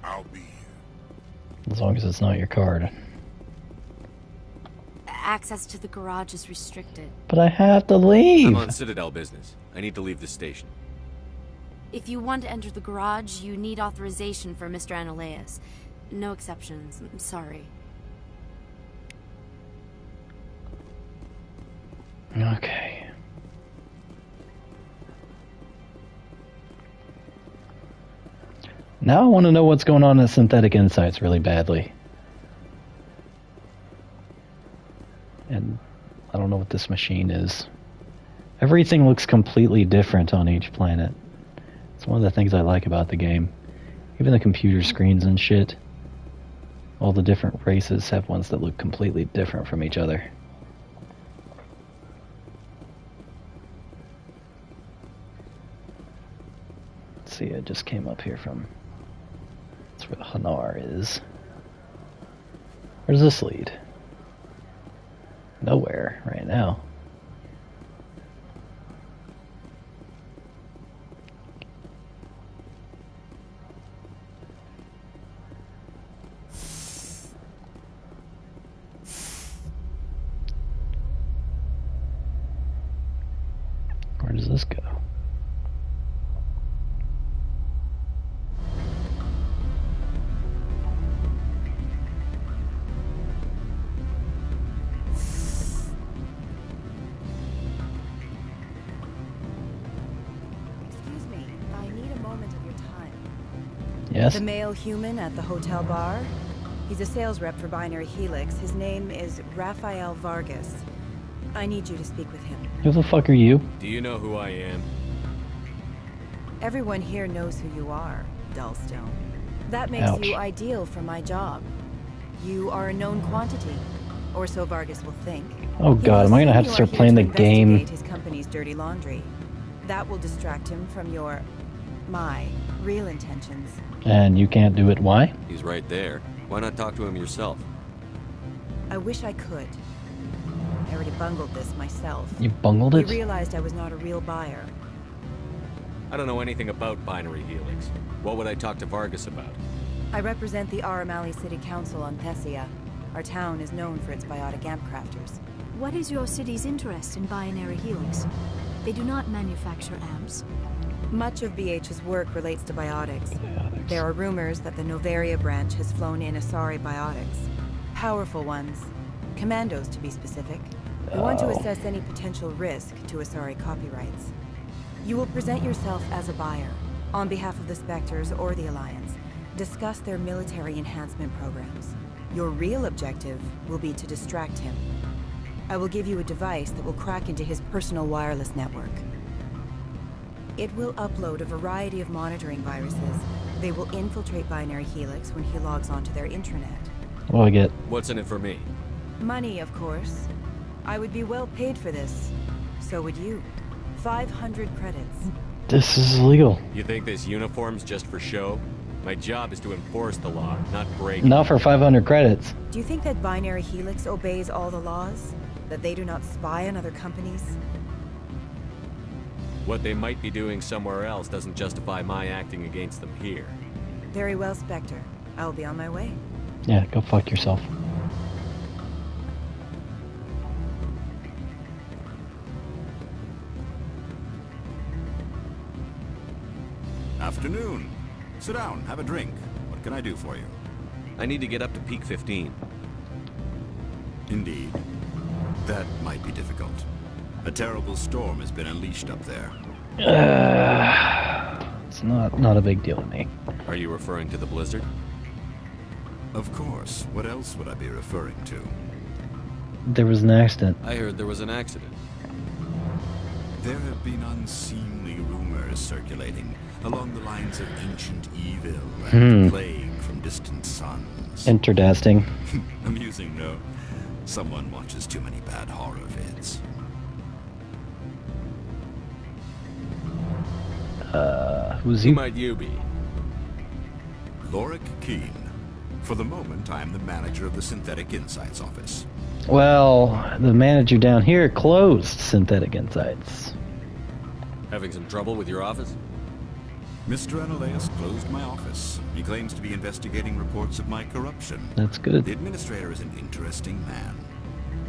I'll be here. As long as it's not your card. Access to the garage is restricted. But I have to leave. I'm on Citadel business. I need to leave the station. If you want to enter the garage, you need authorization for Mr. Analeus. No exceptions. I'm sorry. Okay. Now I want to know what's going on in Synthetic Insights really badly. And I don't know what this machine is. Everything looks completely different on each planet. It's one of the things I like about the game. Even the computer screens and shit. All the different races have ones that look completely different from each other. Let's see, I just came up here from... That's where the Hanar is. Where does this lead? Nowhere right now. Where does this go? Excuse me, I need a moment of your time. Yes? The male human at the hotel bar? He's a sales rep for Binary Helix. His name is Rafael Vargas. I need you to speak with him. Who the fuck are you? Do you know who I am? Everyone here knows who you are, Dullstone. That makes Ouch. you ideal for my job. You are a known quantity, or so Vargas will think. Oh god, am I gonna have to start playing the game? His company's dirty laundry. That will distract him from my real intentions. And you can't do it, why? He's right there. Why not talk to him yourself? I wish I could. I already bungled this myself. You bungled it? He realized I was not a real buyer. I don't know anything about Binary Helix. What would I talk to Vargas about? I represent the Aramali City Council on Thessia. Our town is known for its biotic amp crafters. What is your city's interest in Binary Helix? They do not manufacture amps. Much of BH's work relates to biotics. There are rumors that the Novaria branch has flown in Asari biotics. powerful ones. Commandos, to be specific. We want to assess any potential risk to Asari copyrights. You will present yourself as a buyer, on behalf of the Spectres or the Alliance. Discuss their military enhancement programs. Your real objective will be to distract him. I will give you a device that will crack into his personal wireless network. It will upload a variety of monitoring viruses. They will infiltrate Binary Helix when he logs onto their intranet. What do I get? What's in it for me? Money, of course. I would be well paid for this. So would you. 500 credits. This is illegal. You think this uniform's just for show? My job is to enforce the law, not break it. Not for 500 credits. Do you think that Binary Helix obeys all the laws? That they do not spy on other companies? What they might be doing somewhere else doesn't justify my acting against them here. Very well, Spectre. I'll be on my way. Yeah, go fuck yourself. Afternoon. Sit down, have a drink. What can I do for you? I need to get up to peak 15. Indeed. That might be difficult. A terrible storm has been unleashed up there. It's not a big deal to me. Are you referring to the blizzard? Of course. What else would I be referring to? There was an accident. I heard there was an accident. There have been unseemly rumors circulating along the lines of ancient evil and plague from distant suns. Interdasting. Amusing, no? Someone watches too many bad horror vids. Who's Who might you be? Lorik Keen. For the moment, I am the manager of the Synthetic Insights office. Well, the manager down here closed Synthetic Insights. Having some trouble with your office? Mr. Analaeus closed my office. He claims to be investigating reports of my corruption. That's good. The administrator is an interesting man.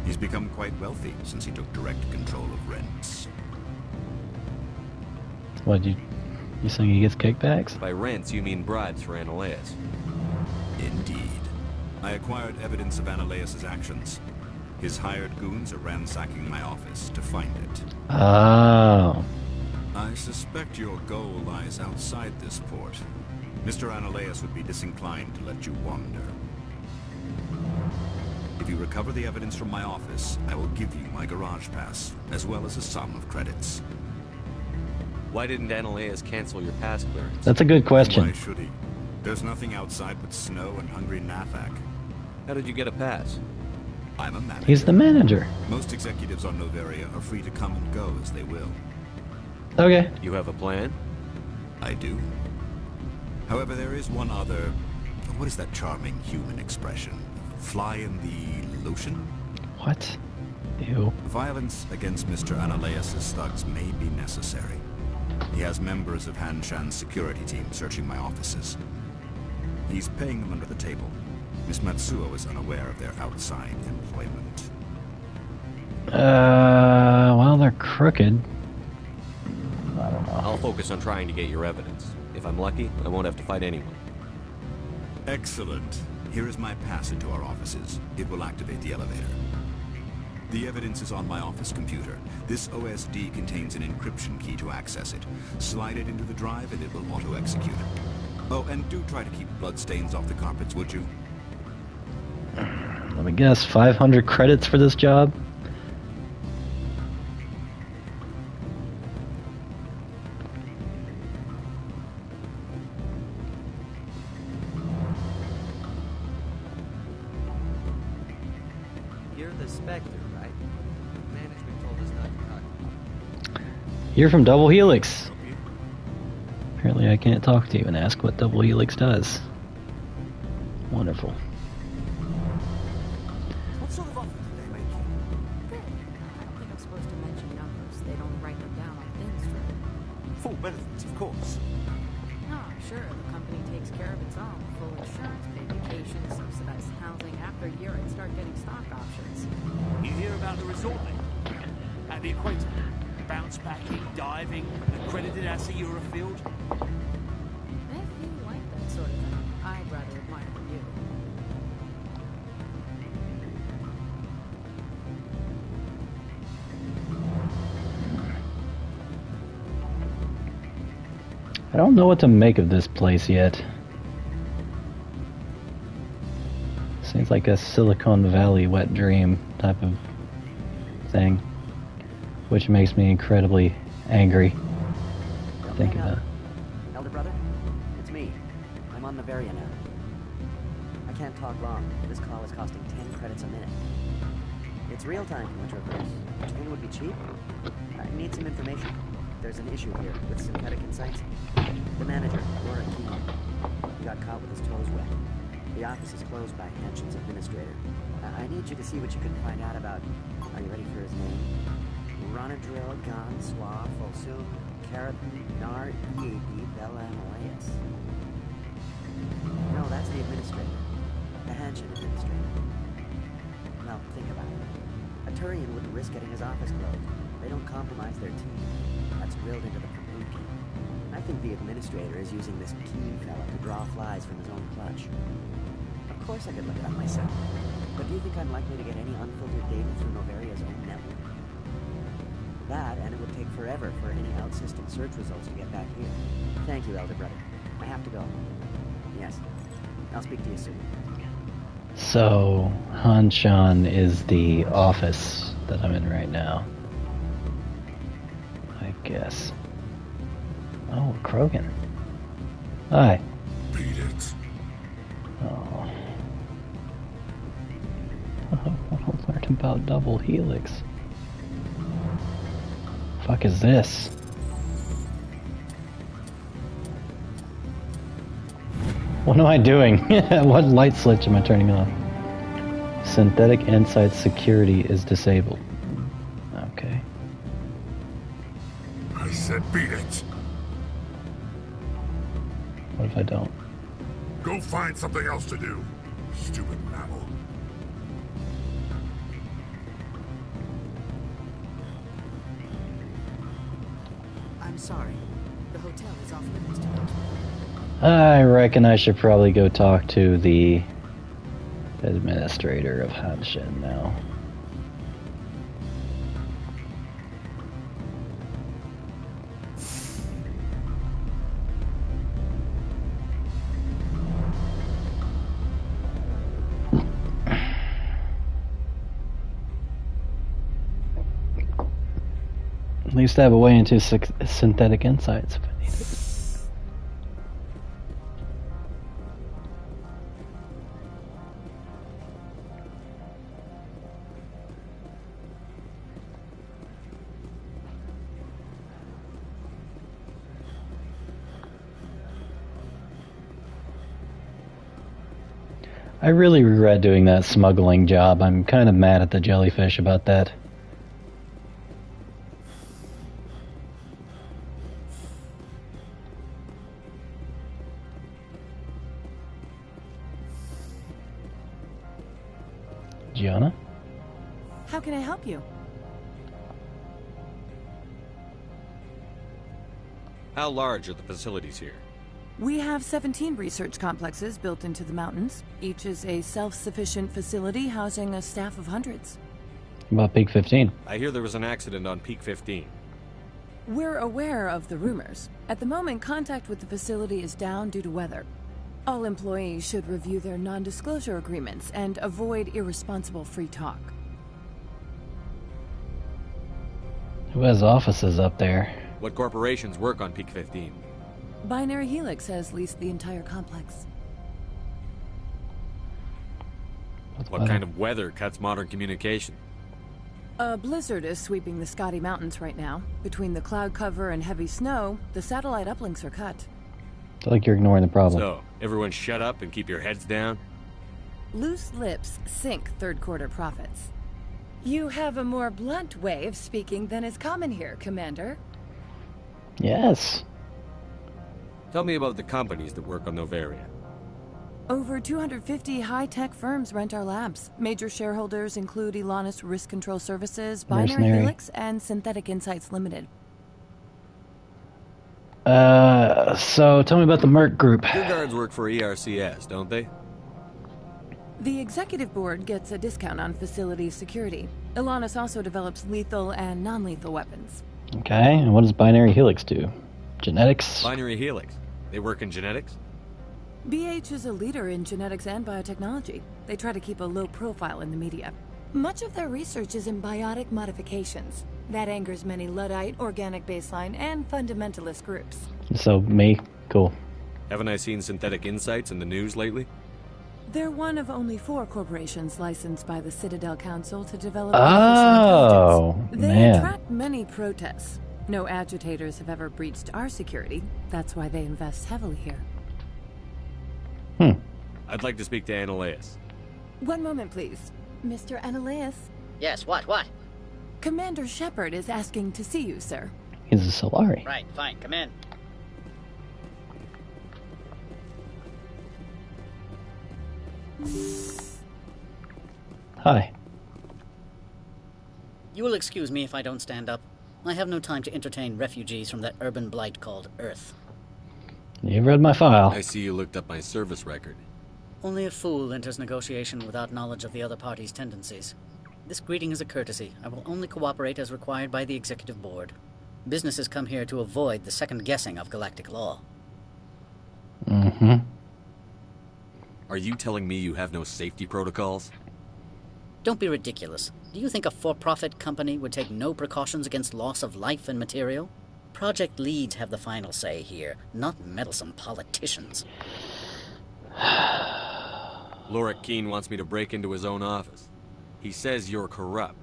He's become quite wealthy since he took direct control of rents. What, you saying he gets kickbacks? By rents, you mean bribes for Analaeus. Indeed. I acquired evidence of Analaeus' actions. His hired goons are ransacking my office to find it. Oh. I suspect your goal lies outside this port. Mr. Analaeus would be disinclined to let you wander. If you recover the evidence from my office, I will give you my garage pass, as well as a sum of credits. Why didn't Analaeus cancel your pass clearance? That's a good question. Why should he? There's nothing outside but snow and hungry Nathak. How did you get a pass? I'm a manager. He's the manager. Most executives on Noveria are free to come and go as they will. Okay. You have a plan? I do. However, there is one other... What is that charming human expression? Fly in the lotion? What? Ew. Violence against Mr. Analaeus' thugs may be necessary. He has members of Han Shan's security team searching my offices. He's paying them under the table. Miss Matsuo is unaware of their outside employment. Well, they're crooked. I don't know. I'll focus on trying to get your evidence. If I'm lucky, I won't have to fight anyone. Excellent. Here is my pass into our offices. It will activate the elevator. The evidence is on my office computer. This OSD contains an encryption key to access it. Slide it into the drive and it will auto-execute. Oh, and do try to keep bloodstains off the carpets, would you? Let me guess, 500 credits for this job? You're the Spectre, right? Management told us not to talk. You're from Double Helix. Apparently I can't talk to you and ask what Double Helix does. Wonderful. What sort of offer did they make you? Good. I don't think I'm supposed to mention numbers. They don't write them down on thin string. Full benefits, of course. No, sure. The company takes care of its own. Full insurance, paid vacation, subsidized housing. After a year, I'd start getting stock options. You hear about the resort then? At the equator. Bounce backing, diving, accredited as a Eurofield. If you like that sort of thing, I'd rather admire you. I don't know what to make of this place yet. Seems like a Silicon Valley wet dream type of thing, which makes me incredibly angry. Think about it. Elder Brother, it's me. I'm on Noveria now. I can't talk long. This call is costing 10 credits a minute. It's real-time from the Troopers. Do you think it would be cheap? I need some information. There's an issue here with Synthetic Insights. The manager, Laura Keegan, he got caught with his toes wet. The office is closed by Hanshin's administrator. I need you to see what you can find out about... Are you ready for his name? Ronadril Gan Swa Folsum Karatin Nar Eadi Bella Malaeus. No, that's the administrator. The Hanshin administrator. Now, think about it. A Turian wouldn't risk getting his office closed. They don't compromise their team. That's drilled into the Kabuki. I think the administrator is using this Keen fella to draw flies from his own clutch. Of course I could look it up myself. But do you think I'm likely to get any unfiltered data through Noveria's own network? That, and it would take forever for any out-system search results to get back here. Thank you, Elder Brother. I have to go. Yes. I'll speak to you soon. So, Hanshan is the office that I'm in right now. I guess. Oh, Krogan. Hi. Beat it. Oh. I want to learn about double helix. Fuck is this? What am I doing? What light switch am I turning on? Synthetic Insight security is disabled. Okay. I said beat it. What if I don't? Go find something else to do. Stupid mammal. I'm sorry. The hotel is off limits to me. I reckon I should probably go talk to the administrator of Hanshin now. At least I have a way into synthetic insights if I need it. I really regret doing that smuggling job. I'm kind of mad at the jellyfish about that. Gianna? How can I help you? How large are the facilities here? We have 17 research complexes built into the mountains. Each is a self-sufficient facility housing a staff of hundreds. About Peak 15. I hear there was an accident on Peak 15. We're aware of the rumors. At the moment, contact with the facility is down due to weather. All employees should review their non-disclosure agreements and avoid irresponsible free talk. Who has offices up there? What corporations work on Peak 15? Binary Helix has leased the entire complex. What kind of weather cuts modern communication? A blizzard is sweeping the Scotty Mountains right now. Between the cloud cover and heavy snow, the satellite uplinks are cut. I feel like you're ignoring the problem. So, everyone shut up and keep your heads down? Loose lips sink third quarter profits. You have a more blunt way of speaking than is common here, Commander. Yes. Tell me about the companies that work on Noveria. Over 250 high-tech firms rent our labs. Major shareholders include Elanus Risk Control Services, Binary Helix, and Synthetic Insights Limited. So tell me about the Merc Group. Your guards work for ERCS, don't they? The executive board gets a discount on facility security. Elanus also develops lethal and non-lethal weapons. Okay, and what does Binary Helix do? Genetics. Binary Helix. They work in genetics? BH is a leader in genetics and biotechnology. They try to keep a low profile in the media. Much of their research is in biotic modifications. That angers many Luddite, organic baseline, and fundamentalist groups. So, me. Cool. Haven't I seen Synthetic Insights in the news lately? They're one of only 4 corporations licensed by the Citadel Council to develop Oh, artificial intelligence. They man. attract many protests. No agitators have ever breached our security. That's why they invest heavily here. I'd like to speak to Annaleus. One moment, please. Mr. Annaleus? Yes, what? Commander Shepard is asking to see you, sir. He's a Solari. Right, fine, come in. Hi. You will excuse me if I don't stand up. I have no time to entertain refugees from that urban blight called Earth. You've read my file. I see you looked up my service record. Only a fool enters negotiation without knowledge of the other party's tendencies. This greeting is a courtesy. I will only cooperate as required by the Executive Board. Businesses come here to avoid the second guessing of galactic law. Mm-hmm. Are you telling me you have no safety protocols? Don't be ridiculous. Do you think a for-profit company would take no precautions against loss of life and material? Project leads have the final say here, not meddlesome politicians. Lorik Keene wants me to break into his own office. He says you're corrupt.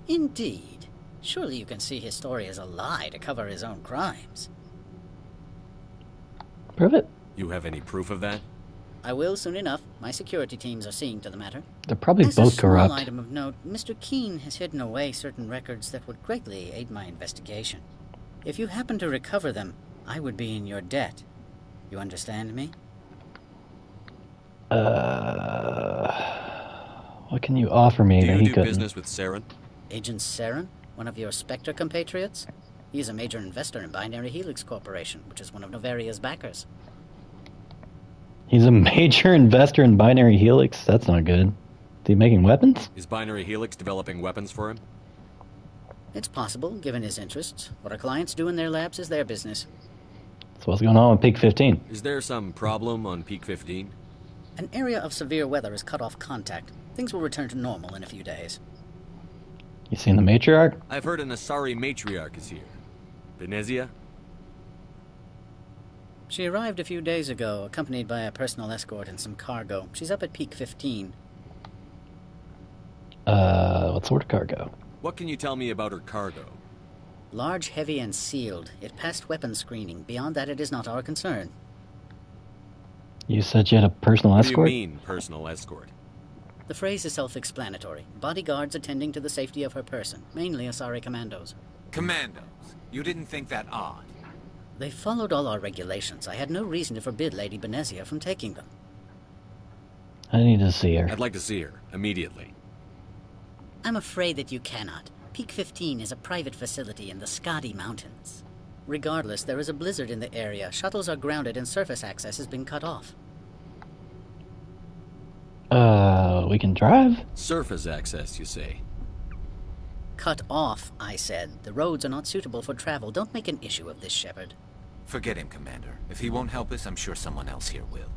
Indeed. Surely you can see his story as a lie to cover his own crimes. Prove it. You have any proof of that? I will soon enough. My security teams are seeing to the matter. They're probably As both a small corrupt. item of note, Mr. Keene has hidden away certain records that would greatly aid my investigation. If you happen to recover them, I would be in your debt. You understand me? What can you offer me Do that you he do couldn't? business with Saren? Agent Saren? One of your Spectre compatriots? He is a major investor in Binary Helix Corporation, which is one of Novaria's backers. He's a major investor in Binary Helix? That's not good. Is he making weapons? Is Binary Helix developing weapons for him? It's possible, given his interests. What our clients do in their labs is their business. So what's going on with Peak 15? Is there some problem on Peak 15? An area of severe weather has cut off contact. Things will return to normal in a few days. You seen the matriarch? I've heard an Asari matriarch is here. Venezia? She arrived a few days ago, accompanied by a personal escort and some cargo. She's up at Peak 15. What sort of cargo? What can you tell me about her cargo? Large, heavy, and sealed. It passed weapons screening. Beyond that, it is not our concern. You said you had a personal escort? What do you mean, personal escort? The phrase is self-explanatory. Bodyguards attending to the safety of her person, mainly Asari commandos. Commandos? You didn't think that odd? They followed all our regulations. I had no reason to forbid Lady Benezia from taking them. I need to see her. I'd like to see her, immediately. I'm afraid that you cannot. Peak 15 is a private facility in the Skadi Mountains. Regardless, there is a blizzard in the area. Shuttles are grounded and surface access has been cut off. We can drive? Surface access, you say? Cut off, I said. The roads are not suitable for travel. Don't make an issue of this, Shepard. Forget him, Commander. If he won't help us, I'm sure someone else here will.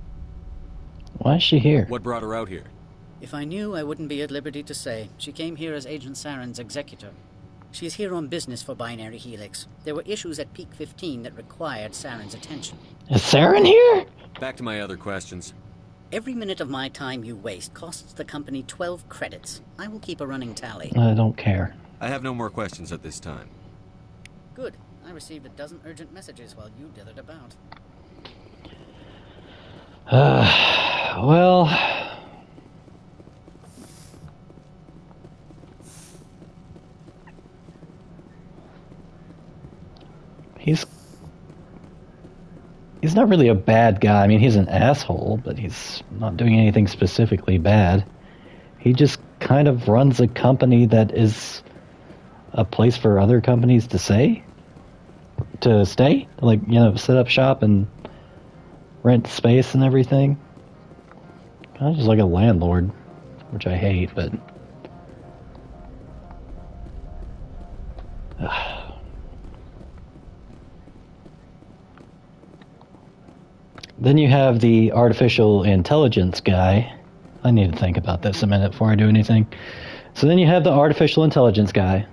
Why is she here? What brought her out here? If I knew, I wouldn't be at liberty to say. She came here as Agent Saren's executor. She is here on business for Binary Helix. There were issues at Peak 15 that required Saren's attention. Is Saren here? Back to my other questions. Every minute of my time you waste costs the company 12 credits. I will keep a running tally. I don't care. I have no more questions at this time. Good. I received a dozen urgent messages while you dithered about. Well... He's not really a bad guy. I mean, he's an asshole, but he's not doing anything specifically bad. He just kind of runs a company that is a place for other companies to stay. Like, you know, set up shop and rent space and everything. Kind of just like a landlord, which I hate, but... Then you have the artificial intelligence guy. I need to think about this a minute before I do anything. So then you have the artificial intelligence guy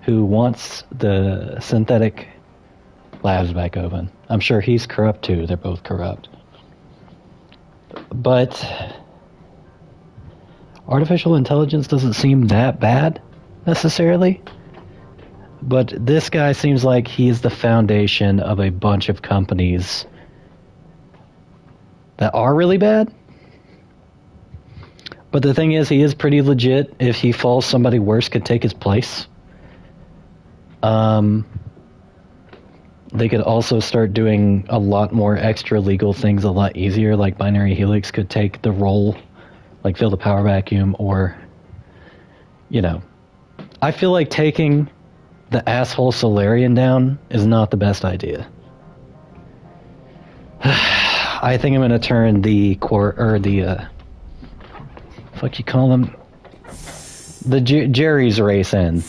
who wants the synthetic labs back open. I'm sure he's corrupt too. They're both corrupt. But artificial intelligence doesn't seem that bad necessarily. But this guy seems like he's the foundation of a bunch of companies that are really bad. But the thing is, he is pretty legit. If he falls, somebody worse could take his place. They could also start doing a lot more extra legal things a lot easier, like Binary Helix could take the role, like fill the power vacuum, or, you know. I feel like taking the asshole Solarian down is not the best idea. I think I'm gonna turn the fuck you call them? The Jerry's race in.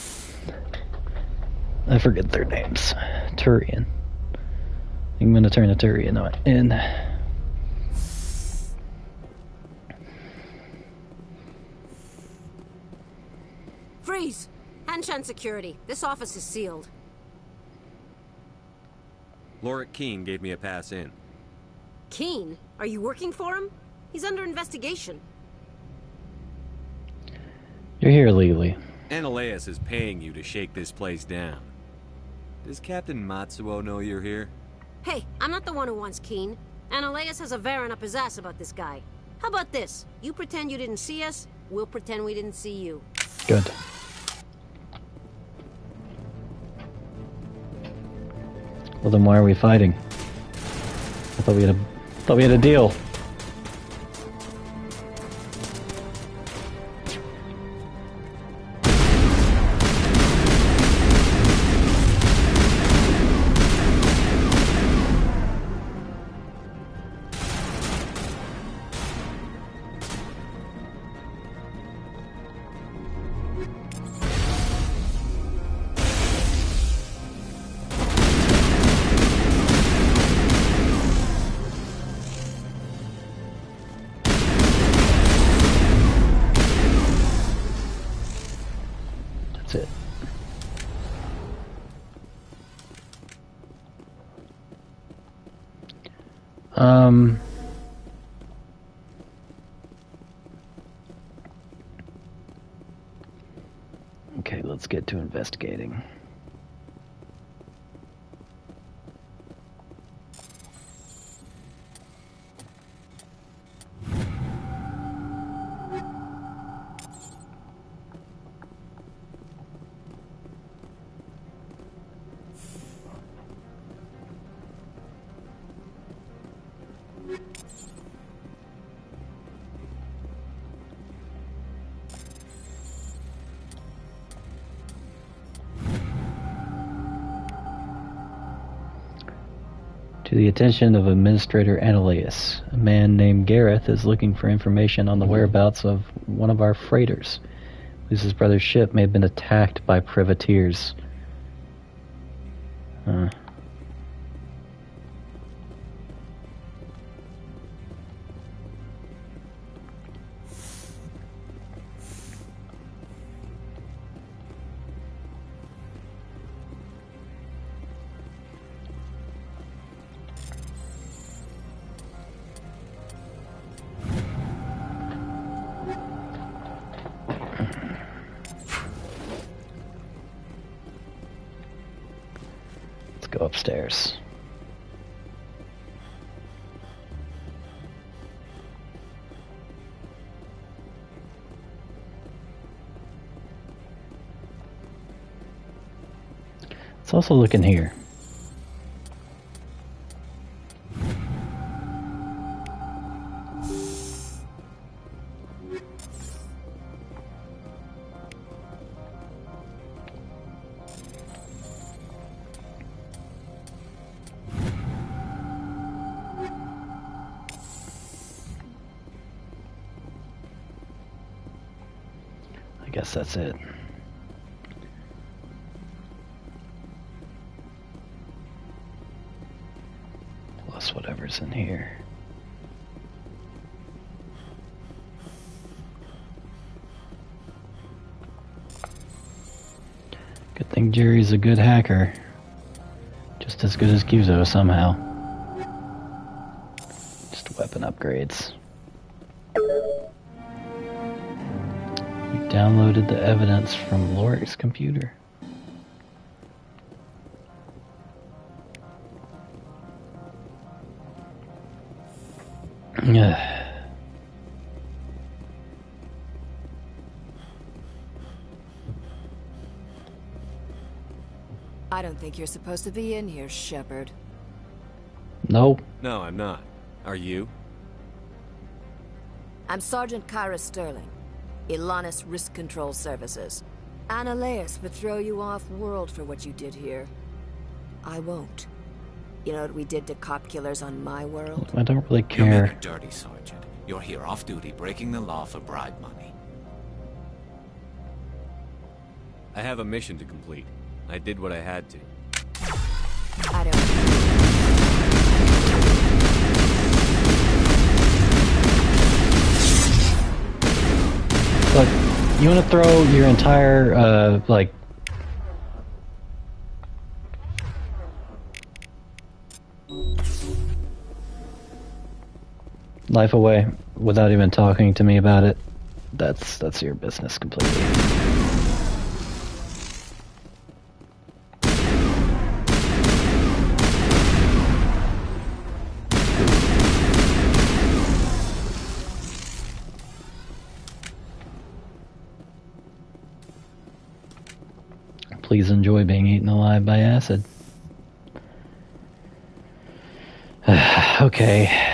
I forget their names. Turian. I'm gonna turn the Turian in. Freeze! Hanshan security. This office is sealed. Lorik Keene gave me a pass in. Keene? Are you working for him? He's under investigation. You're here legally. Ananias is paying you to shake this place down. Does Captain Matsuo know you're here? Hey, I'm not the one who wants Keene. Ananias has a Varen up his ass about this guy. How about this? You pretend you didn't see us, we'll pretend we didn't see you. Good. Well, then why are we fighting? I thought we had a deal. Okay, let's get to investigating. To the attention of Administrator Ananias, a man named Gareth is looking for information on the whereabouts of one of our freighters. His brother's ship may have been attacked by privateers. Go upstairs. Let's also look in here. I guess that's it. Plus whatever's papers in here. Good thing Jerry's a good hacker. Just as good as Guzo somehow. Just weapon upgrades. You downloaded the evidence from Lorik's computer. I don't think you're supposed to be in here, Shepard. No. No, I'm not. Are you? I'm Sergeant Kyra Sterling, Ilanis Risk Control Services. Analeas would throw you off-world for what you did here. I won't. You know what we did to cop killers on my world? I don't really You care. make it dirty, Sergeant. You're here off-duty, breaking the law for bribe money. I have a mission to complete. I did what I had to. I don't... Look, you want to throw your entire, like... life away without even talking to me about it. That's your business completely. Please enjoy being eaten alive by acid. Okay.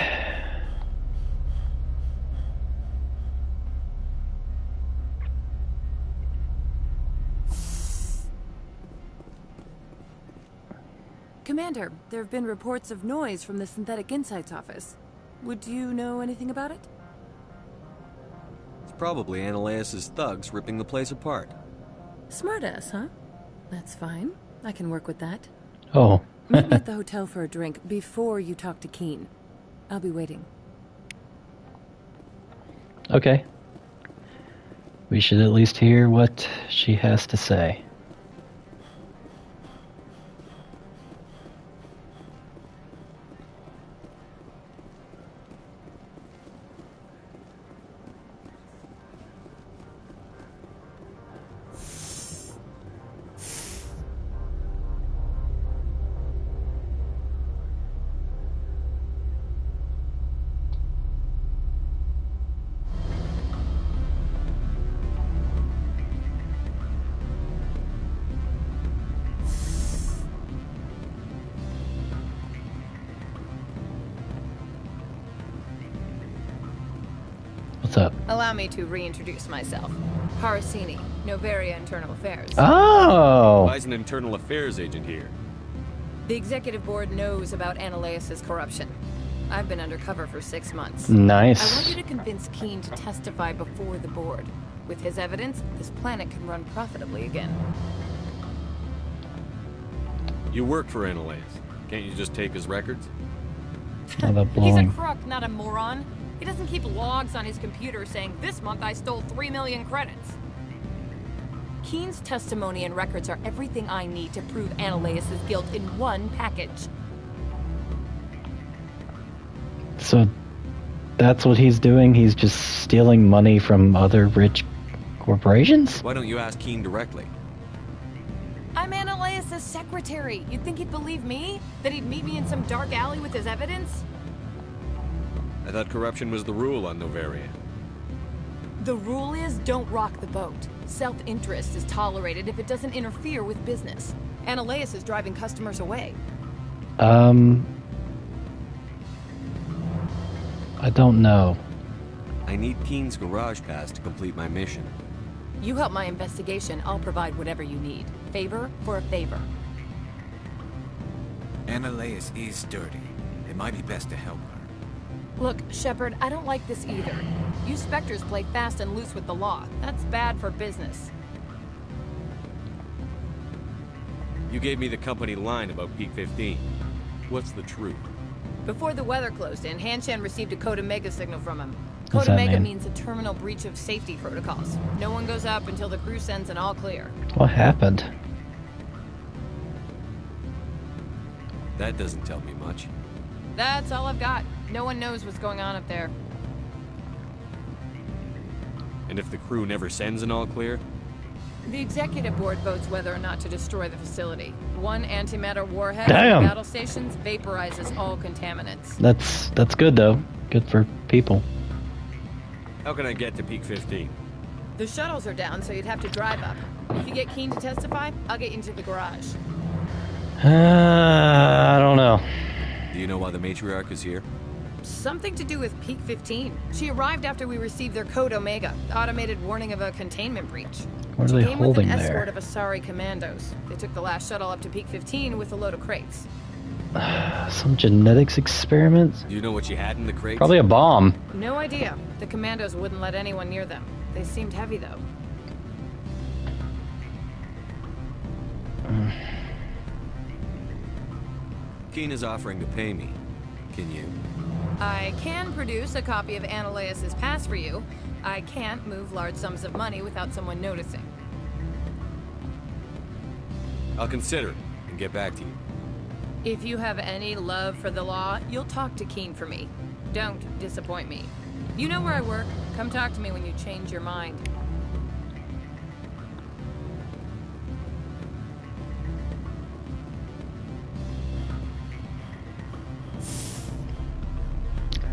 Commander, there have been reports of noise from the Synthetic Insights office. Would you know anything about it? It's probably Analeas' thugs ripping the place apart. Smartass, huh? That's fine. I can work with that. Oh. Meet me at the hotel for a drink before you talk to Keen. I'll be waiting. Okay. We should at least hear what she has to say. What's up? Allow me to reintroduce myself. Parasini, Noveria Internal Affairs. Oh! Why is an internal affairs agent here? The executive board knows about Analeas' corruption. I've been undercover for 6 months. Nice. I want you to convince Keen to testify before the board. With his evidence, this planet can run profitably again. You work for Analeas. Can't you just take his records? Oh, the He's a blowing. crook, not a moron. He doesn't keep logs on his computer saying, this month I stole 3 million credits. Keen's testimony and records are everything I need to prove Analeas' guilt in one package. So that's what he's doing? He's just stealing money from other rich corporations? Why don't you ask Keen directly? I'm Analeas' secretary. You'd think he'd believe me? That he'd meet me in some dark alley with his evidence? I thought corruption was the rule on Noveria. The rule is, don't rock the boat. Self-interest is tolerated if it doesn't interfere with business. Analeas is driving customers away. I don't know. I need Keen's garage pass to complete my mission. You help my investigation, I'll provide whatever you need. Favor for a favor. Analeas is dirty. It might be best to help her. Look, Shepard, I don't like this either. You Spectres play fast and loose with the law. That's bad for business. You gave me the company line about Peak 15. What's the truth? Before the weather closed in, Hanshan received a Code Omega signal from him. What's Code that Omega mean? means a terminal breach of safety protocols. No one goes up until the crew sends an all clear. What happened? That doesn't tell me much. That's all I've got. No one knows what's going on up there. And if the crew never sends an all clear? The executive board votes whether or not to destroy the facility. One antimatter warhead Damn. at the battle stations vaporizes all contaminants. That's good though. Good for people. How can I get to Peak 15? The shuttles are down, so you'd have to drive up. If you get keen to testify, I'll get you into the garage. I don't know. Do you know why the matriarch is here? Something to do with Peak 15. She arrived after we received their Code Omega, automated warning of a containment breach. What are they She came with holding an there? escort of Asari commandos. They took the last shuttle up to Peak 15 with a load of crates. Some genetics experiment? Do you know what you had in the crate? Probably a bomb. No idea. The commandos wouldn't let anyone near them. They seemed heavy, though. Keen is offering to pay me. Can you? I can produce a copy of Ananias' pass for you. I can't move large sums of money without someone noticing. I'll consider it and get back to you. If you have any love for the law, you'll talk to Keen for me. Don't disappoint me. You know where I work. Come talk to me when you change your mind.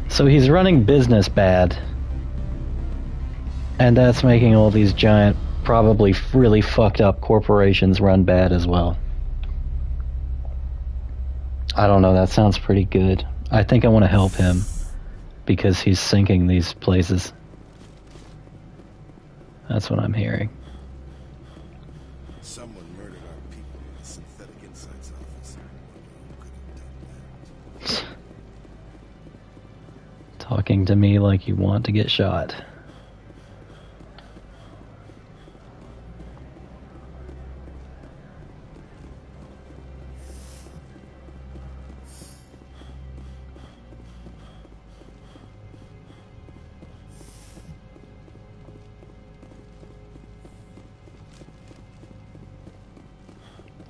So he's running business bad. And that's making all these giant, probably really fucked up corporations run bad as well. I don't know, that sounds pretty good. I think I want to help him because he's sinking these places. That's what I'm hearing. Someone murdered our people in the Synthetic Insights office. Who could have done that? Talking to me like you want to get shot.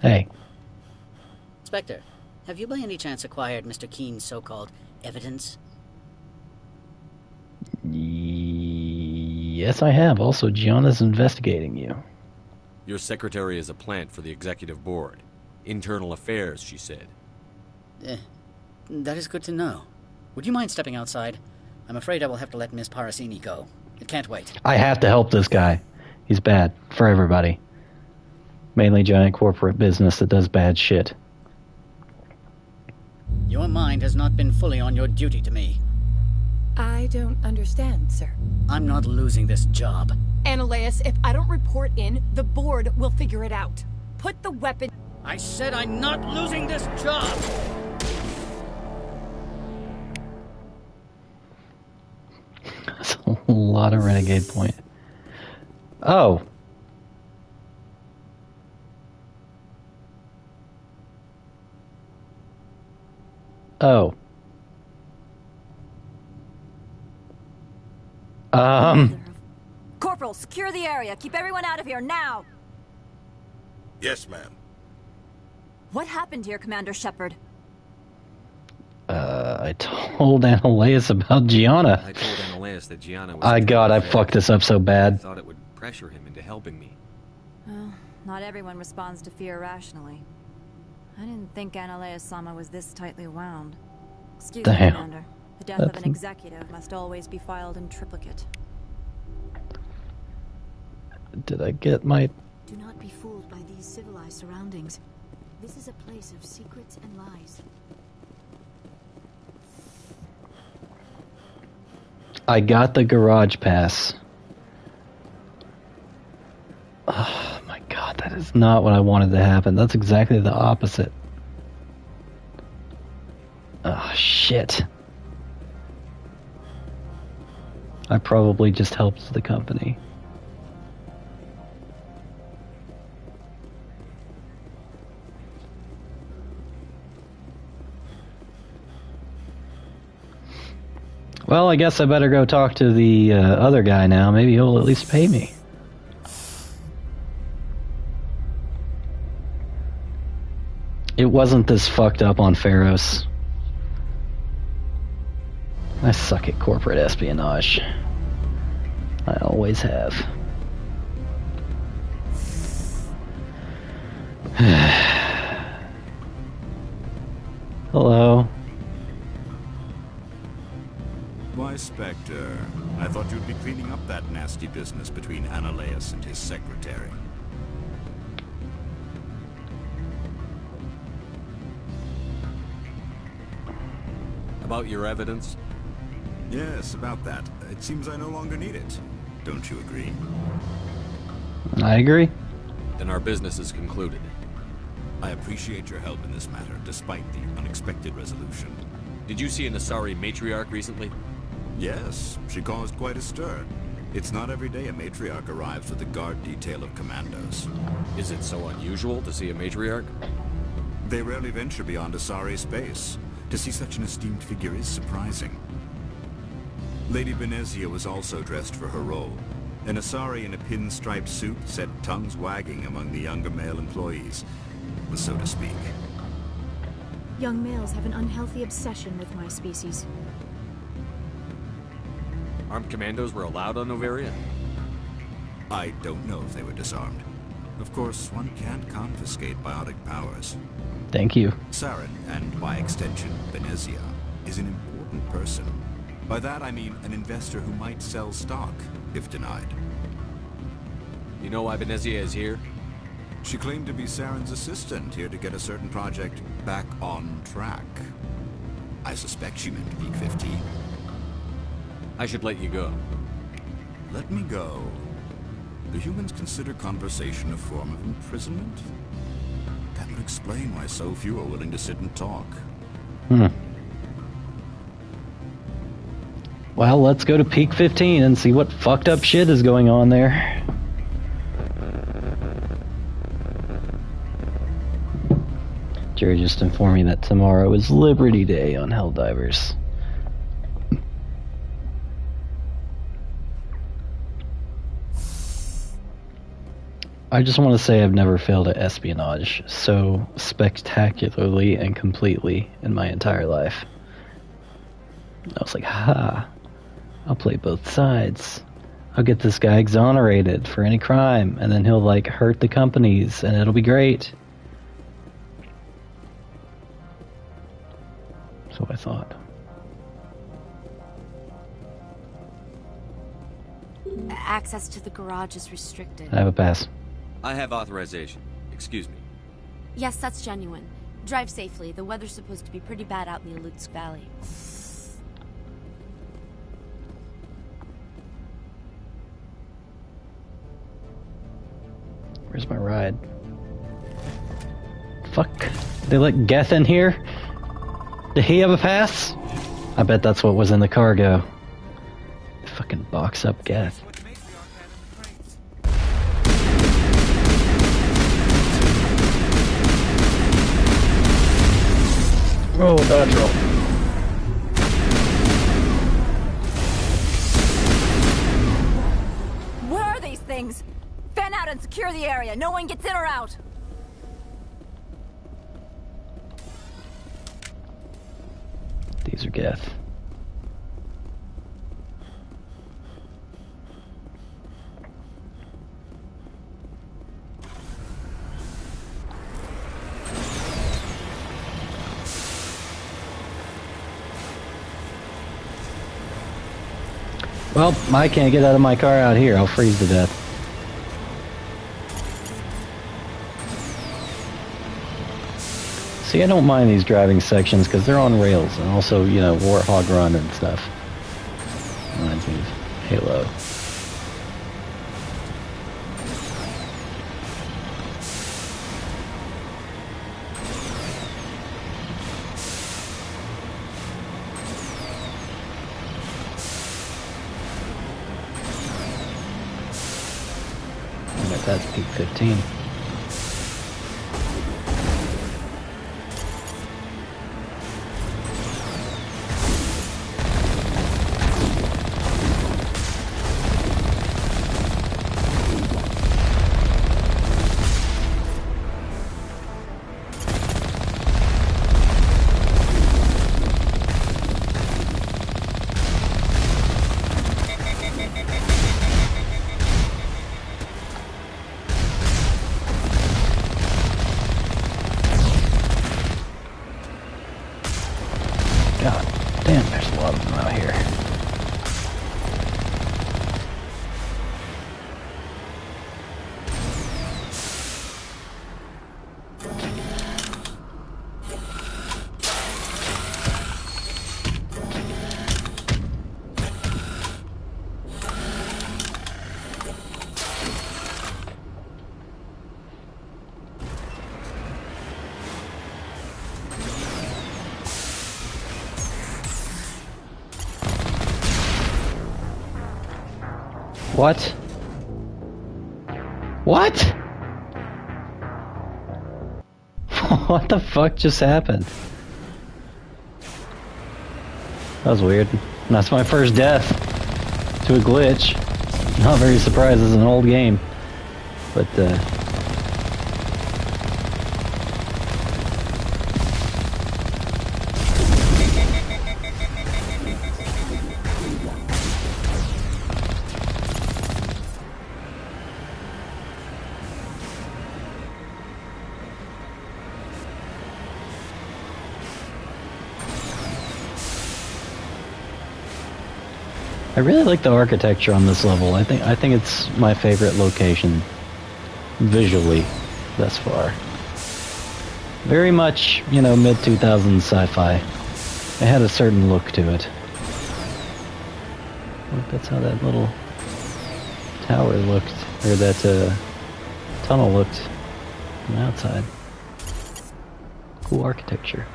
Hey. Spectre, have you by any chance acquired Mr. Keen's so-called evidence? Yes, I have. Also, Gianna's investigating you. Your secretary is a plant for the executive board. Internal affairs, she said. That is good to know. Would you mind stepping outside? I'm afraid I will have to let Miss Parasini go. It can't wait. I have to help this guy. He's bad for everybody. Mainly giant corporate business that does bad shit. Your mind has not been fully on your duty to me. I don't understand, sir. I'm not losing this job. Ananias, if I don't report in, the board will figure it out. Put the weapon... I said I'm not losing this job! That's a lot of renegade point. Oh. Oh. Corporal, secure the area. Keep everyone out of here now. Yes, ma'am. What happened here, Commander Shepard? I told Ananias about Gianna. I told Ananias that Gianna was... I fucked this up so I bad. thought it would pressure him into helping me. Well, not everyone responds to fear rationally. I didn't think Ananias-sama was this tightly wound. Excuse me, Damn. Commander. The death of an executive must always be filed in triplicate. Did I get my... Do not be fooled by these civilized surroundings. This is a place of secrets and lies. I got the garage pass. Oh my god, that is not what I wanted to happen. That's exactly the opposite. Oh shit. I probably just helped the company. Well, I guess I better go talk to the other guy now. Maybe he'll at least pay me. It wasn't this fucked up on Pharos. I suck at corporate espionage. I always have. Hello. Why, Spectre, I thought you'd be cleaning up that nasty business between Analeas and his secretary. About your evidence? Yes, about that. It seems I no longer need it. Don't you agree? I agree. Then our business is concluded. I appreciate your help in this matter, despite the unexpected resolution. Did you see an Asari matriarch recently? Yes, she caused quite a stir. It's not every day a matriarch arrives with a guard detail of commandos. Is it so unusual to see a matriarch? They rarely venture beyond Asari space. To see such an esteemed figure is surprising. Lady Benezia was also dressed for her role. An Asari in a pinstriped suit set tongues wagging among the younger male employees, so to speak. Young males have an unhealthy obsession with my species. Armed commandos were allowed on Noveria? I don't know if they were disarmed. Of course, one can't confiscate biotic powers. Thank you. Saren, and by extension, Benezia, is an important person. By that I mean an investor who might sell stock, if denied. You know why Benezia is here? She claimed to be Saren's assistant, here to get a certain project back on track. I suspect she meant Peak 15. I should let you go. Let me go? Do humans consider conversation a form of imprisonment? That would explain why so few are willing to sit and talk. Well, let's go to Peak 15 and see what fucked up shit is going on there. Jerry just informed me that tomorrow is Liberty Day on Helldivers. I just want to say I've never failed at espionage so spectacularly and completely in my entire life. I was like, ha, I'll play both sides. I'll get this guy exonerated for any crime, and then he'll, like, hurt the companies, and it'll be great. So I thought. Access to the garage is restricted. I have a pass. I have authorization. Excuse me. Yes, that's genuine. Drive safely. The weather's supposed to be pretty bad out in the Alutsk Valley. Where's my ride? Fuck. They let Geth in here? Did he have a pass? I bet that's what was in the cargo. Fucking box up Geth. Oh, dodge roll. What are these things? Fan out and secure the area. No one gets in or out. These are Geth. Well, I can't get out of my car out here. I'll freeze to death. See, I don't mind these driving sections because they're on rails, and also, you know, Warthog Run and stuff. Reminds me of Halo. That's Peak 15. What? What? What the fuck just happened? That was weird. That's my first death to a glitch. Not very surprised, this is an old game. But, I really like the architecture on this level. I think it's my favorite location visually thus far. Very much, you know, mid-2000s sci-fi. It had a certain look to it. Look, that's how that little tower looked, or that tunnel looked from the outside. Cool architecture.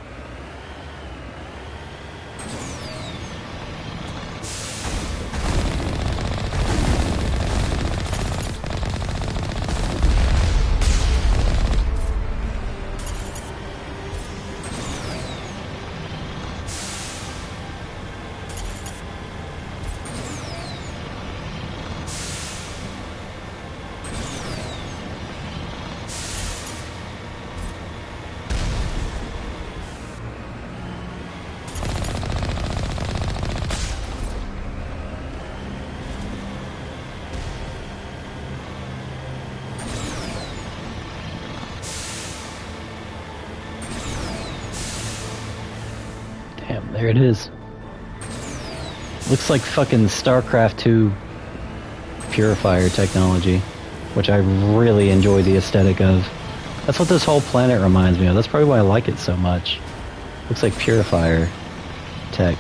There it is. Looks like fucking StarCraft 2 purifier technology, which I really enjoy the aesthetic of. That's what this whole planet reminds me of. That's probably why I like it so much. Looks like purifier tech.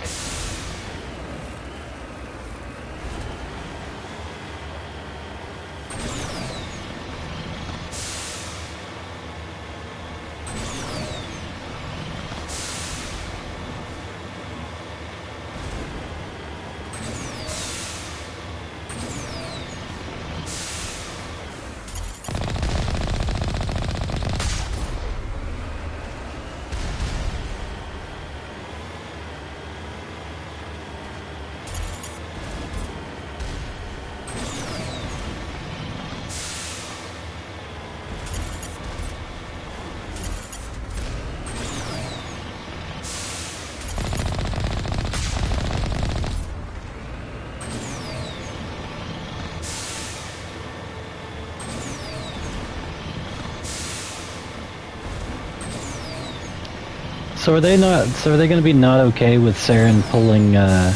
So are they not? So are they going to be not okay with Saren pulling a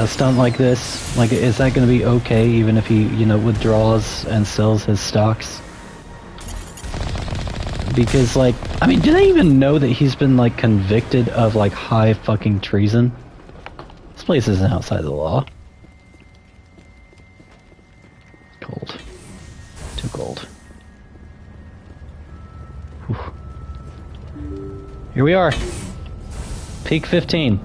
stunt like this? Like, is that going to be okay even if he, you know, withdraws and sells his stocks? Because, like, I mean, do they even know that he's been, like, convicted of, like, high fucking treason? This place isn't outside the law. Cold. Too cold. Whew. Here we are. Peak 15.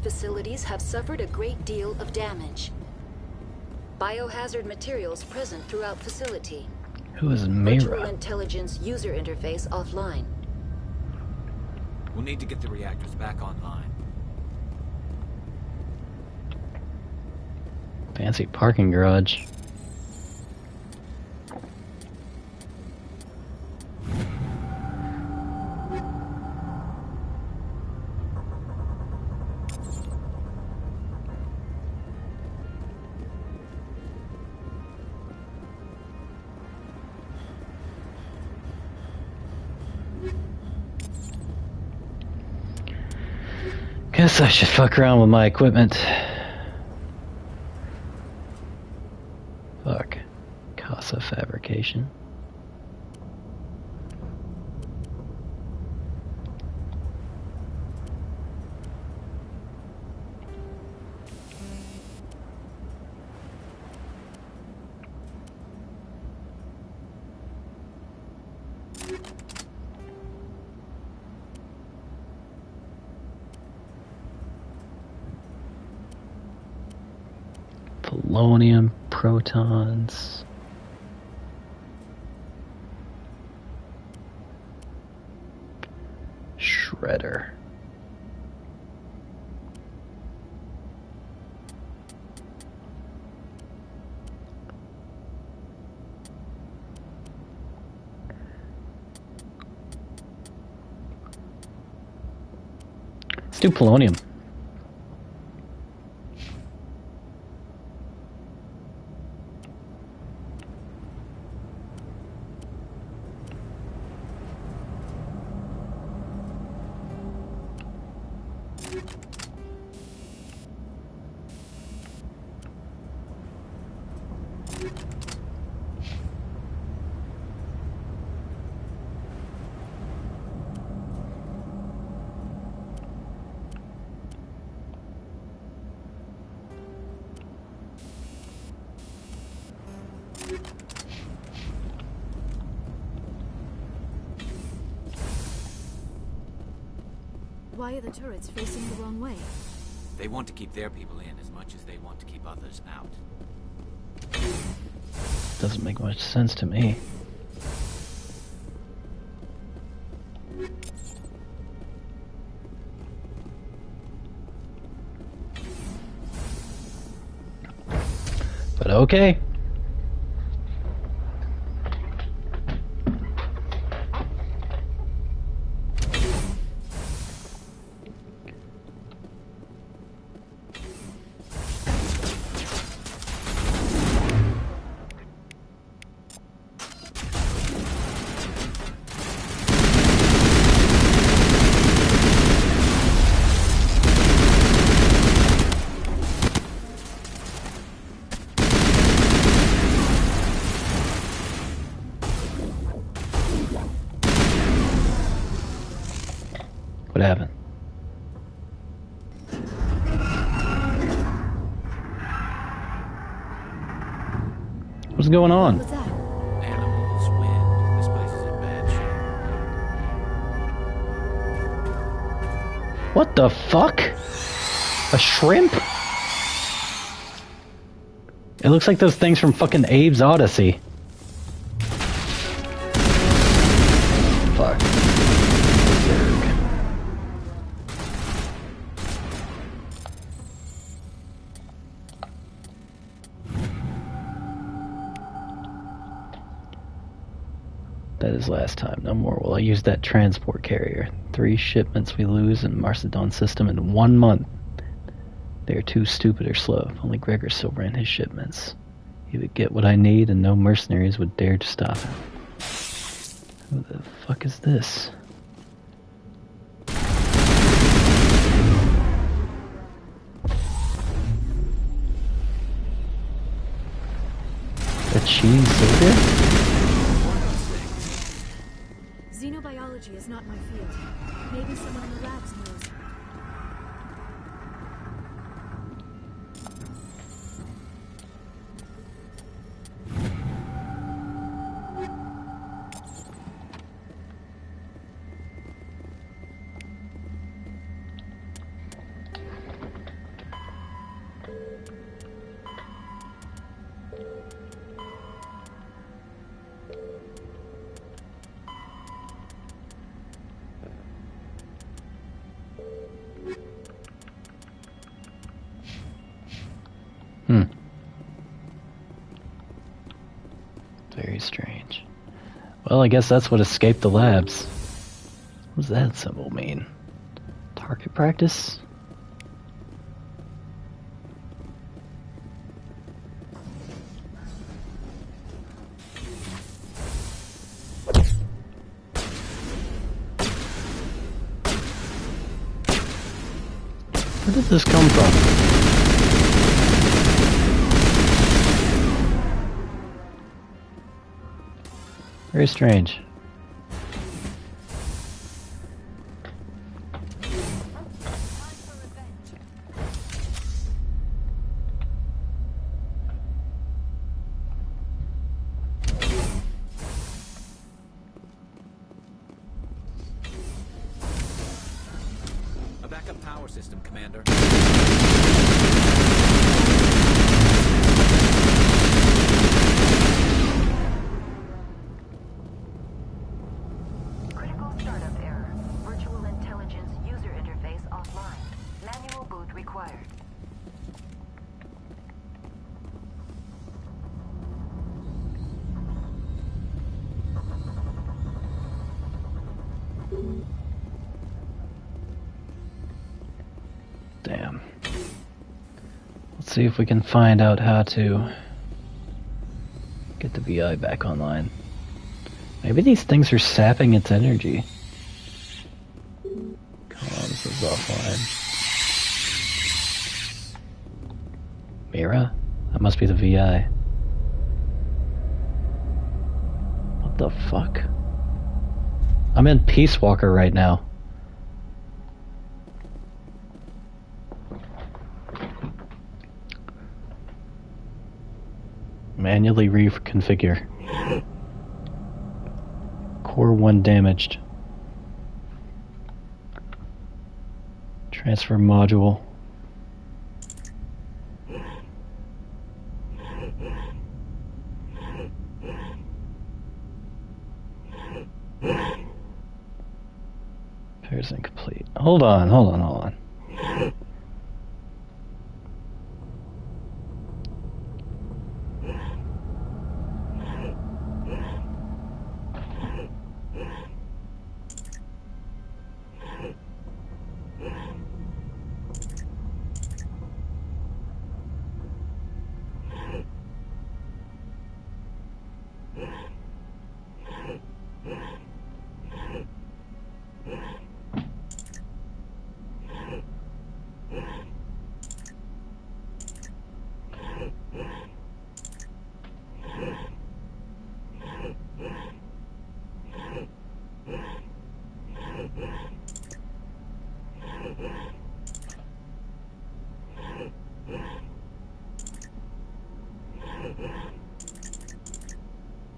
Facilities have suffered a great deal of damage. Biohazard materials present throughout facility. Who is Mira? Virtual intelligence user interface offline. We'll need to get the reactors back online. Fancy parking garage. Guess I should fuck around with my equipment. NASA fabrication. Polonium, protons. Shredder. Let's do polonium. Why are the turrets facing the wrong way? They want to keep their people in as much as they want to keep others out. Doesn't make much sense to me. But okay. What happened? What's going on? What's that? Animals, wind. This place is in bad shape. What the fuck? A shrimp? It looks like those things from fucking Abe's Odyssey. Fuck. That is last time. No more will I use that transport carrier. 3 shipments we lose in Marcedon system in 1 month. They are too stupid or slow. If only Gregor still ran his shipments. He would get what I need and no mercenaries would dare to stop him. Who the fuck is this? That Sheen Savior? Xenobiology is not my field. Maybe someone in the labs knows. Very strange. Well, I guess that's what escaped the labs. What does that symbol mean? Target practice? Where did this come from? Very strange. A backup power system, Commander. Critical startup error. Virtual intelligence user interface offline. Manual boot required. Damn. Let's see if we can find out how to get the VI back online. Maybe these things are sapping its energy. Come on, this is offline. Mira? That must be the VI. What the fuck? I'm in Peace Walker right now. Manually reconfigure. Core 1 damaged. Transfer module. Repairs incomplete. Hold on.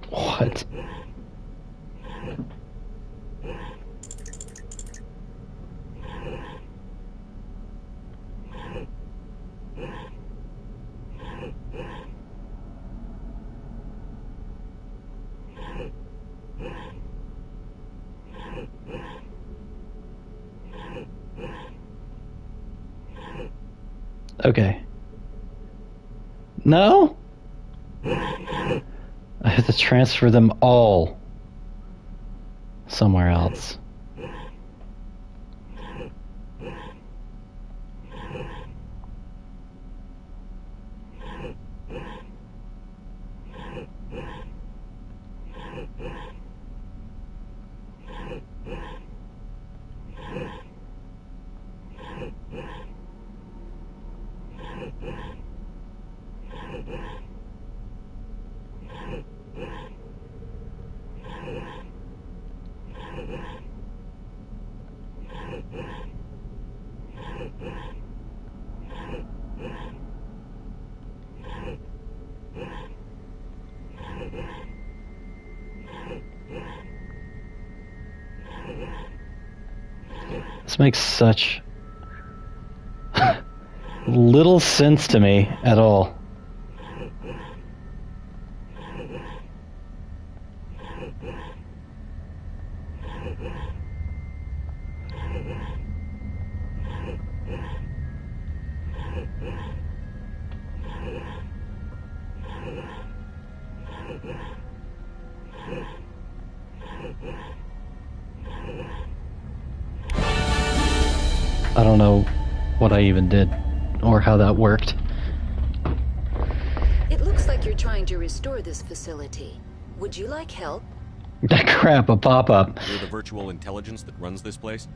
What? Okay. No? I have to transfer them all somewhere else. This makes such little sense to me at all. I don't know what I even did or how that worked. It looks like you're trying to restore this facility. Would you like help? Crap, a pop-up. You're the virtual intelligence that runs this place?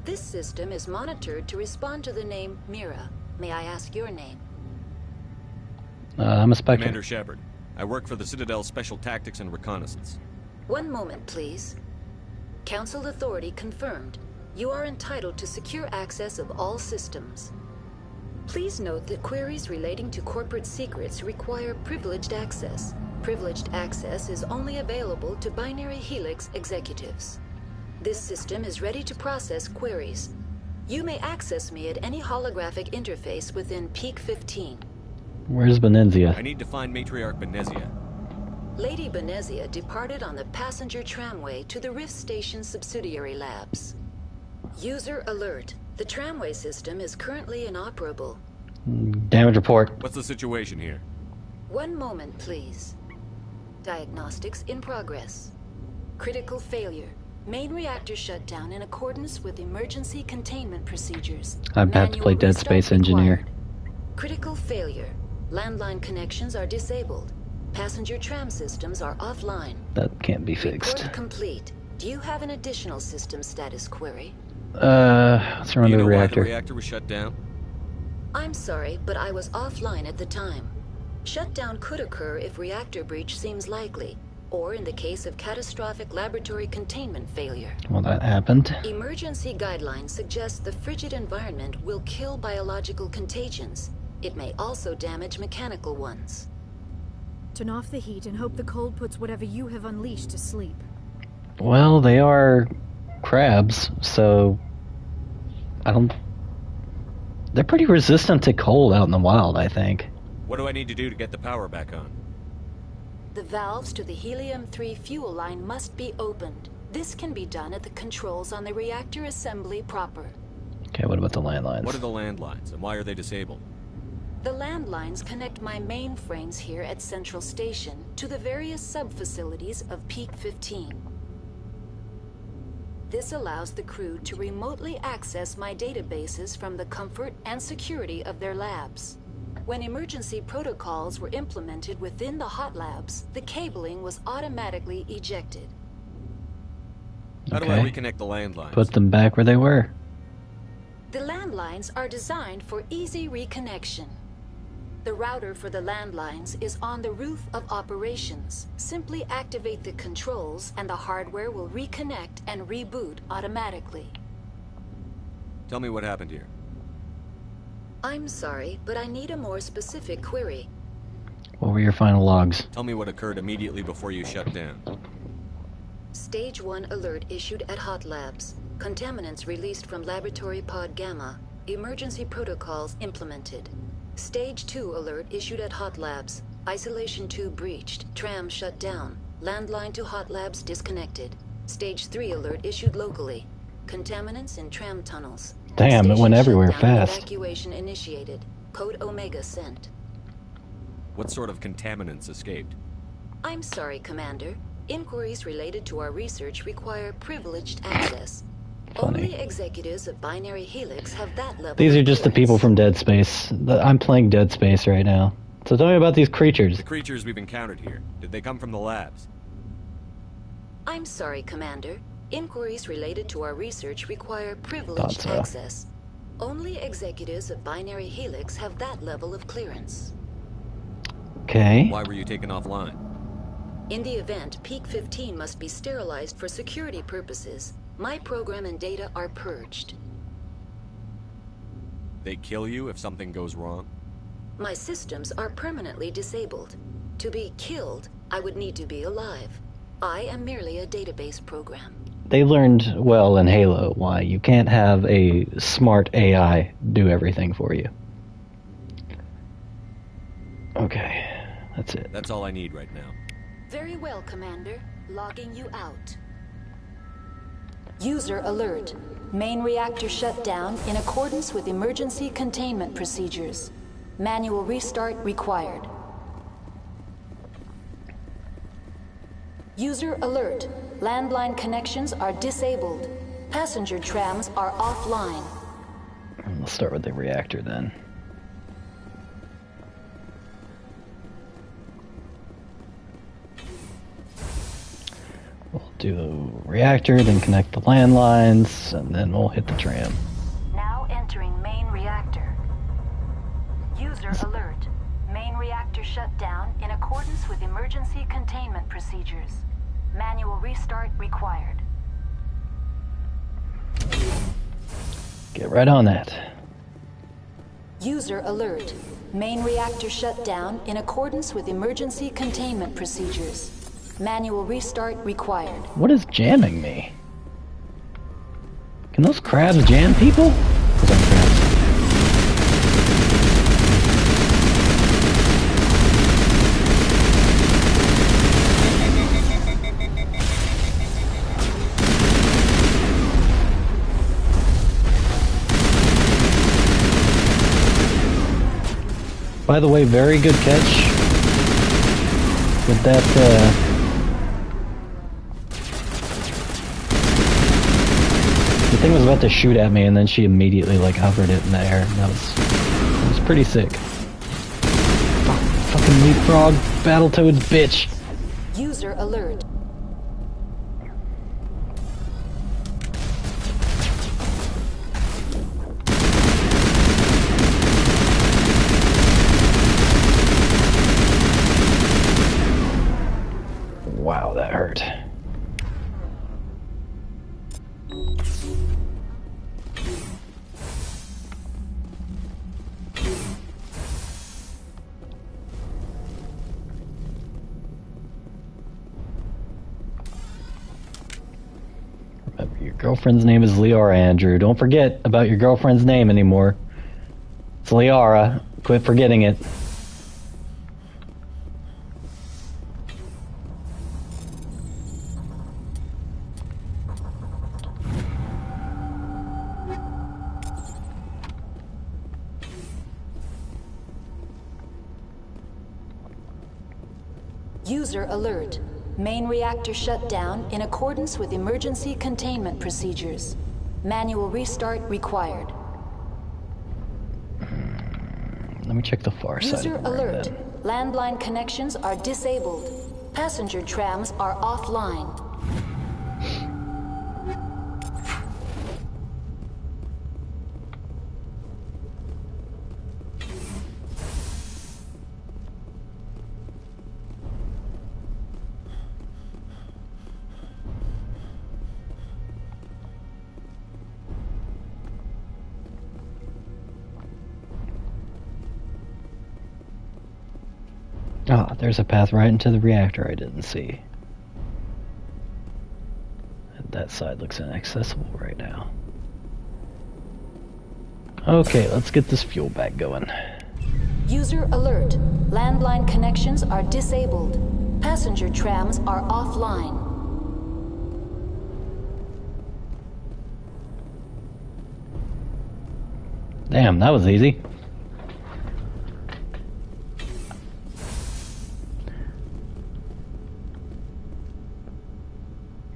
This system is monitored to respond to the name Mira. May I ask your name? I'm a Spectre. Commander Shepard. I work for the Citadel's Special Tactics and Reconnaissance. One moment, please. Council authority confirmed. You are entitled to secure access of all systems. Please note that queries relating to corporate secrets require privileged access. Privileged access is only available to Binary Helix executives. This system is ready to process queries. You may access me at any holographic interface within Peak 15. Where's Benezia? I need to find Matriarch Benezia. Lady Benezia departed on the passenger tramway to the Rift Station subsidiary labs. User alert. The tramway system is currently inoperable. Damage report. What's the situation here? One moment, please. Diagnostics in progress. Critical failure. Main reactor shut down in accordance with emergency containment procedures. I've had to play Dead Space Engineer. Critical failure. Landline connections are disabled. Passenger tram systems are offline. That can't be fixed. Report complete. Do you have an additional system status query? Let's run the reactor. Why the reactor was shut down? I'm sorry, but I was offline at the time. Shutdown could occur if reactor breach seems likely, or in the case of catastrophic laboratory containment failure. Well, that happened. Emergency guidelines suggest the frigid environment will kill biological contagions. It may also damage mechanical ones. Turn off the heat and hope the cold puts whatever you have unleashed to sleep. Well, they are crabs, so they're pretty resistant to cold out in the wild, I think. What do I need to do to get the power back on? The valves to the Helium-3 fuel line must be opened. This can be done at the controls on the reactor assembly proper. Okay, what about the landlines? What are the landlines, and why are they disabled? The landlines connect my mainframes here at Central Station to the various sub-facilities of Peak 15. This allows the crew to remotely access my databases from the comfort and security of their labs. When emergency protocols were implemented within the hot labs, the cabling was automatically ejected. How do I reconnect the landlines? Put them back where they were. The landlines are designed for easy reconnection. The router for the landlines is on the roof of operations. Simply activate the controls and the hardware will reconnect and reboot automatically. Tell me what happened here. I'm sorry, but I need a more specific query. What were your final logs? Tell me what occurred immediately before you shut down. Stage 1 alert issued at Hot Labs. Contaminants released from Laboratory Pod Gamma. Emergency protocols implemented. Stage 2 alert issued at Hot Labs. Isolation 2 breached. Tram shut down. Landline to Hot Labs disconnected. Stage 3 alert issued locally. Contaminants in tram tunnels. Damn, it went everywhere fast. Evacuation initiated. Code Omega sent. What sort of contaminants escaped? I'm sorry, Commander. Inquiries related to our research require privileged access. Only executives of Binary Helix have that level. These are just the people from Dead Space. I'm playing Dead Space right now. So tell me about these creatures. The creatures we've encountered here. Did they come from the labs? I'm sorry, Commander. Inquiries related to our research require privileged access. Only executives of Binary Helix have that level of clearance. Okay. Why were you taken offline? In the event, Peak 15 must be sterilized for security purposes. My program and data are purged. They kill you if something goes wrong? My systems are permanently disabled. To be killed, I would need to be alive. I am merely a database program. They learned well in Halo why you can't have a smart AI do everything for you. Okay, that's it. That's all I need right now. Very well, Commander. Logging you out. User alert. Main reactor shut down in accordance with emergency containment procedures. Manual restart required. User alert. Landline connections are disabled. Passenger trams are offline. We'll start with the reactor then. We'll do a reactor, then connect the landlines, and then we'll hit the tram. Now entering main reactor. User alert. Main reactor shut down in accordance with emergency containment procedures. Manual restart required. Get right on that. User alert. Main reactor shut down in accordance with emergency containment procedures. Manual restart required. What is jamming me? Can those crabs jam people? Those aren't crabs. By the way, very good catch with that, the thing was about to shoot at me and then she immediately, like, hovered it in the air. And that was pretty sick. Fucking leapfrog, Battletoads, bitch! User alert. Wow, that hurt. Remember, your girlfriend's name is Liara, Andrew. Don't forget about your girlfriend's name anymore. It's Liara. Quit forgetting it. User alert. Main reactor shut down in accordance with emergency containment procedures. Manual restart required. Let me check the far side. User alert. Landline connections are disabled. Passenger trams are offline. Ah, there's a path right into the reactor I didn't see. And that side looks inaccessible right now. Okay, let's get this fuel back going. User alert. Landline connections are disabled. Passenger trams are offline. Damn, that was easy.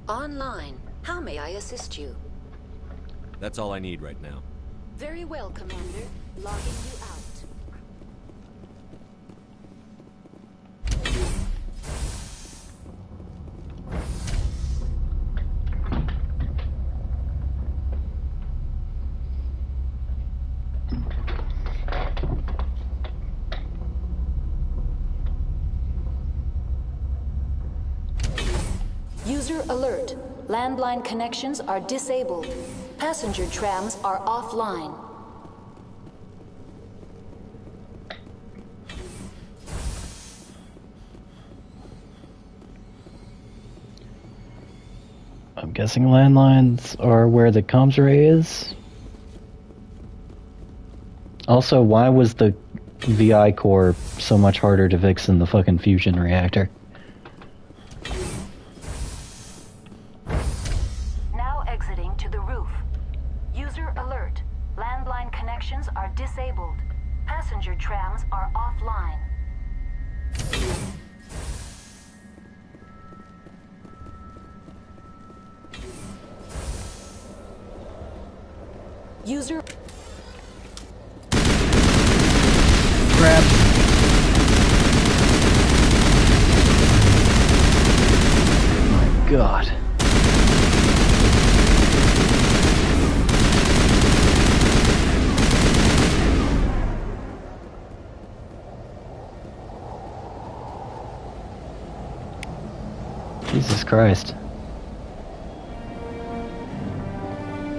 Online. How may I assist you? That's all I need right now. Very well, Commander. Logging you out. User alert. Landline connections are disabled. Passenger trams are offline. I'm guessing landlines are where the comms array is. Also, why was the VI core so much harder to fix than the fucking fusion reactor? Now exiting to the roof. User alert. Landline connections are disabled. Passenger trams are offline. User... Crap. My God. Jesus Christ.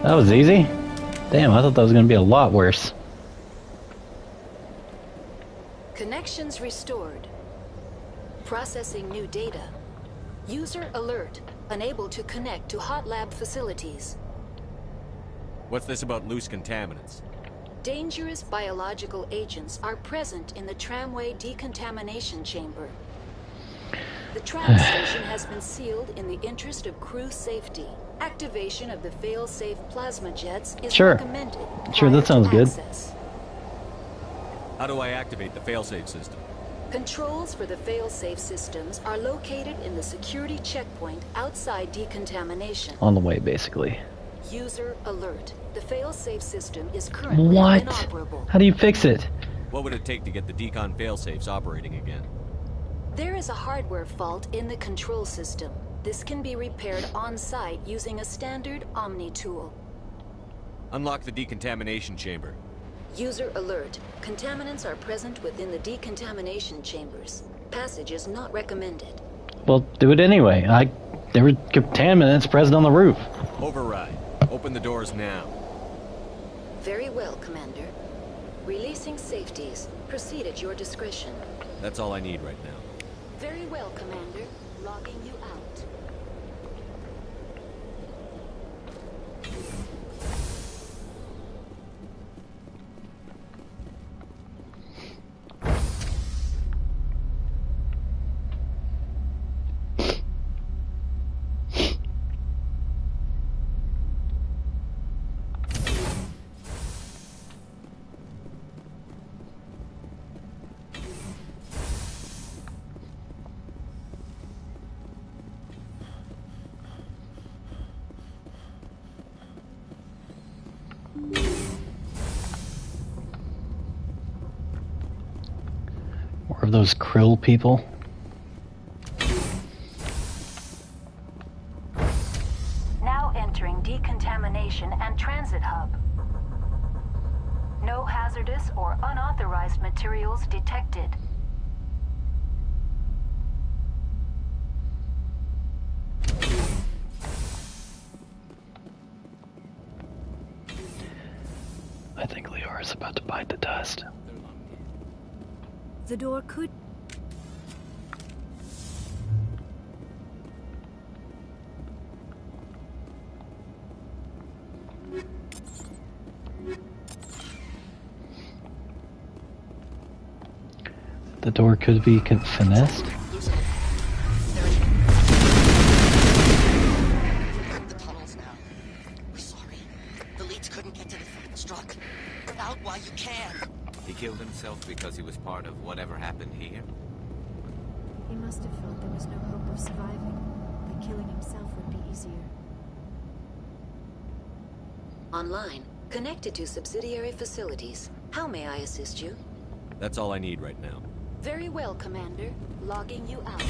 That was easy? Damn, I thought that was going to be a lot worse. Connections restored. Processing new data. User alert. Unable to connect to hot lab facilities. What's this about loose contaminants? Dangerous biological agents are present in the tramway decontamination chamber. The tram station has been sealed in the interest of crew safety. Activation of the fail-safe plasma jets is recommended. Sure, that sounds good. How do I activate the failsafe system? Controls for the fail-safe systems are located in the security checkpoint outside decontamination. On the way, basically. User alert. The fail-safe system is currently inoperable. How do you fix it? What would it take to get the decon failsafes operating again? There is a hardware fault in the control system. This can be repaired on-site using a standard Omni tool. Unlock the decontamination chamber. User alert. Contaminants are present within the decontamination chambers. Passage is not recommended. Well, do it anyway. There were contaminants present on the roof. Override. Open the doors now. Very well, Commander. Releasing safeties. Proceed at your discretion. That's all I need right now. Very well, Commander. Logging you out. More of those krill people. Now entering decontamination and transit hub. No hazardous or unauthorized materials detected. I think Liara's about to bite the dust. The door could... The door could be finessed. The tunnels now. We're sorry. The leads couldn't get to the third struck. Get out while you can. He killed himself because he was part of whatever happened here? He must have felt there was no hope of surviving. That killing himself would be easier. Online. Connected to subsidiary facilities. How may I assist you? That's all I need right now. Very well, Commander. Logging you out.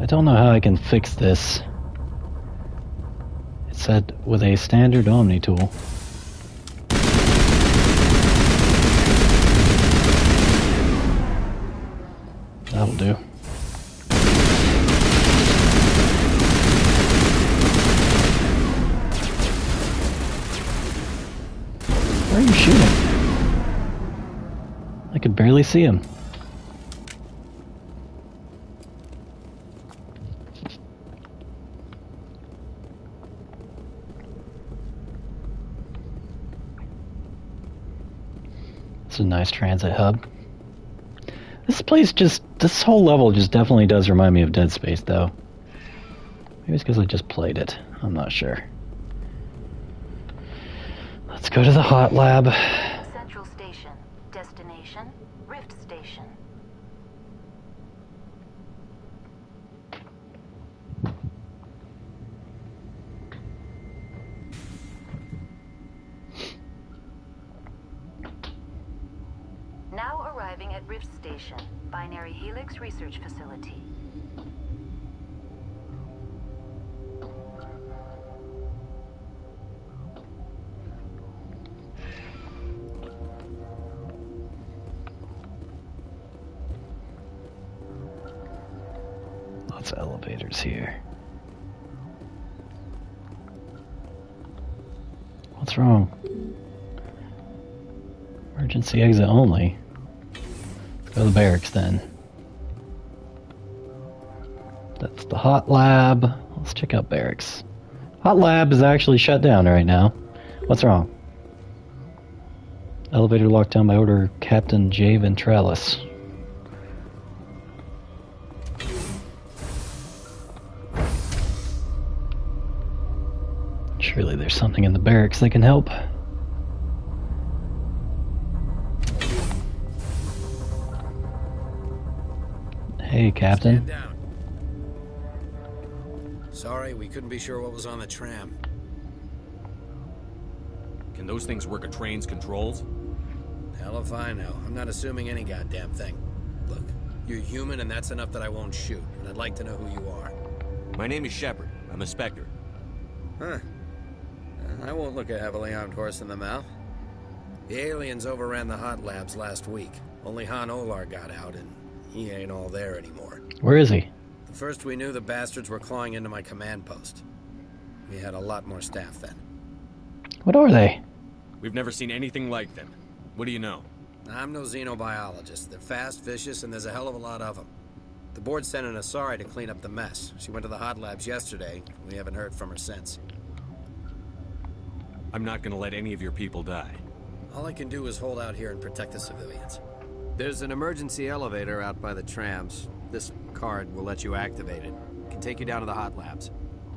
I don't know how I can fix this. It said with a standard Omni tool. That'll do. Where are you shooting? I could barely see him. It's a nice transit hub. This whole level just definitely does remind me of Dead Space, though. Maybe it's because I just played it. I'm not sure. Let's go to the hot lab. Central Station. Destination, Rift Station. Now arriving at Rift Station, Binary Helix Research Facility. Lots of elevators here. What's wrong? Emergency exit only. Go to the barracks then. That's the hot lab. Let's check out barracks. Hot lab is actually shut down right now. What's wrong? Elevator locked down by order of Captain J. Ventralis. Surely there's something in the barracks that can help. Hey, Captain. Stand down. Sorry, we couldn't be sure what was on the tram. Can those things work a train's controls? Hell if I know. I'm not assuming any goddamn thing. Look, you're human and that's enough that I won't shoot, and I'd like to know who you are. My name is Shepard. I'm a Spectre. Huh. I won't look a heavily armed horse in the mouth. The aliens overran the hot labs last week. Only Han Olar got out, and he ain't all there anymore. Where is he? The first we knew, the bastards were clawing into my command post. We had a lot more staff then. What are they? We've never seen anything like them. What do you know? I'm no xenobiologist. They're fast, vicious, and there's a hell of a lot of them. The board sent an Asari to clean up the mess. She went to the hot labs yesterday. We haven't heard from her since. I'm not gonna let any of your people die. All I can do is hold out here and protect the civilians. There's an emergency elevator out by the trams. This card will let you activate it. It can take you down to the hot labs.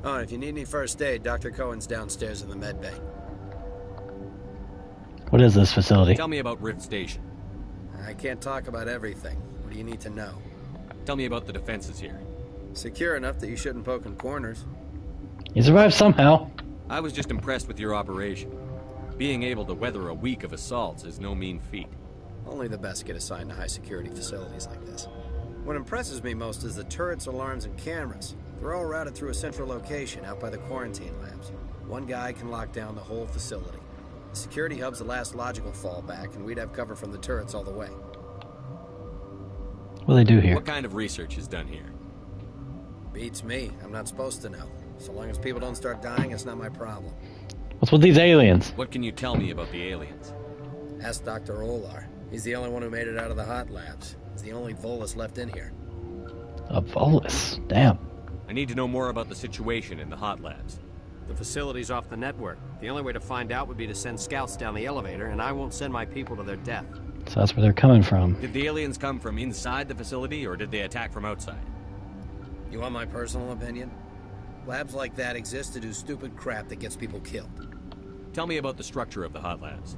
Oh, and if you need any first aid, Dr. Cohen's downstairs in the med bay. What is this facility? Tell me about Rift Station. I can't talk about everything. What do you need to know? Tell me about the defenses here. Secure enough that you shouldn't poke in corners. You survived somehow. I was just impressed with your operation. Being able to weather a week of assaults is no mean feat. Only the best get assigned to high-security facilities like this. What impresses me most is the turrets, alarms, and cameras. They're all routed through a central location out by the quarantine labs. One guy can lock down the whole facility. The security hub's the last logical fallback, and we'd have cover from the turrets all the way. What do they do here? What kind of research is done here? Beats me. I'm not supposed to know. So long as people don't start dying, it's not my problem. What's with these aliens? What can you tell me about the aliens? Ask Dr. Olar. He's the only one who made it out of the hot labs. He's the only Volus left in here. A Volus? Damn. I need to know more about the situation in the hot labs. The facility's off the network. The only way to find out would be to send scouts down the elevator, and I won't send my people to their death. So that's where they're coming from. Did the aliens come from inside the facility, or did they attack from outside? You want my personal opinion? Labs like that exist to do stupid crap that gets people killed. Tell me about the structure of the hot labs.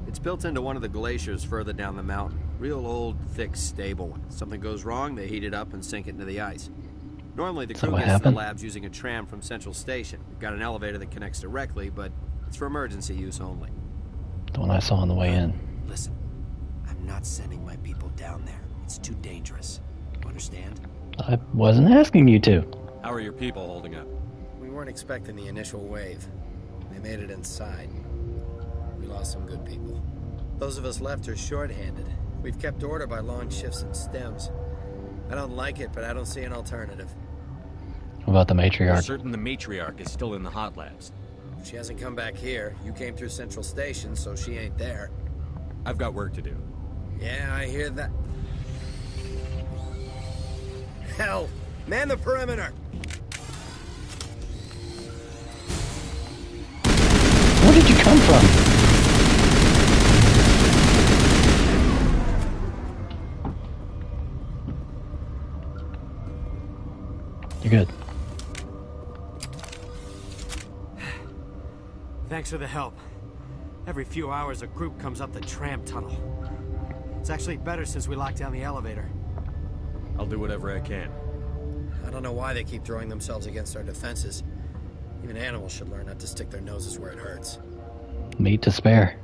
It's built into one of the glaciers further down the mountain. Real old, thick, stable one. Something goes wrong, they heat it up and sink it into the ice. Normally, the crew gets to the labs using a tram from Central Station. We've got an elevator that connects directly, but it's for emergency use only. The one I saw on the way in. Listen, I'm not sending my people down there. It's too dangerous. You understand? I wasn't asking you to. How are your people holding up? We weren't expecting the initial wave. They made it inside. We lost some good people. Those of us left are short-handed. We've kept order by long shifts and stems. I don't like it, but I don't see an alternative. What about the matriarch? I'm certain the matriarch is still in the hot labs. She hasn't come back here. You came through Central Station, so she ain't there. I've got work to do. Yeah, I hear that. Hell! Man the perimeter! Where did you come from? You're good. Thanks for the help. Every few hours, a group comes up the tram tunnel. It's actually better since we locked down the elevator. I'll do whatever I can. I don't know why they keep throwing themselves against our defenses. Even animals should learn not to stick their noses where it hurts. Meat to spare.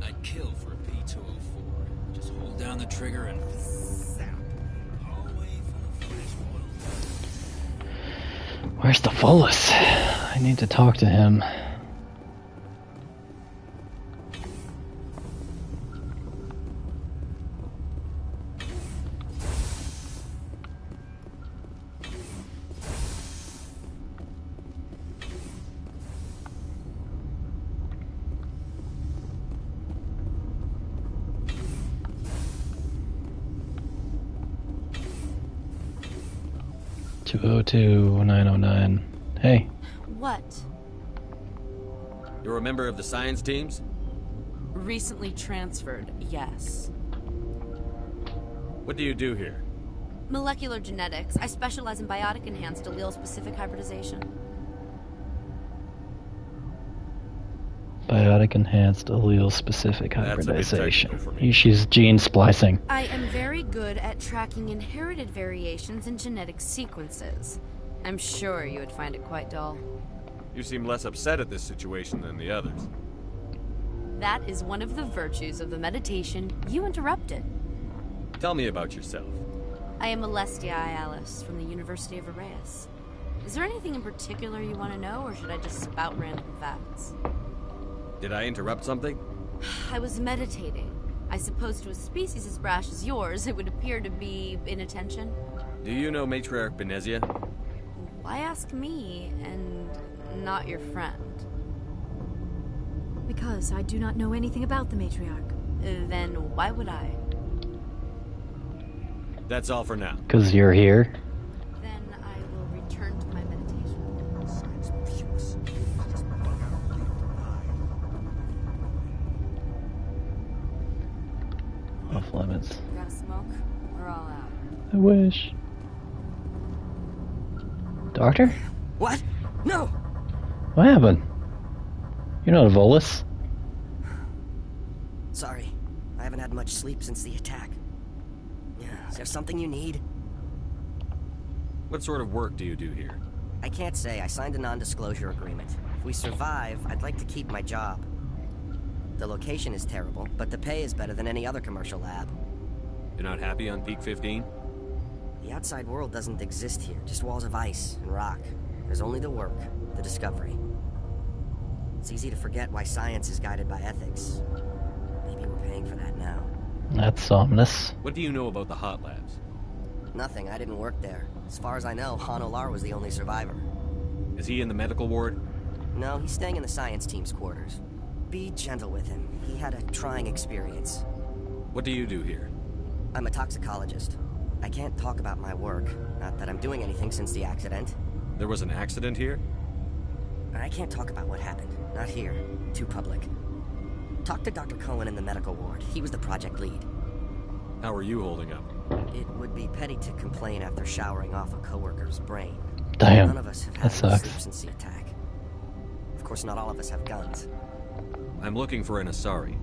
I'd kill for a P-204. Just hold down the trigger and zap. Hallway full of fresh oil. Where's the Volus? I need to talk to him. 202-909. Hey. What? You're a member of the science teams? Recently transferred, yes. What do you do here? Molecular genetics. I specialize in biotic-enhanced allele-specific hybridization. Biotic-enhanced allele-specific That's a bit hybridization. technical for me. She's gene splicing. I am very good at tracking inherited variations in genetic sequences. I'm sure you would find it quite dull. You seem less upset at this situation than the others. That is one of the virtues of the meditation you interrupted. Tell me about yourself. I am Alestia Ayalis from the University of Arraeus. Is there anything in particular you want to know, or should I just spout random facts? Did I interrupt something? I was meditating. I suppose to a species as brash as yours, it would appear to be inattention. Do you know Matriarch Benezia? Why ask me, and not your friend? Because I do not know anything about the matriarch. Then why would I? That's all for now. Because you're here. Then I will return to my meditation. Off limits. Got a smoke? We're all out. I wish. Doctor? What? No! What happened? You're not a Volus. Sorry. I haven't had much sleep since the attack. Is there something you need? What sort of work do you do here? I can't say. I signed a non-disclosure agreement. If we survive, I'd like to keep my job. The location is terrible, but the pay is better than any other commercial lab. You're not happy on Peak 15? The outside world doesn't exist here, just walls of ice and rock. There's only the work, the discovery. It's easy to forget why science is guided by ethics. Maybe we're paying for that now. That's ominous. What do you know about the hot labs? Nothing, I didn't work there. As far as I know, Han Olar was the only survivor. Is he in the medical ward? No, he's staying in the science team's quarters. Be gentle with him. He had a trying experience. What do you do here? I'm a toxicologist. I can't talk about my work. Not that I'm doing anything since the accident. There was an accident here? I can't talk about what happened. Not here. Too public. Talk to Dr. Cohen in the medical ward. He was the project lead. How are you holding up? It would be petty to complain after showering off a coworker's brain. Damn, None of us have that had sucks. sleep since the attack. Of course, not all of us have guns. I'm looking for an Asari.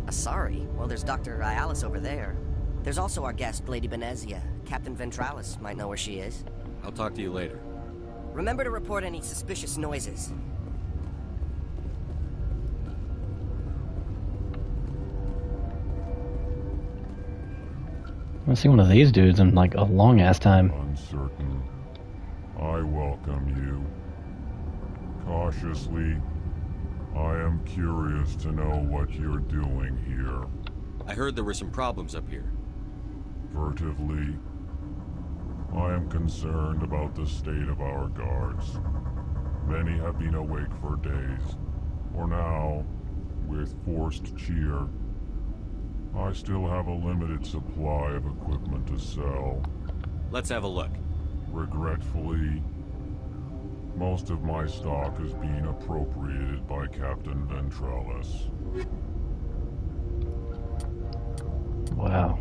Asari? Well, there's Dr. Ayalis over there. There's also our guest, Lady Benezia. Captain Ventralis might know where she is. I'll talk to you later. Remember to report any suspicious noises. I haven't seen one of these dudes in like a long ass time. Uncertain. I welcome you. Cautiously, I am curious to know what you're doing here. I heard there were some problems up here. Furtively, I am concerned about the state of our guards. Many have been awake for days. For now, with forced cheer, I still have a limited supply of equipment to sell. Let's have a look. Regretfully, most of my stock is being appropriated by Captain Ventralis. Wow.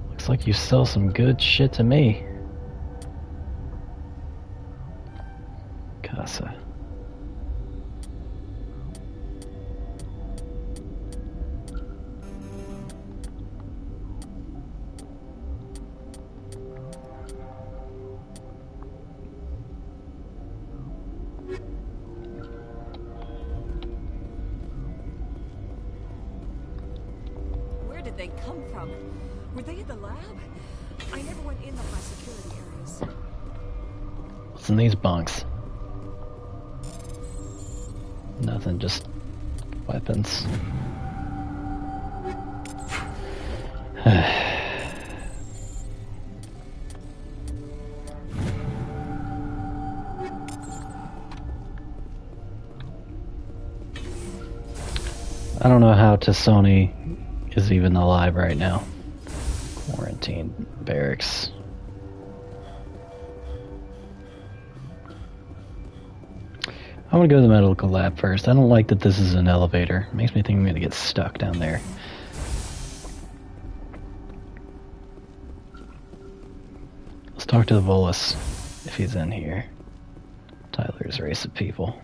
Looks like you sell some good shit to me. Casa. Where did they come from? Were they in the lab? I never went in the high security areas. What's in these bunks? Nothing, just weapons. I don't know how Tassoni is even alive right now. Quarantine barracks. I'm gonna go to the medical lab first. I don't like that this is an elevator. It makes me think I'm gonna get stuck down there. Let's talk to the Volus, if he's in here. Tyler's race of people.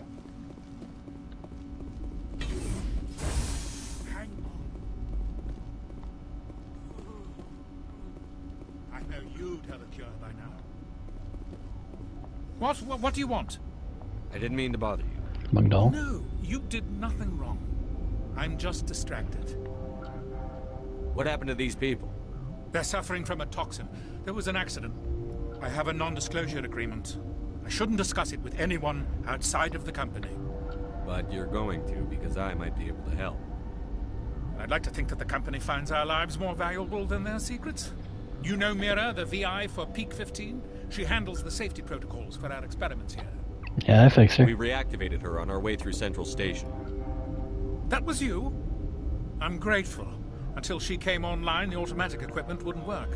I know you'd have a cure by now. What do you want? I didn't mean to bother you. Magdal? No, you did nothing wrong. I'm just distracted. What happened to these people? They're suffering from a toxin. There was an accident. I have a non-disclosure agreement. I shouldn't discuss it with anyone outside of the company. But you're going to, because I might be able to help. I'd like to think that the company finds our lives more valuable than their secrets. You know Mira, the VI for Peak 15? She handles the safety protocols for our experiments here. Yeah, I fixed her. We reactivated her on our way through Central Station. That was you? I'm grateful. Until she came online, the automatic equipment wouldn't work.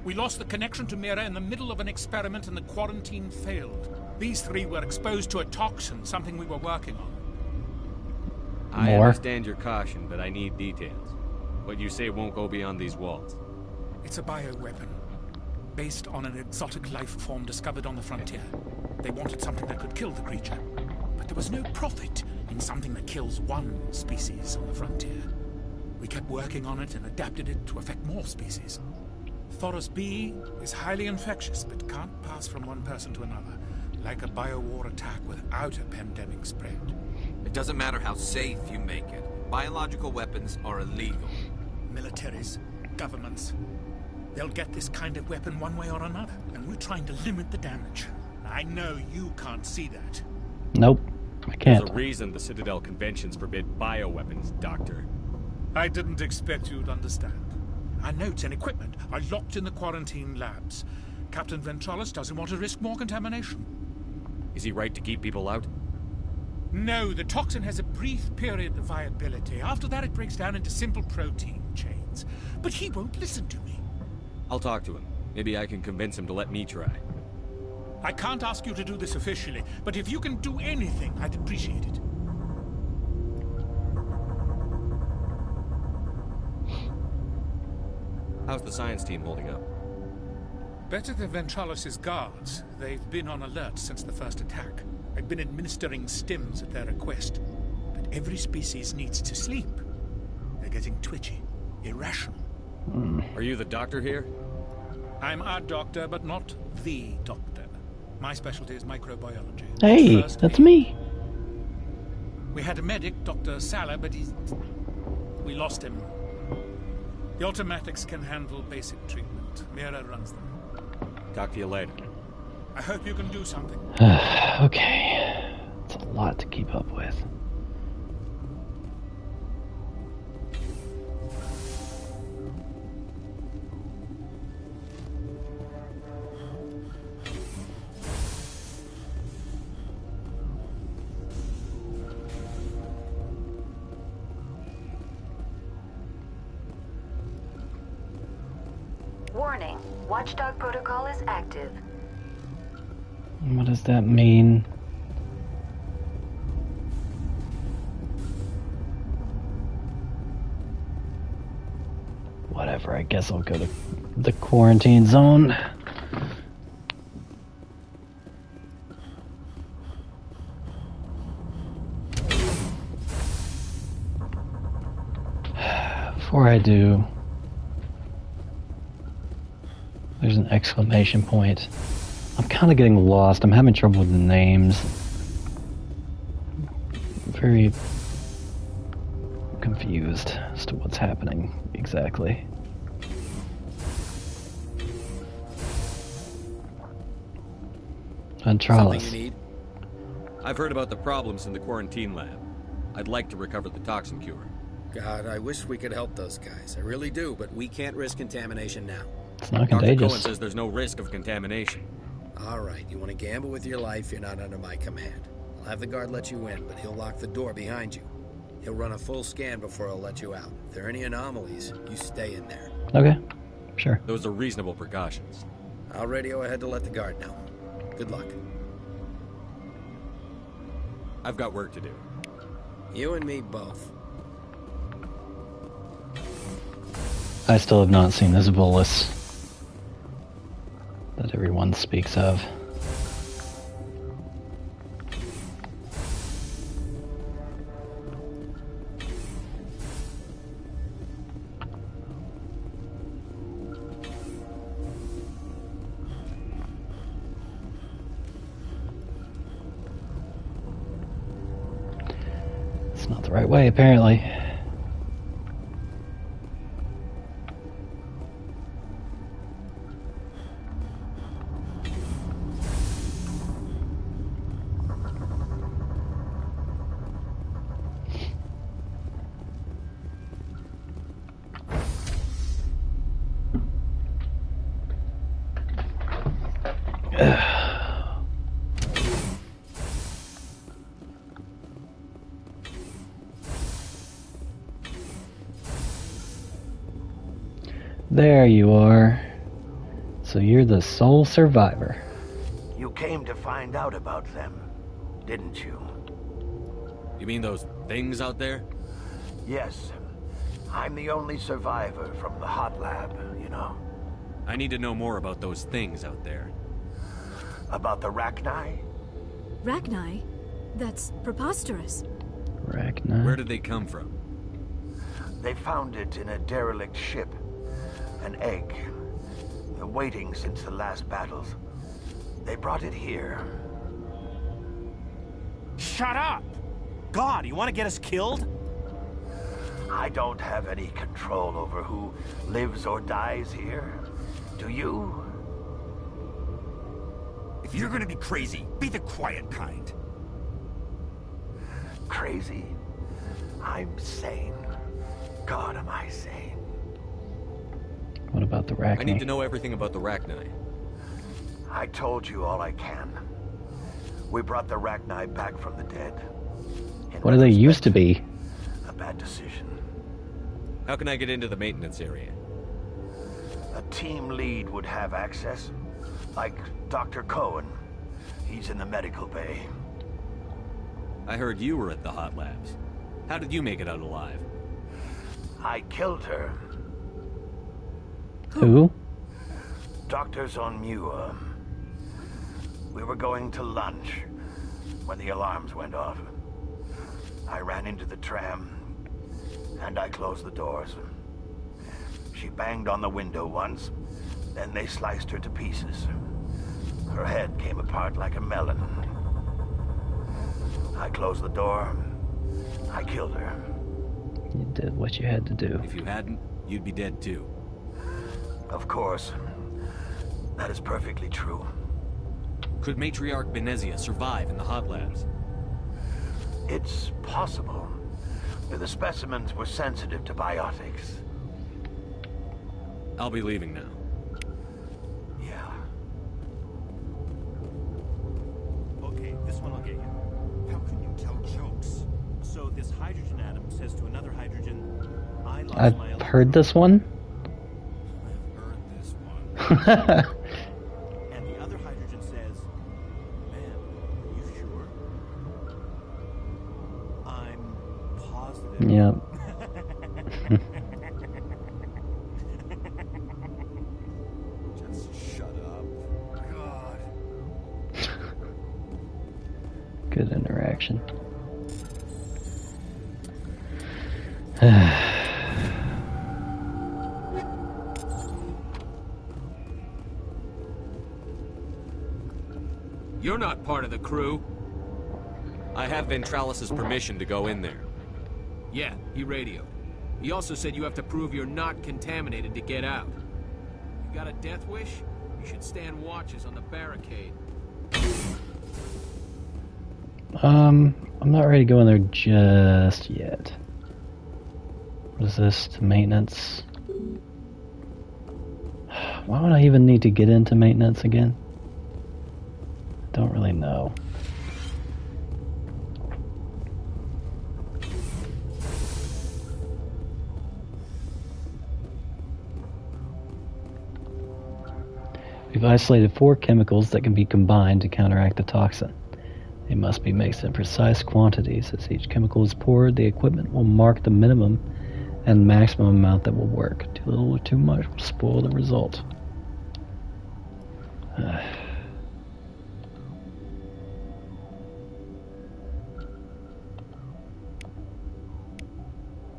We lost the connection to Mira in the middle of an experiment and the quarantine failed. These three were exposed to a toxin, something we were working on. I understand your caution, but I need details. What you say won't go beyond these walls. It's a bioweapon, based on an exotic life form discovered on the frontier. They wanted something that could kill the creature, but there was no profit in something that kills one species on the frontier. We kept working on it and adapted it to affect more species. Thoros B is highly infectious, but can't pass from one person to another, like a biowar attack without a pandemic spread. It doesn't matter how safe you make it. Biological weapons are illegal. Militaries, governments, they'll get this kind of weapon one way or another, and we're trying to limit the damage. I know you can't see that. Nope, I can't. There's a reason the Citadel conventions forbid bioweapons, Doctor. I didn't expect you'd understand. Our notes and equipment are locked in the quarantine labs. Captain Ventralis doesn't want to risk more contamination. Is he right to keep people out? No, the toxin has a brief period of viability. After that, it breaks down into simple protein chains. But he won't listen to me. I'll talk to him. Maybe I can convince him to let me try. I can't ask you to do this officially, but if you can do anything, I'd appreciate it. How's the science team holding up? Better than Ventralis' guards. They've been on alert since the first attack. I've been administering stims at their request. But every species needs to sleep. They're getting twitchy, irrational. Are you the doctor here? I'm a doctor, but not the doctor. My specialty is microbiology. Hey, that's me. We had a medic, Dr. Sala, but we lost him. The automatics can handle basic treatment. Mira runs them. Talk to you later. I hope you can do something. Okay. It's a lot to keep up with. Warning, Watchdog protocol is active. What does that mean? Whatever, I guess I'll go to the quarantine zone. Before I do, there's an exclamation point. I'm kind of getting lost. I'm having trouble with the names. I'm very confused as to what's happening exactly. Ventralis. Something you need? I've heard about the problems in the quarantine lab. I'd like to recover the toxin cure. God, I wish we could help those guys. I really do, but we can't risk contamination now. It's not Dr. contagious. Cohen says there's no risk of contamination. All right, you want to gamble with your life, you're not under my command. I'll have the guard let you in, but he'll lock the door behind you. He'll run a full scan before he'll let you out. If there are any anomalies, you stay in there. Okay, sure. Those are reasonable precautions. I'll radio ahead to let the guard know. Good luck. I've got work to do. You and me both. I still have not seen this Volus that everyone speaks of. It's not the right way, apparently. There you are. So you're the sole survivor. You came to find out about them, didn't you? You mean those things out there? Yes. I'm the only survivor from the hot lab, you know. I need to know more about those things out there. About the Rachni? Rachni? That's preposterous. Rachni? Where did they come from? They found it in a derelict ship. An egg. Waiting since the last battles. They brought it here. Shut up! God, you want to get us killed? I don't have any control over who lives or dies here. Do you? If you're gonna be crazy, be the quiet kind. Crazy? I'm sane. God, am I sane. What about the Rachni? I need to know everything about the Rachni. I told you all I can. We brought the Rachni back from the dead. What do they used to be? A bad decision. How can I get into the maintenance area? A team lead would have access. Like Dr. Cohen. He's in the medical bay. I heard you were at the hot labs. How did you make it out alive? I killed her. Who? Dr. Zonmua. We were going to lunch when the alarms went off. I ran into the tram, and I closed the doors. She banged on the window once, then they sliced her to pieces. Her head came apart like a melon. I closed the door. I killed her. You did what you had to do. If you hadn't, you'd be dead too. Of course. That is perfectly true. Could Matriarch Benezia survive in the hot labs? It's possible. The specimens were sensitive to biotics. I'll be leaving now. Yeah. Okay, this one I'll get you. How can you tell jokes? So this hydrogen atom says to another hydrogen, I lost I've my heard this one. and the other hydrogen says, man, are you sure? I'm positive. Yep. Just shut up. God. Good interaction. You're not part of the crew. I have Ventralis' permission to go in there. Yeah, he radioed. He also said you have to prove you're not contaminated to get out. You got a death wish? You should stand watches on the barricade. I'm not ready to go in there just yet. Resist maintenance. Why would I even need to get into maintenance again? Don't really know. We've isolated 4 chemicals that can be combined to counteract the toxin. They They must be mixed in precise quantities. As each chemical is poured, the equipment will mark the minimum and maximum amount that will work. Too little or too much will spoil the result.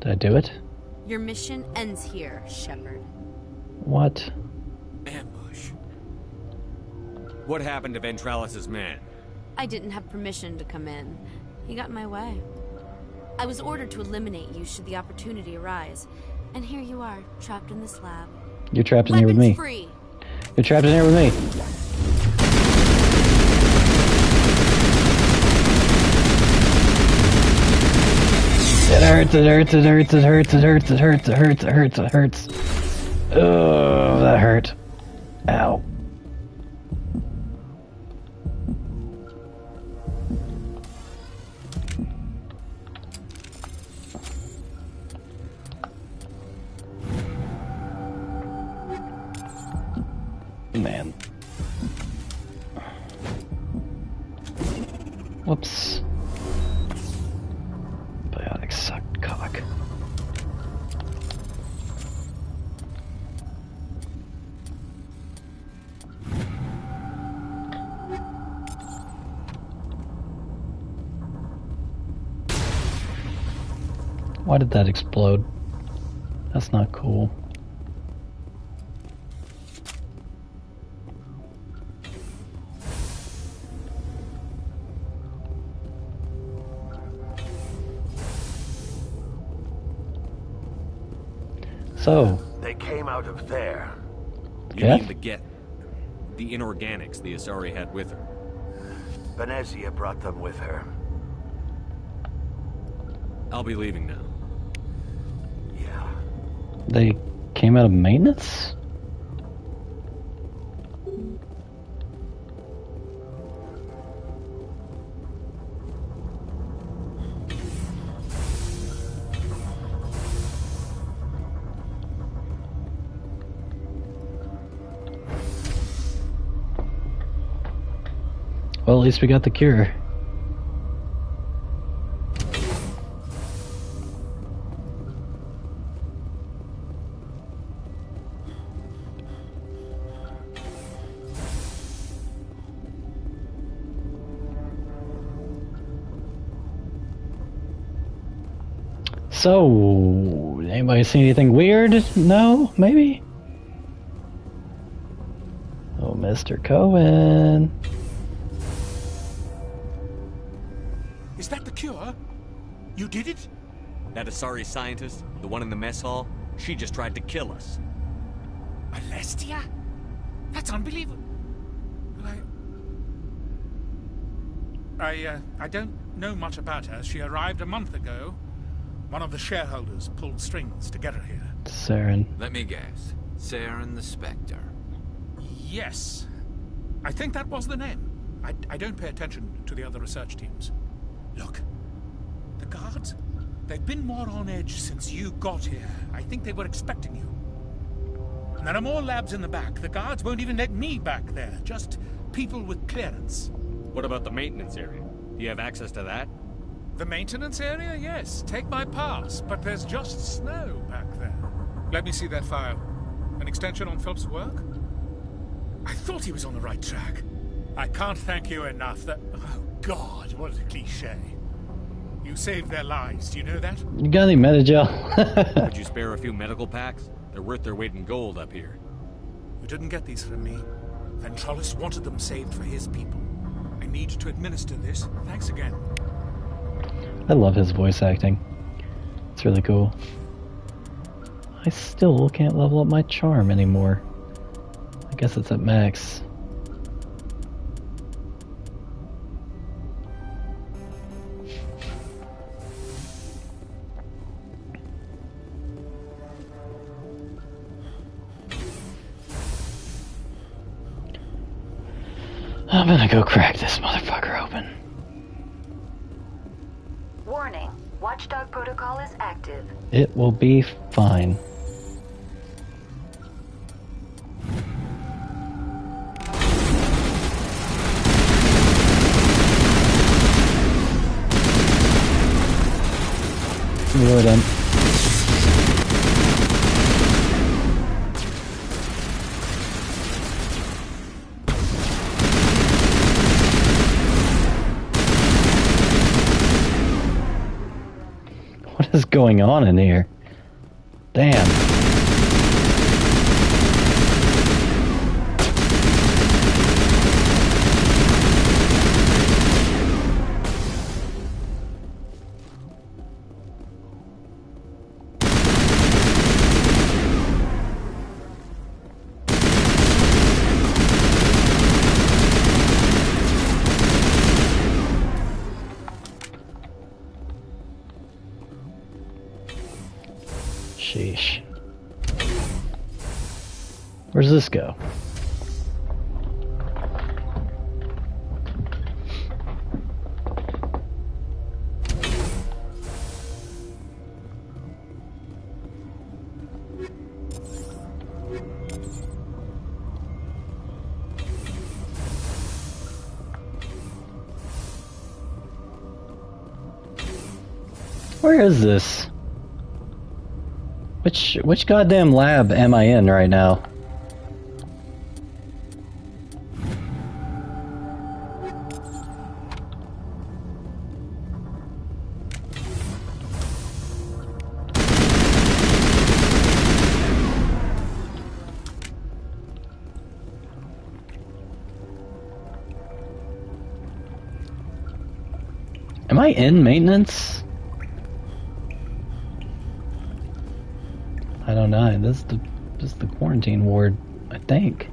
Did I do it? Your mission ends here, Shepard. What? Ambush. What happened to Ventralis' man? I didn't have permission to come in. He got in my way. I was ordered to eliminate you should the opportunity arise. And here you are, trapped in this lab. You're trapped in here with me. Free. You're trapped in here with me. It hurts, it hurts, it hurts, it hurts, it hurts, it hurts, it hurts, it hurts, it hurts. Oh, that hurt. Ow. Man. Whoops. Biotic sucked cock. Why did that explode? That's not cool. So they came out of there. You mean the inorganics the Asari had with her? Venezia brought them with her. I'll be leaving now. Yeah. They came out of maintenance? Well, at least we got the cure. So, anybody see anything weird? No? Maybe? Oh, Mr. Cohen. Is that the cure? You did it? That Asari scientist, the one in the mess hall, she just tried to kill us. Alestia? That's unbelievable. I don't know much about her. She arrived a month ago. One of the shareholders pulled strings to get her here. Saren. Let me guess. Saren the Spectre. Yes. I think that was the name. I don't pay attention to the other research teams. Look, the guards, they've been more on edge since you got here. I think they were expecting you. And there are more labs in the back. The guards won't even let me back there. Just people with clearance. What about the maintenance area? Do you have access to that? The maintenance area? Yes. Take my pass. But there's just snow back there. Let me see that file. An extension on Phelps' work? I thought he was on the right track. I can't thank you enough. Oh, God, what a cliché. You saved their lives. Do you know that? You got any Metagel? Could you spare a few medical packs? They're worth their weight in gold up here. You didn't get these from me. Ventralis wanted them saved for his people. I need to administer this. Thanks again. I love his voice acting. It's really cool. I still can't level up my charm anymore. I guess it's at max. I'm gonna go crack this motherfucker open. Warning. Watchdog protocol is active. It will be fine. What is going on in here? Damn. Sheesh. Where does this go? Where is this? Which goddamn lab am I in right now? Am I in maintenance? I don't know. This is the quarantine ward, I think.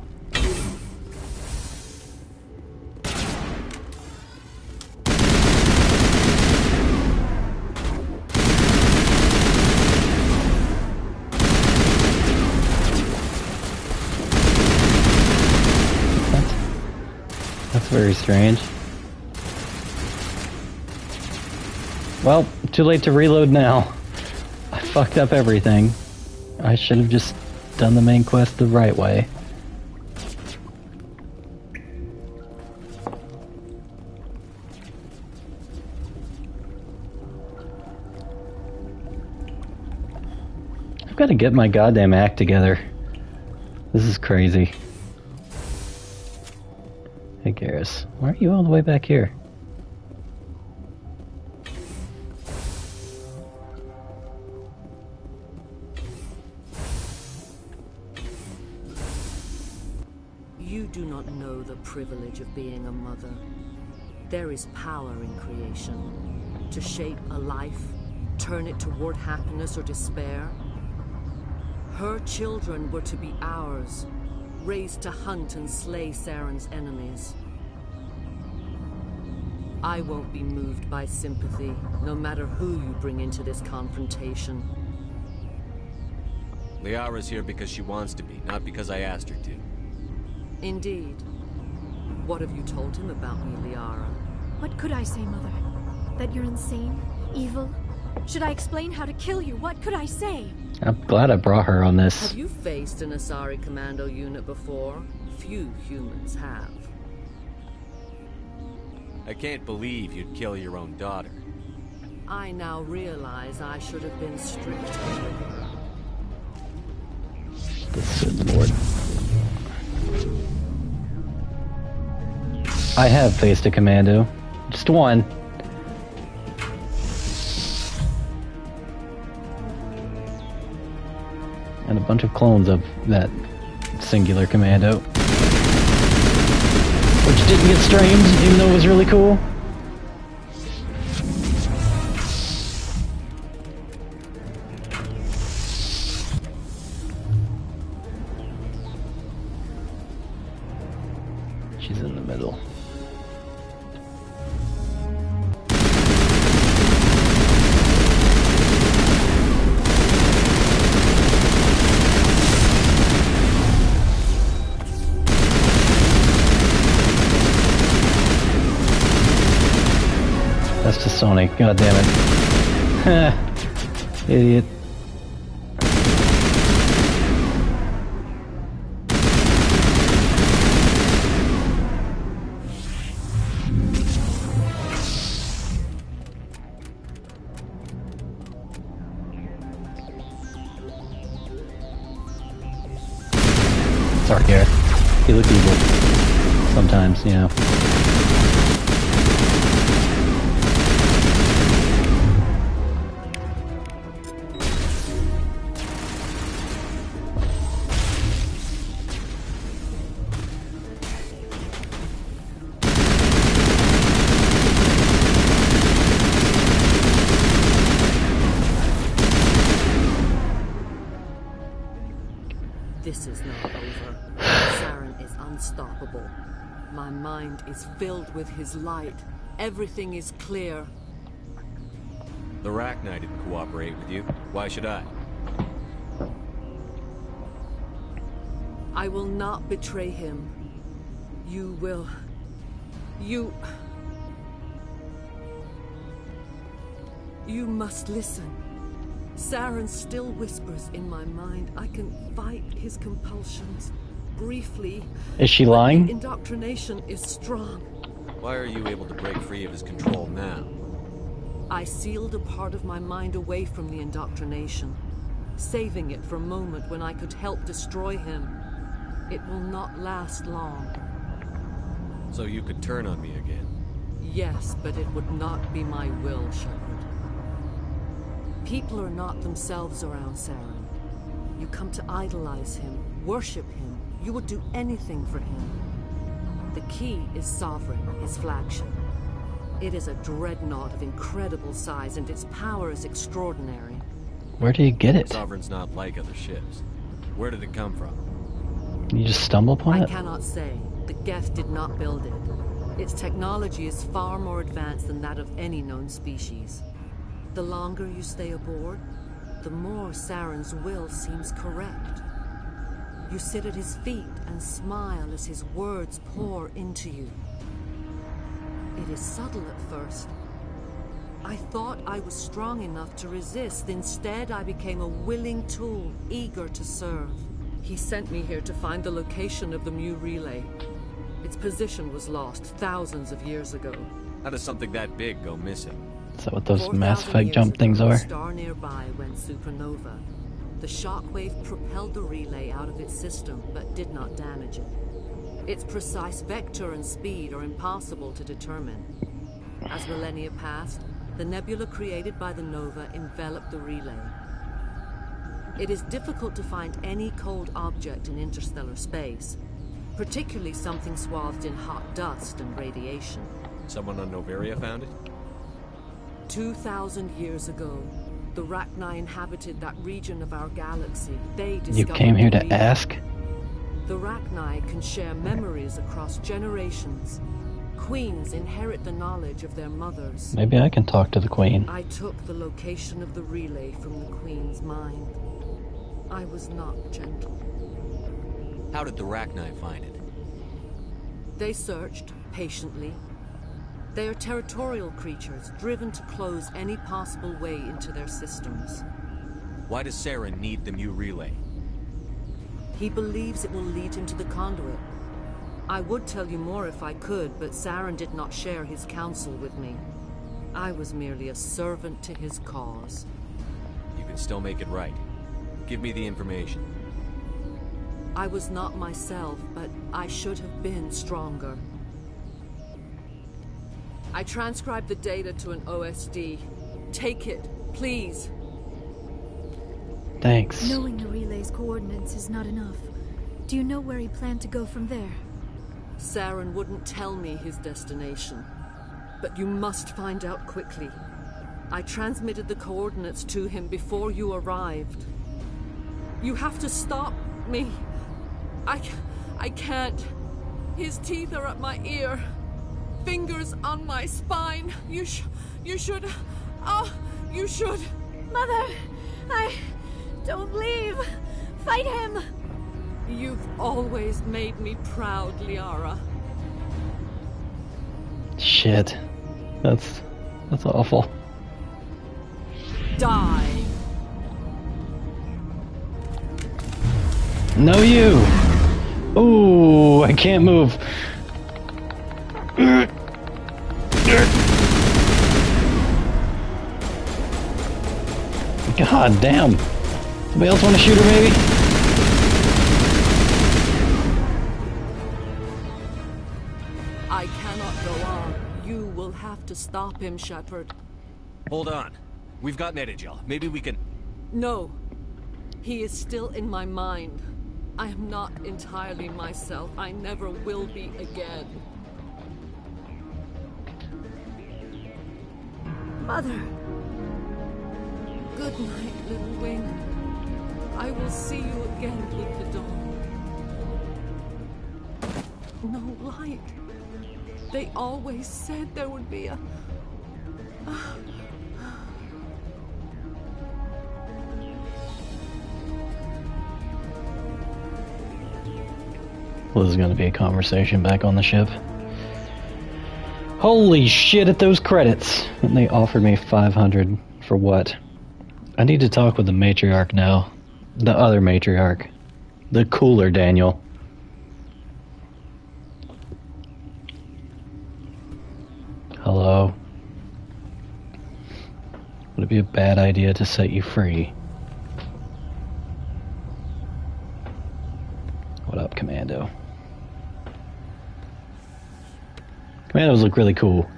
That's very strange. Well, too late to reload now. I fucked up everything. I should have just done the main quest the right way. I've got to get my goddamn act together. This is crazy. Hey Garrus, why are you all the way back here? You do not know the privilege of being a mother. There is power in creation. To shape a life, turn it toward happiness or despair. Her children were to be ours, raised to hunt and slay Saren's enemies. I won't be moved by sympathy, no matter who you bring into this confrontation. Liara's here because she wants to be, not because I asked her to. Indeed. What have you told him about me, Liara? What could I say, Mother? That you're insane? Evil? Should I explain how to kill you? What could I say? I'm glad I brought her on this. Have you faced an Asari commando unit before? Few humans have. I can't believe you'd kill your own daughter. I now realize I should have been stricter with her. The Sith Lord. I have faced a commando. Just one. And a bunch of clones of that singular commando. Which didn't get streamed, even though it was really cool. She's in the middle. That's just Sonic, god damn it. Idiot. Sorry, Garrett. You look evil. Sometimes, you know. This is not over. Saren is unstoppable. My mind is filled with his light. Everything is clear. The Rachni didn't cooperate with you. Why should I? I will not betray him. You will... You must listen. Saren still whispers in my mind. I can fight his compulsions. Briefly. Is she lying? Indoctrination is strong. Why are you able to break free of his control now? I sealed a part of my mind away from the indoctrination, saving it for a moment when I could help destroy him. It will not last long. So you could turn on me again? Yes, but it would not be my will, Shepard. People are not themselves around Saren. You come to idolize him, worship him. You would do anything for him. The key is Sovereign, his flagship. It is a dreadnought of incredible size, and its power is extraordinary. Where do you get it? Sovereign's not like other ships. Where did it come from? You just stumble upon it? I cannot say. The Geth did not build it. Its technology is far more advanced than that of any known species. The longer you stay aboard, the more Saren's will seems correct. You sit at his feet and smile as his words pour into you. It is subtle at first. I thought I was strong enough to resist. Instead, I became a willing tool, eager to serve. He sent me here to find the location of the Mu relay. Its position was lost thousands of years ago. How does something that big go missing? Is that what those Mass Effect jump things are? A star nearby went supernova. The shockwave propelled the relay out of its system, but did not damage it. Its precise vector and speed are impossible to determine. As millennia passed, the nebula created by the nova enveloped the relay. It is difficult to find any cold object in interstellar space, particularly something swathed in hot dust and radiation. Someone on Noveria found it? 2,000 years ago, the Rachni inhabited that region of our galaxy. They discovered You came here to ask? The Rachni can share memories across generations. Queens inherit the knowledge of their mothers. Maybe I can talk to the Queen. I took the location of the relay from the Queen's mind. I was not gentle. How did the Rachni find it? They searched, patiently. They are territorial creatures, driven to close any possible way into their systems. Why does Saren need the Mu relay? He believes it will lead him to the conduit. I would tell you more if I could, but Saren did not share his counsel with me. I was merely a servant to his cause. You can still make it right. Give me the information. I was not myself, but I should have been stronger. I transcribed the data to an OSD. Take it, please. Thanks. Knowing the relay's coordinates is not enough. Do you know where he planned to go from there? Saren wouldn't tell me his destination. But you must find out quickly. I transmitted the coordinates to him before you arrived. You have to stop me. I can't. His teeth are at my ear. Fingers on my spine. You should. Oh, you should. Mother, don't leave. Fight him. You've always made me proud, Liara. Shit. That's awful. Die. No, you. Ooh, I can't move. God damn. Somebody else want to shoot her, maybe? I cannot go on. You will have to stop him, Shepard. Hold on. We've got Netagel. Maybe we can... No. He is still in my mind. I am not entirely myself. I never will be again. Mother. Good night, little wing. I will see you again with the dawn. No light. They always said there would be a... Well, this is going to be a conversation back on the ship. Holy shit at those credits! And they offered me 500 for what? I need to talk with the matriarch now. The other matriarch. The cooler Daniel. Hello. Would it be a bad idea to set you free? What up, Commando? Commandos look really cool.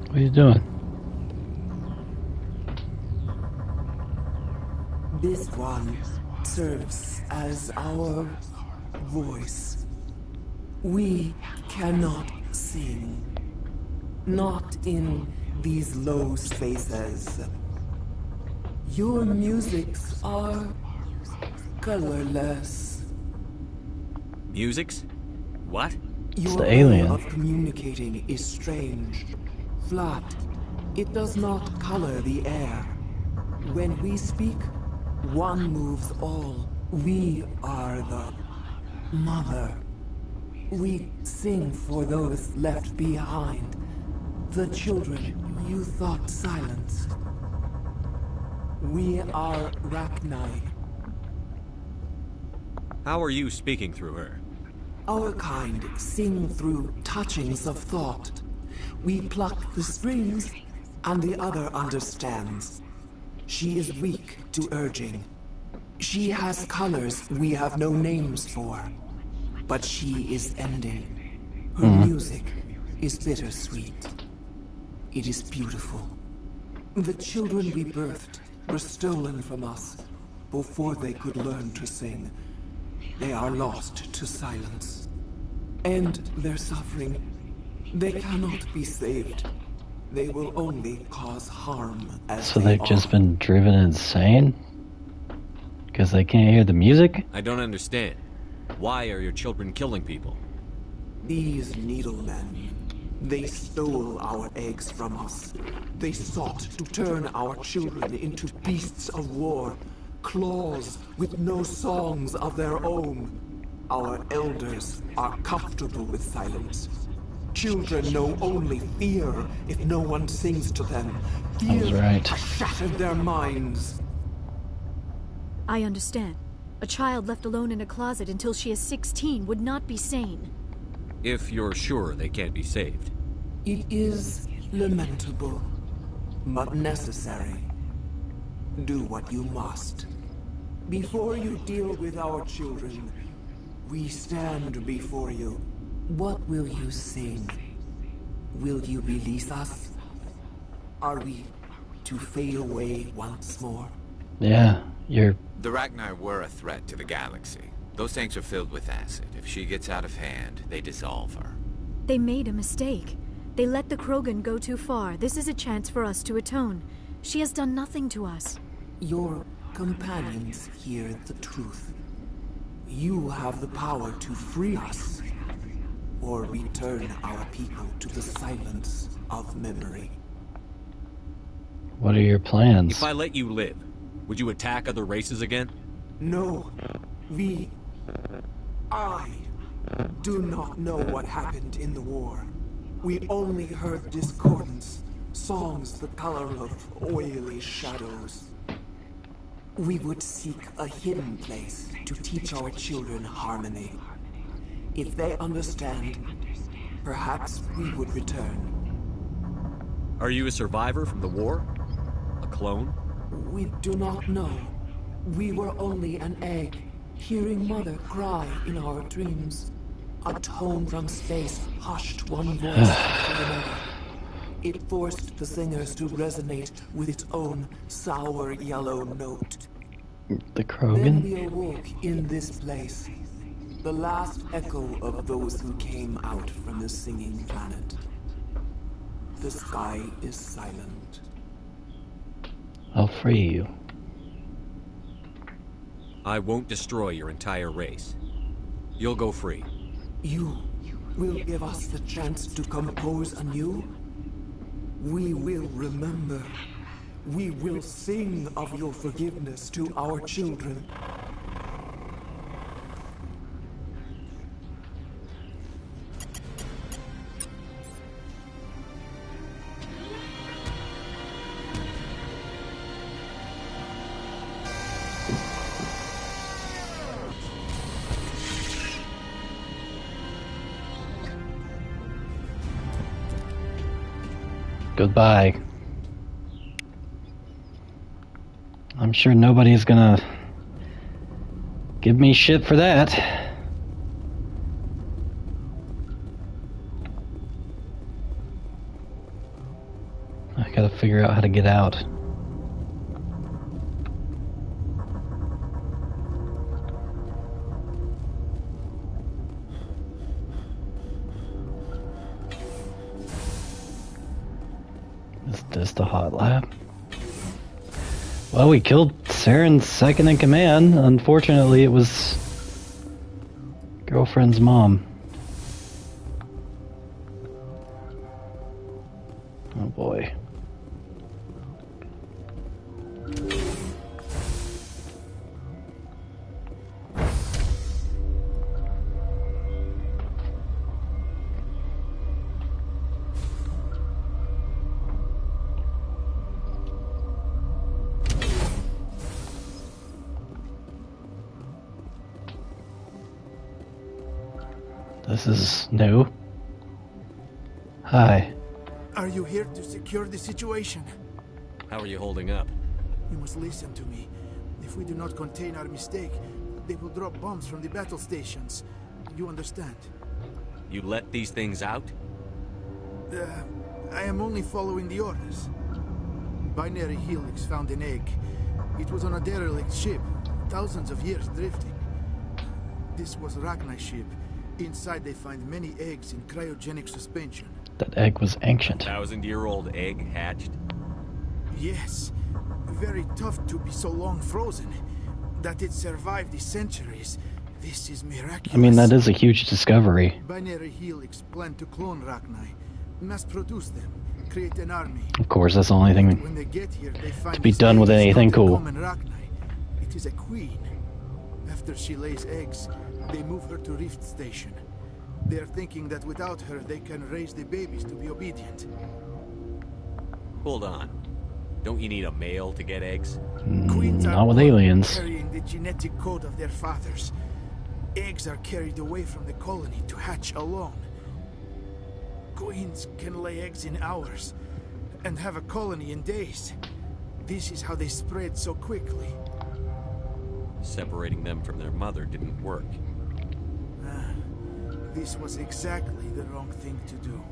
What are you doing? This one serves as our voice. We cannot sing. Not in these low spaces. Your musics are colorless. Musics? What? Your the alien. way of communicating is strange. Flat. It does not color the air. When we speak, one moves all. We are the mother. We sing for those left behind. The children you thought silenced. We are Rachni. How are you speaking through her? Our kind sing through touchings of thought. We pluck the strings, and the other understands. She is weak to urging. She has colors we have no names for. But she is ending. Her music is bittersweet. It is beautiful. The children we birthed were stolen from us before they could learn to sing. They are lost to silence. And their suffering, they cannot be saved. They will only cause harm as So they've just been driven insane? Because they can't hear the music? I don't understand. Why are your children killing people? These needlemen, they stole our eggs from us. They sought to turn our children into beasts of war, claws with no songs of their own. Our elders are comfortable with silence. Children know only fear if no one sings to them. Fear has shattered their minds. I understand. A child left alone in a closet until she is 16 would not be sane. If you're sure they can't be saved. It is lamentable, but necessary. Do what you must. Before you deal with our children, we stand before you. What will you sing? Will you release us? Are we to fade away once more? Yeah, you're... The Rachni were a threat to the galaxy. Those tanks are filled with acid. If she gets out of hand, they dissolve her. They made a mistake. They let the Krogan go too far. This is a chance for us to atone. She has done nothing to us. Your companions hear the truth. You have the power to free us, or return our people to the silence of memory. What are your plans? If I let you live, would you attack other races again? No. I do not know what happened in the war. We only heard discordance, songs the color of oily shadows. We would seek a hidden place to teach our children harmony. If they understand, perhaps we would return. Are you a survivor from the war? A clone? We do not know. We were only an egg, hearing Mother cry in our dreams. A tone from space hushed one voice after another. It forced the singers to resonate with its own sour yellow note. The Krogan? Then we awoke in this place. The last echo of those who came out from the singing planet. The sky is silent. I'll free you. I won't destroy your entire race. You'll go free. You will give us the chance to compose anew? We will remember. We will sing of your forgiveness to our children. Goodbye. I'm sure nobody's gonna give me shit for that. I gotta figure out how to get out. Is this the hot lab? Well, we killed Saren's second in command. Unfortunately, it was girlfriend's mom. Oh boy. This is new. Hi. Are you here to secure the situation? How are you holding up? You must listen to me. If we do not contain our mistake, they will drop bombs from the battle stations. You understand? You let these things out? I am only following the orders. Binary Helix found an egg. It was on a derelict ship, thousands of years drifting. This was Rachni's ship. Inside they find many eggs in cryogenic suspension. That egg was ancient. 1,000-year-old egg hatched? Yes. Very tough to be so long frozen. That it survived the centuries. This is miraculous. I mean, that is a huge discovery. Binary Helix planned to clone Rachni, mass produce them, create an army. Of course, that's the only thing When they get here, they find to be done with anything cool. Rachni. It is a queen. After she lays eggs, they move her to Rift Station. They are thinking that without her, they can raise the babies to be obedient. Hold on. Don't you need a male to get eggs? Not with aliens. Carrying the genetic code of their fathers. Eggs are carried away from the colony to hatch alone. Queens can lay eggs in hours and have a colony in days. This is how they spread so quickly. Separating them from their mother didn't work. This was exactly the wrong thing to do.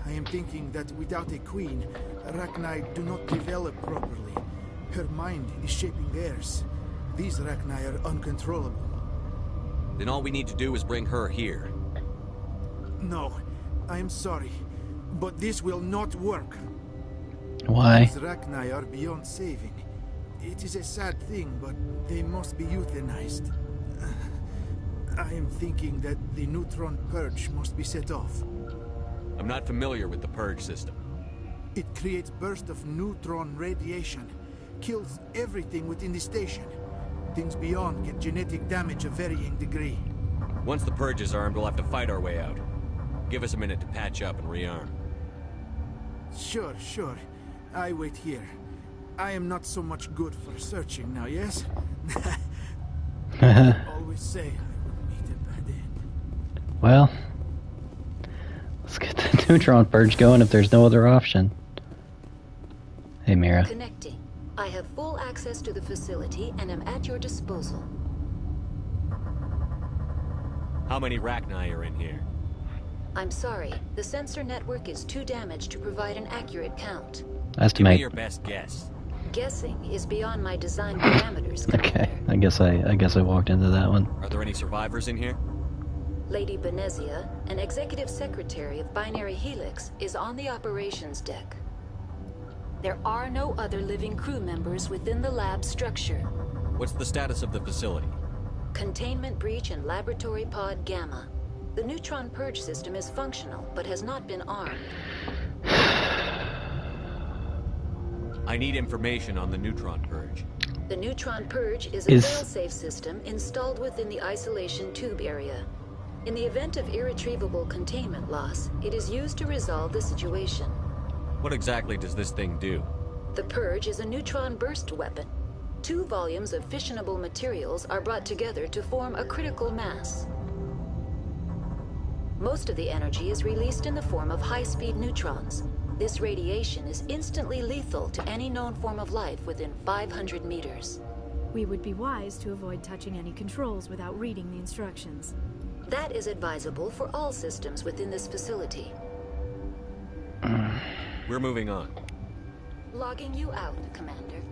I am thinking that without a queen, Rachni do not develop properly. Her mind is shaping theirs. These Rachni are uncontrollable. Then all we need to do is bring her here. No, I am sorry, but this will not work. Why? These Rachni are beyond saving. It is a sad thing, but they must be euthanized. I am thinking that the neutron purge must be set off. I'm not familiar with the purge system. It creates bursts of neutron radiation, kills everything within the station. Things beyond get genetic damage of varying degree. Once the purge is armed, we'll have to fight our way out. Give us a minute to patch up and rearm. Sure. I wait here. I am not so much good for searching now, yes? Always say I will meet a bad end. Well, let's get the neutron purge going if there's no other option. Hey, Mira. Connecting. I have full access to the facility and am at your disposal. How many Rachni are in here? I'm sorry. The sensor network is too damaged to provide an accurate count. Estimate. Give me your best guess. Guessing is beyond my design parameters. Okay, I guess I walked into that one. Are there any survivors in here? Lady Benezia, an executive secretary of Binary Helix, is on the operations deck. There are no other living crew members within the lab structure. What's the status of the facility? Containment breach in Laboratory Pod Gamma. The neutron purge system is functional, but has not been armed. I need information on the neutron purge. The neutron purge is a fail-safe system installed within the isolation tube area. In the event of irretrievable containment loss, it is used to resolve the situation. What exactly does this thing do? The purge is a neutron burst weapon. 2 volumes of fissionable materials are brought together to form a critical mass. Most of the energy is released in the form of high-speed neutrons. This radiation is instantly lethal to any known form of life within 500 meters. We would be wise to avoid touching any controls without reading the instructions. That is advisable for all systems within this facility. We're moving on. Logging you out, Commander.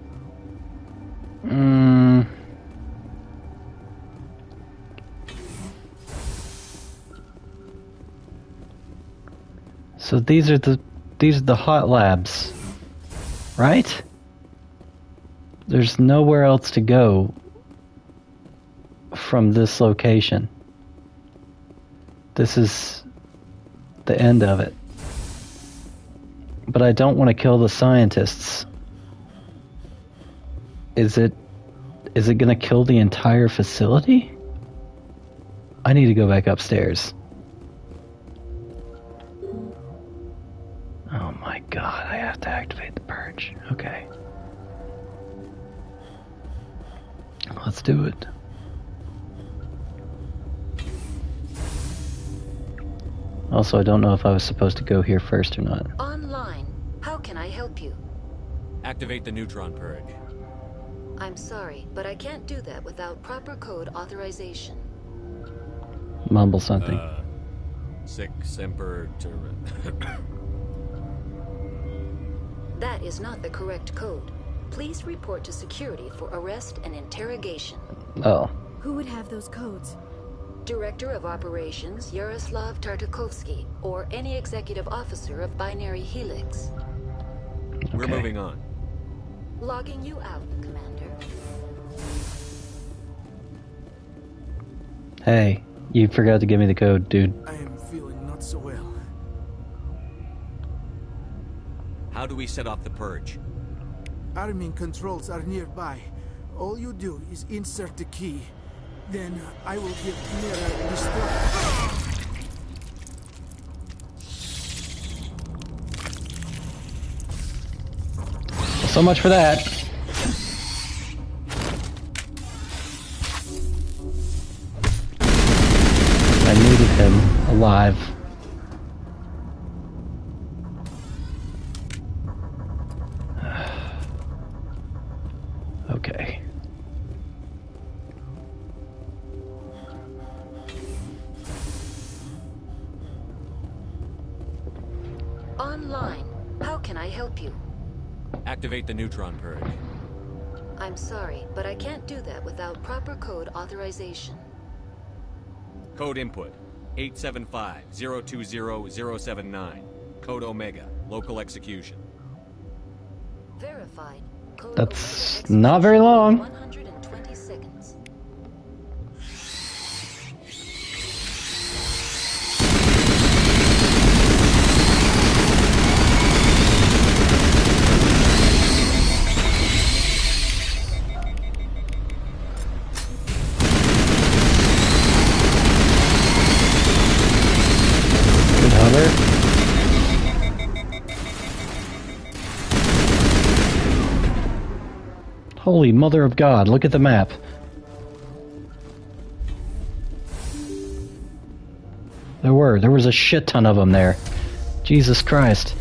So these are the hot labs, right? There's nowhere else to go from this location. This is the end of it. But I don't want to kill the scientists. Is it going to kill the entire facility? I need to go back upstairs. Oh my god, I have to activate the purge. Okay. Let's do it. Also, I don't know if I was supposed to go here first or not. Online. How can I help you? Activate the neutron purge. I'm sorry, but I can't do that without proper code authorization. Mumble something. Sic semper That is not the correct code. Please report to security for arrest and interrogation. Oh. Who would have those codes? Director of Operations Yaroslav Tartakovsky, or any executive officer of Binary Helix. Okay. We're moving on. Logging you out, Commander. Hey, you forgot to give me the code, dude. I am feeling not so well. How do we set off the purge? Arming controls are nearby. All you do is insert the key. Then I will give Mira destruct. So much for that. I needed him alive. Okay. Online. How can I help you? Activate the neutron purge. I'm sorry, but I can't do that without proper code authorization. Code input 875-020-079. Code Omega. Local execution. Verified. Code That's Omega not very long. 120 seconds. Good hover. Holy mother of God, look at the map. There was a shit ton of them there. Jesus Christ.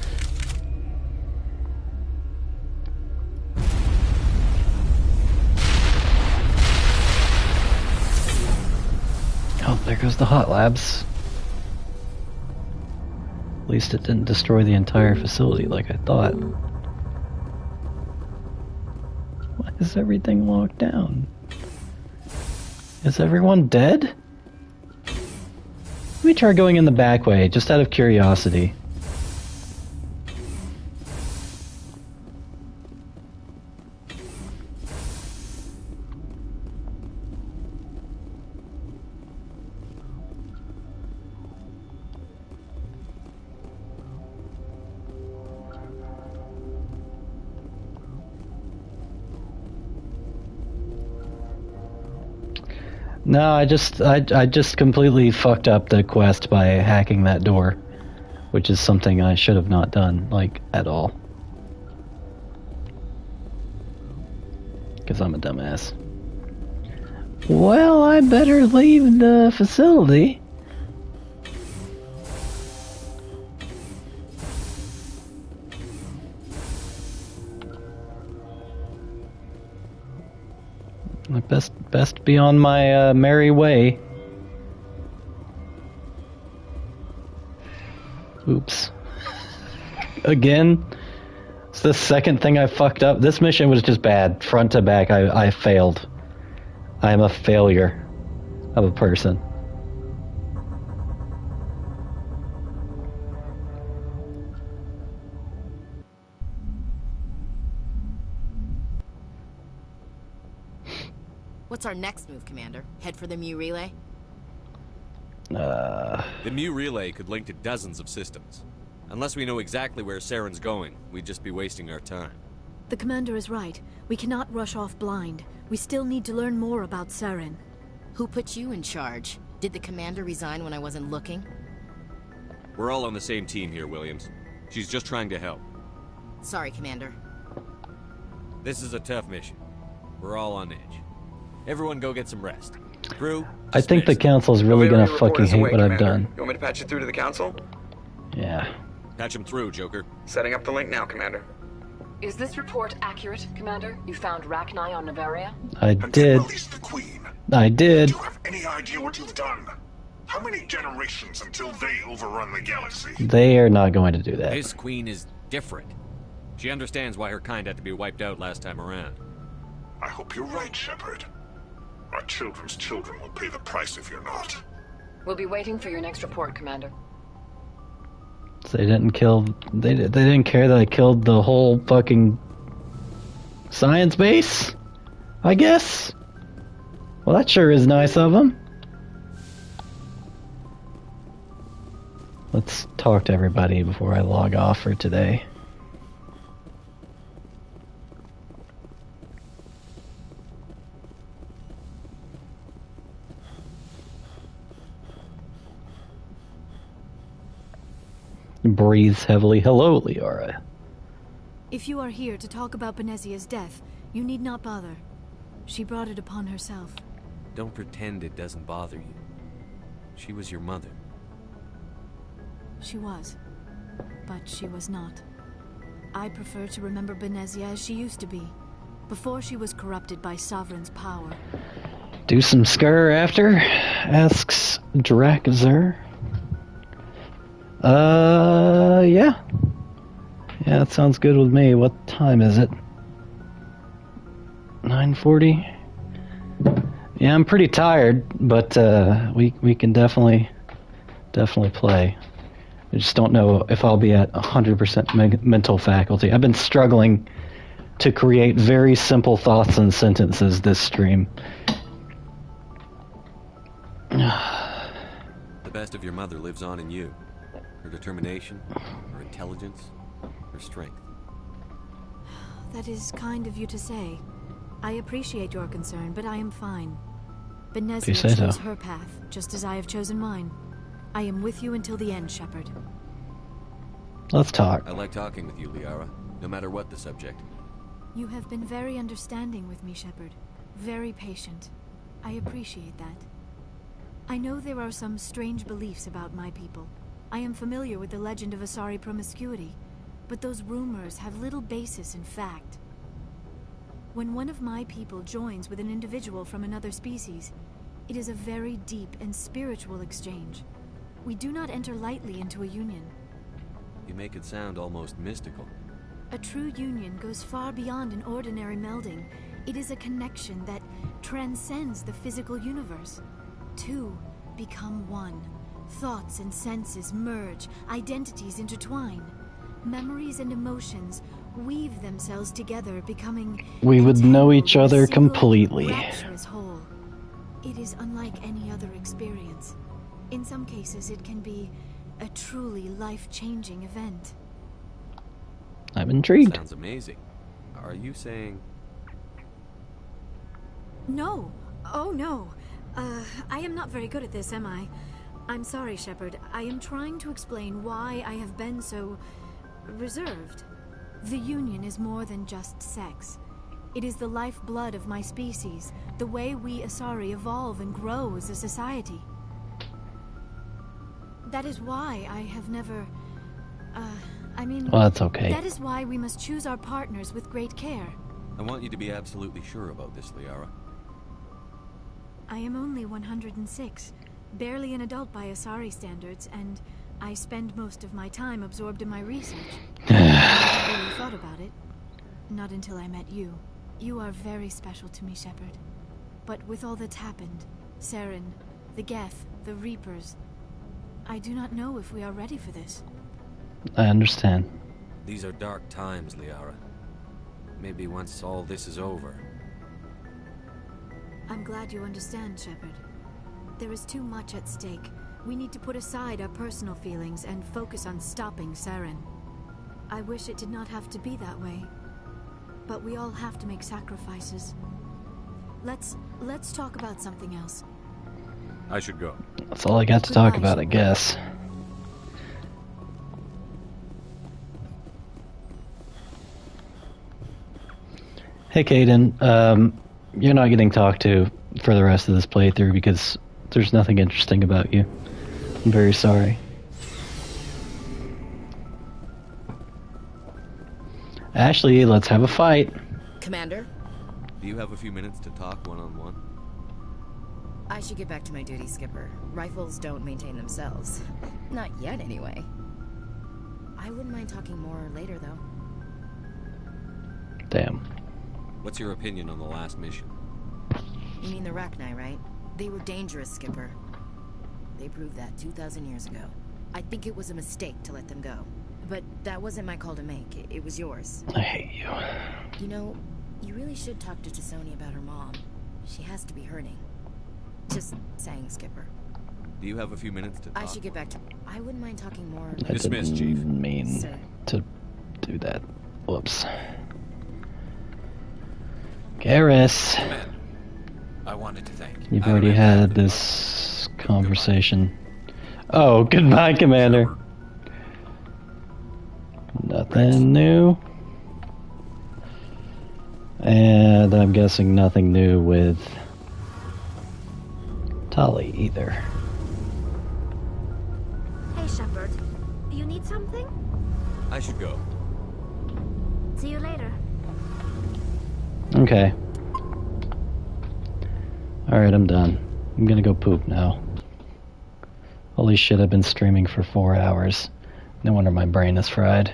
Oh, there goes the hot labs. At least it didn't destroy the entire facility like I thought. Why is everything locked down? Is everyone dead? Let me try going in the back way, just out of curiosity. No, I just completely fucked up the quest by hacking that door, which is something I should have not done, like, at all. Because I'm a dumbass. Well, I better leave the facility. I best be on my merry way. Oops. Again? It's the second thing I fucked up. This mission was just bad. Front to back, I failed. I am a failure of a person. What's our next move, Commander? Head for the Mu Relay? The Mu Relay could link to dozens of systems. Unless we know exactly where Saren's going, we'd just be wasting our time. The Commander is right. We cannot rush off blind. We still need to learn more about Saren. Who put you in charge? Did the Commander resign when I wasn't looking? We're all on the same team here, Williams. She's just trying to help. Sorry, Commander. This is a tough mission. We're all on edge. Everyone go get some rest. Crew, I think the Council's really gonna fucking hate what I've done. You want me to patch you through to the Council? Yeah. Patch him through, Joker. Setting up the link now, Commander. Is this report accurate, Commander? You found Rachni on Nevaria? I did. The Queen. I did. Do you have any idea what you've done? How many generations until they overrun the galaxy? They are not going to do that. This Queen is different. She understands why her kind had to be wiped out last time around. I hope you're right, Shepard. Our children's children will pay the price if you're not. We'll be waiting for your next report, Commander. So they didn't kill. They didn't care that I killed the whole fucking science base, I guess. Well, that sure is nice of them. Let's talk to everybody before I log off for today. Breathes heavily. Hello, Liara. If you are here to talk about Benezia's death, you need not bother. She brought it upon herself. Don't pretend it doesn't bother you. She was your mother. She was. But she was not. I prefer to remember Benezia as she used to be, before she was corrupted by Sovereign's power. Do some scur after? Asks Drakzer. Yeah. Yeah, that sounds good with me. What time is it? 9:40? Yeah, I'm pretty tired, but we can definitely play. I just don't know if I'll be at 100% mental faculty. I've been struggling to create very simple thoughts and sentences this stream. The best of your mother lives on in you. Her determination, her intelligence, her strength. That is kind of you to say. I appreciate your concern, but I am fine. Benezia chose her path, just as I have chosen mine. I am with you until the end, Shepard. Let's talk. I like talking with you, Liara, no matter what the subject. You have been very understanding with me, Shepard. Very patient. I appreciate that. I know there are some strange beliefs about my people. I am familiar with the legend of Asari promiscuity, but those rumors have little basis in fact. When one of my people joins with an individual from another species, it is a very deep and spiritual exchange. We do not enter lightly into a union. You make it sound almost mystical. A true union goes far beyond an ordinary melding. It is a connection that transcends the physical universe. Two become one, Thoughts and senses merge, identities intertwine. Memories and emotions weave themselves together, becoming We would know each in a other single completely. rapturous whole. It is unlike any other experience. In some cases, it can be a truly life-changing event. I'm intrigued. Sounds amazing. Are you saying... No. Oh, no. I am not very good at this, am I? I'm sorry, Shepard. I am trying to explain why I have been so... reserved. The Union is more than just sex. It is the lifeblood of my species, the way we Asari evolve and grow as a society. That is why I have never... Well, that's okay. That is why we must choose our partners with great care. I want you to be absolutely sure about this, Liara. I am only 106, barely an adult by Asari standards, and I spend most of my time absorbed in my research. I never really thought about it. Not until I met you. You are very special to me, Shepard. But with all that's happened, Saren, the Geth, the Reapers, I do not know if we are ready for this. I understand. These are dark times, Liara. Maybe once all this is over... I'm glad you understand, Shepard. There is too much at stake. We need to put aside our personal feelings and focus on stopping Saren. I wish it did not have to be that way. But we all have to make sacrifices. Let's talk about something else. I should go. That's all I got to talk about, I guess. Hey, Kaidan. You're not getting talked to for the rest of this playthrough because there's nothing interesting about you. I'm very sorry. Ashley, let's have a fight. Commander? Do you have a few minutes to talk one-on-one? I should get back to my duty, Skipper. Rifles don't maintain themselves. Not yet, anyway. I wouldn't mind talking more later, though. Damn. What's your opinion on the last mission? You mean the Rachni, right? They were dangerous, Skipper. They proved that 2,000 years ago. I think it was a mistake to let them go. But that wasn't my call to make. It was yours. I hate you. You know, you really should talk to T'Soni about her mom. She has to be hurting. Just saying, Skipper. Do you have a few minutes to talk? I should get back to... I wouldn't mind talking more later. I Dismissed, didn't Chief. mean Sir. to do that. Whoops. Garrus. I wanted to thank you. You've already had this conversation. Oh, goodbye, Commander. Nothing new. And I'm guessing nothing new with Tali either. Hey, Shepard. You need something? I should go. See you later. Okay. Alright, I'm done. I'm gonna go poop now. Holy shit, I've been streaming for 4 hours. No wonder my brain is fried.